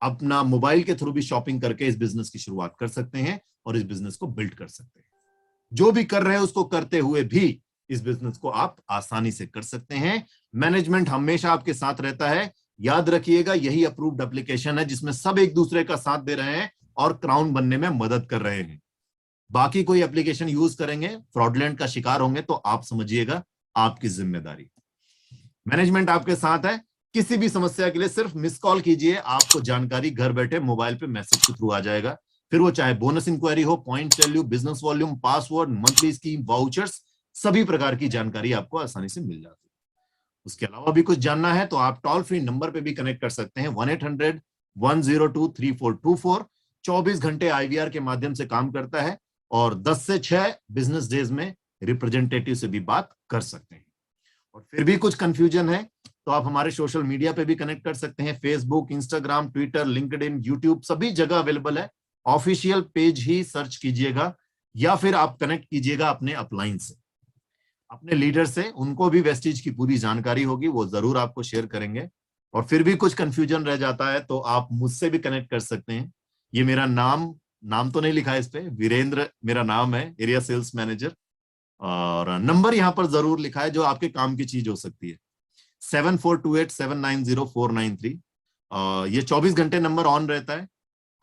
अपना मोबाइल के थ्रू भी शॉपिंग करके इस बिजनेस की शुरुआत कर सकते हैं और इस बिजनेस को बिल्ड कर सकते हैं। जो भी कर रहे हैं उसको करते हुए भी इस बिजनेस को आप आसानी से कर सकते हैं। मैनेजमेंट हमेशा आपके साथ रहता है, याद रखिएगा, यही अप्रूव्ड एप्लीकेशन है जिसमें सब एक दूसरे का साथ दे रहे हैं और क्राउन बनने में मदद कर रहे हैं। बाकी कोई एप्लीकेशन यूज करेंगे, फ्रॉडलेंट का शिकार होंगे, तो आप समझिएगा आपकी जिम्मेदारी। मैनेजमेंट आपके साथ है, किसी भी समस्या के लिए सिर्फ मिस कॉल कीजिए, आपको जानकारी घर बैठे मोबाइल पे मैसेज के थ्रू आ जाएगा। फिर वो चाहे बोनस इंक्वायरी हो, point value, business volume, password, monthly scheme, vouchers, सभी प्रकार की जानकारी आपको आसानी से मिल जाती है। उसके अलावा भी कुछ जानना है तो आप टोल फ्री नंबर पे भी कनेक्ट कर सकते हैं, 1-800-102-3424। 24 घंटे आईवीआर के माध्यम से काम करता है और 10 से 6 बिजनेस डेज में रिप्रेजेंटेटिव से भी बात कर सकते हैं। और फिर भी कुछ कंफ्यूजन है तो आप हमारे सोशल मीडिया पे भी कनेक्ट कर सकते हैं, Facebook, Instagram, Twitter, LinkedIn, YouTube, सभी जगह अवेलेबल है। ऑफिशियल पेज ही सर्च कीजिएगा या फिर आप कनेक्ट कीजिएगा अपने अपलाइन से, अपने लीडर से, उनको भी वेस्टीज की पूरी जानकारी होगी, वो जरूर आपको शेयर करेंगे। और फिर भी कुछ कंफ्यूजन रह जाता है तो आप मुझसे भी कनेक्ट कर सकते हैं। ये मेरा नाम तो नहीं लिखा है इस पे, वीरेंद्र मेरा नाम है, एरिया सेल्स मैनेजर, और नंबर यहाँ पर जरूर लिखा है जो आपके काम की चीज हो सकती है, 7428790493। ये 24 घंटे नंबर ऑन रहता है,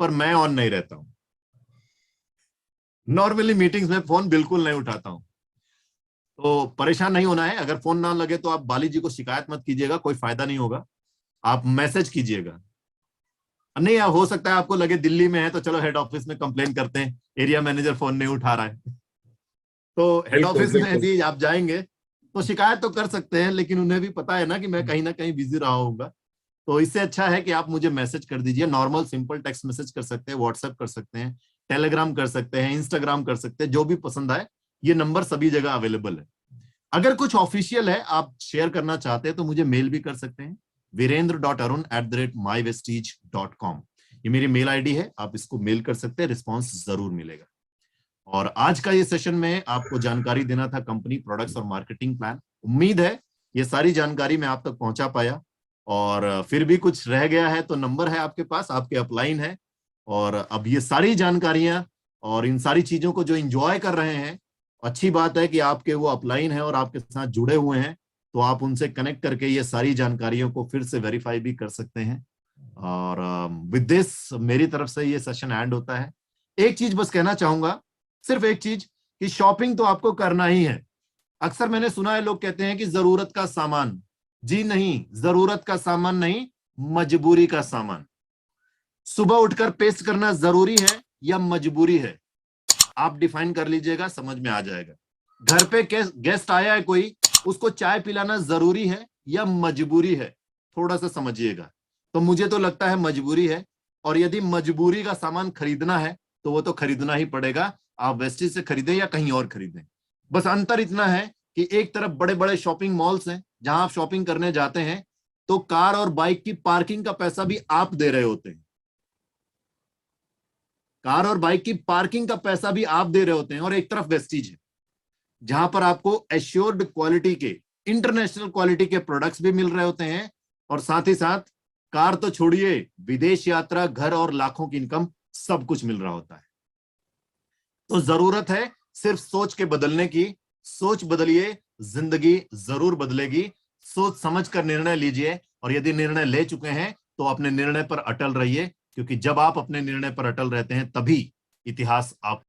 पर मैं ऑन नहीं रहता हूं। नॉर्मली मीटिंग्स में फोन बिल्कुल नहीं उठाता हूं, तो परेशान नहीं होना है। अगर फोन ना लगे तो आप बाली जी को शिकायत मत कीजिएगा, कोई फायदा नहीं होगा, आप मैसेज कीजिएगा। नहीं, हो सकता है आपको लगे दिल्ली में है तो चलो हेड ऑफिस में कंप्लेन करते हैं, एरिया मैनेजर फोन नहीं उठा रहा है, तो हेड ऑफिस में भी आप जाएंगे तो शिकायत तो कर सकते हैं, लेकिन उन्हें भी पता है ना कि मैं कहीं ना कहीं बिजी रहा होऊंगा। तो इससे अच्छा है कि आप मुझे मैसेज कर दीजिए, नॉर्मल सिंपल टेक्स्ट मैसेज कर सकते हैं, व्हाट्सएप कर सकते हैं, टेलीग्राम कर सकते हैं, इंस्टाग्राम कर सकते हैं, जो भी पसंद आए। ये नंबर सभी जगह अवेलेबल है। अगर कुछ ऑफिशियल है आप शेयर करना चाहते हैं तो मुझे मेल भी कर सकते हैं, virendra.arun@mywestige.com। ये मेरी मेल आईडी है, आप इसको मेल कर सकते हैं, रिस्पॉन्स जरूर मिलेगा। और आज का ये सेशन में आपको जानकारी देना था कंपनी, प्रोडक्ट्स और मार्केटिंग प्लान। उम्मीद है ये सारी जानकारी मैं आप तक पहुंचा पाया, और फिर भी कुछ रह गया है तो नंबर है आपके पास, आपके अपलाइन है। और अब ये सारी जानकारियां और इन सारी चीजों को जो एंजॉय कर रहे हैं, अच्छी बात है कि आपके वो अपलाइन है और आपके साथ जुड़े हुए हैं, तो आप उनसे कनेक्ट करके ये सारी जानकारियों को फिर से वेरीफाई भी कर सकते हैं। और विद दिस मेरी तरफ से ये सेशन एंड होता है। एक चीज बस कहना चाहूंगा, सिर्फ एक चीज, कि शॉपिंग तो आपको करना ही है। अक्सर मैंने सुना है लोग कहते हैं कि जरूरत का सामान, जी नहीं, जरूरत का सामान नहीं, मजबूरी का सामान। सुबह उठकर पेस्ट करना जरूरी है या मजबूरी है? आप डिफाइन कर लीजिएगा, समझ में आ जाएगा। घर पे गेस्ट आया है कोई, उसको चाय पिलाना जरूरी है या मजबूरी है? थोड़ा सा समझिएगा। तो मुझे तो लगता है मजबूरी है, और यदि मजबूरी का सामान खरीदना है तो वो तो खरीदना ही पड़ेगा। आप वेस्टेज से खरीदें या कहीं और खरीदें। बस अंतर इतना है कि एक तरफ बड़े बड़े शॉपिंग मॉल्स हैं जहां आप शॉपिंग करने जाते हैं तो कार और बाइक की पार्किंग का पैसा भी आप दे रहे होते हैं। कार और बाइक की पार्किंग का पैसा भी आप दे रहे होते हैं। और एक तरफ वेस्टीज है जहां पर आपको एश्योर्ड क्वालिटी के, इंटरनेशनल क्वालिटी के प्रोडक्ट्स भी मिल रहे होते हैं, और साथ ही साथ कार तो छोड़िए, विदेश यात्रा, घर और लाखों की इनकम, सब कुछ मिल रहा होता है। तो जरूरत है सिर्फ सोच के बदलने की। सोच बदलिए, जिंदगी जरूर बदलेगी। सोच समझ कर निर्णय लीजिए, और यदि निर्णय ले चुके हैं तो अपने निर्णय पर अटल रहिए, क्योंकि जब आप अपने निर्णय पर अटल रहते हैं तभी इतिहास आप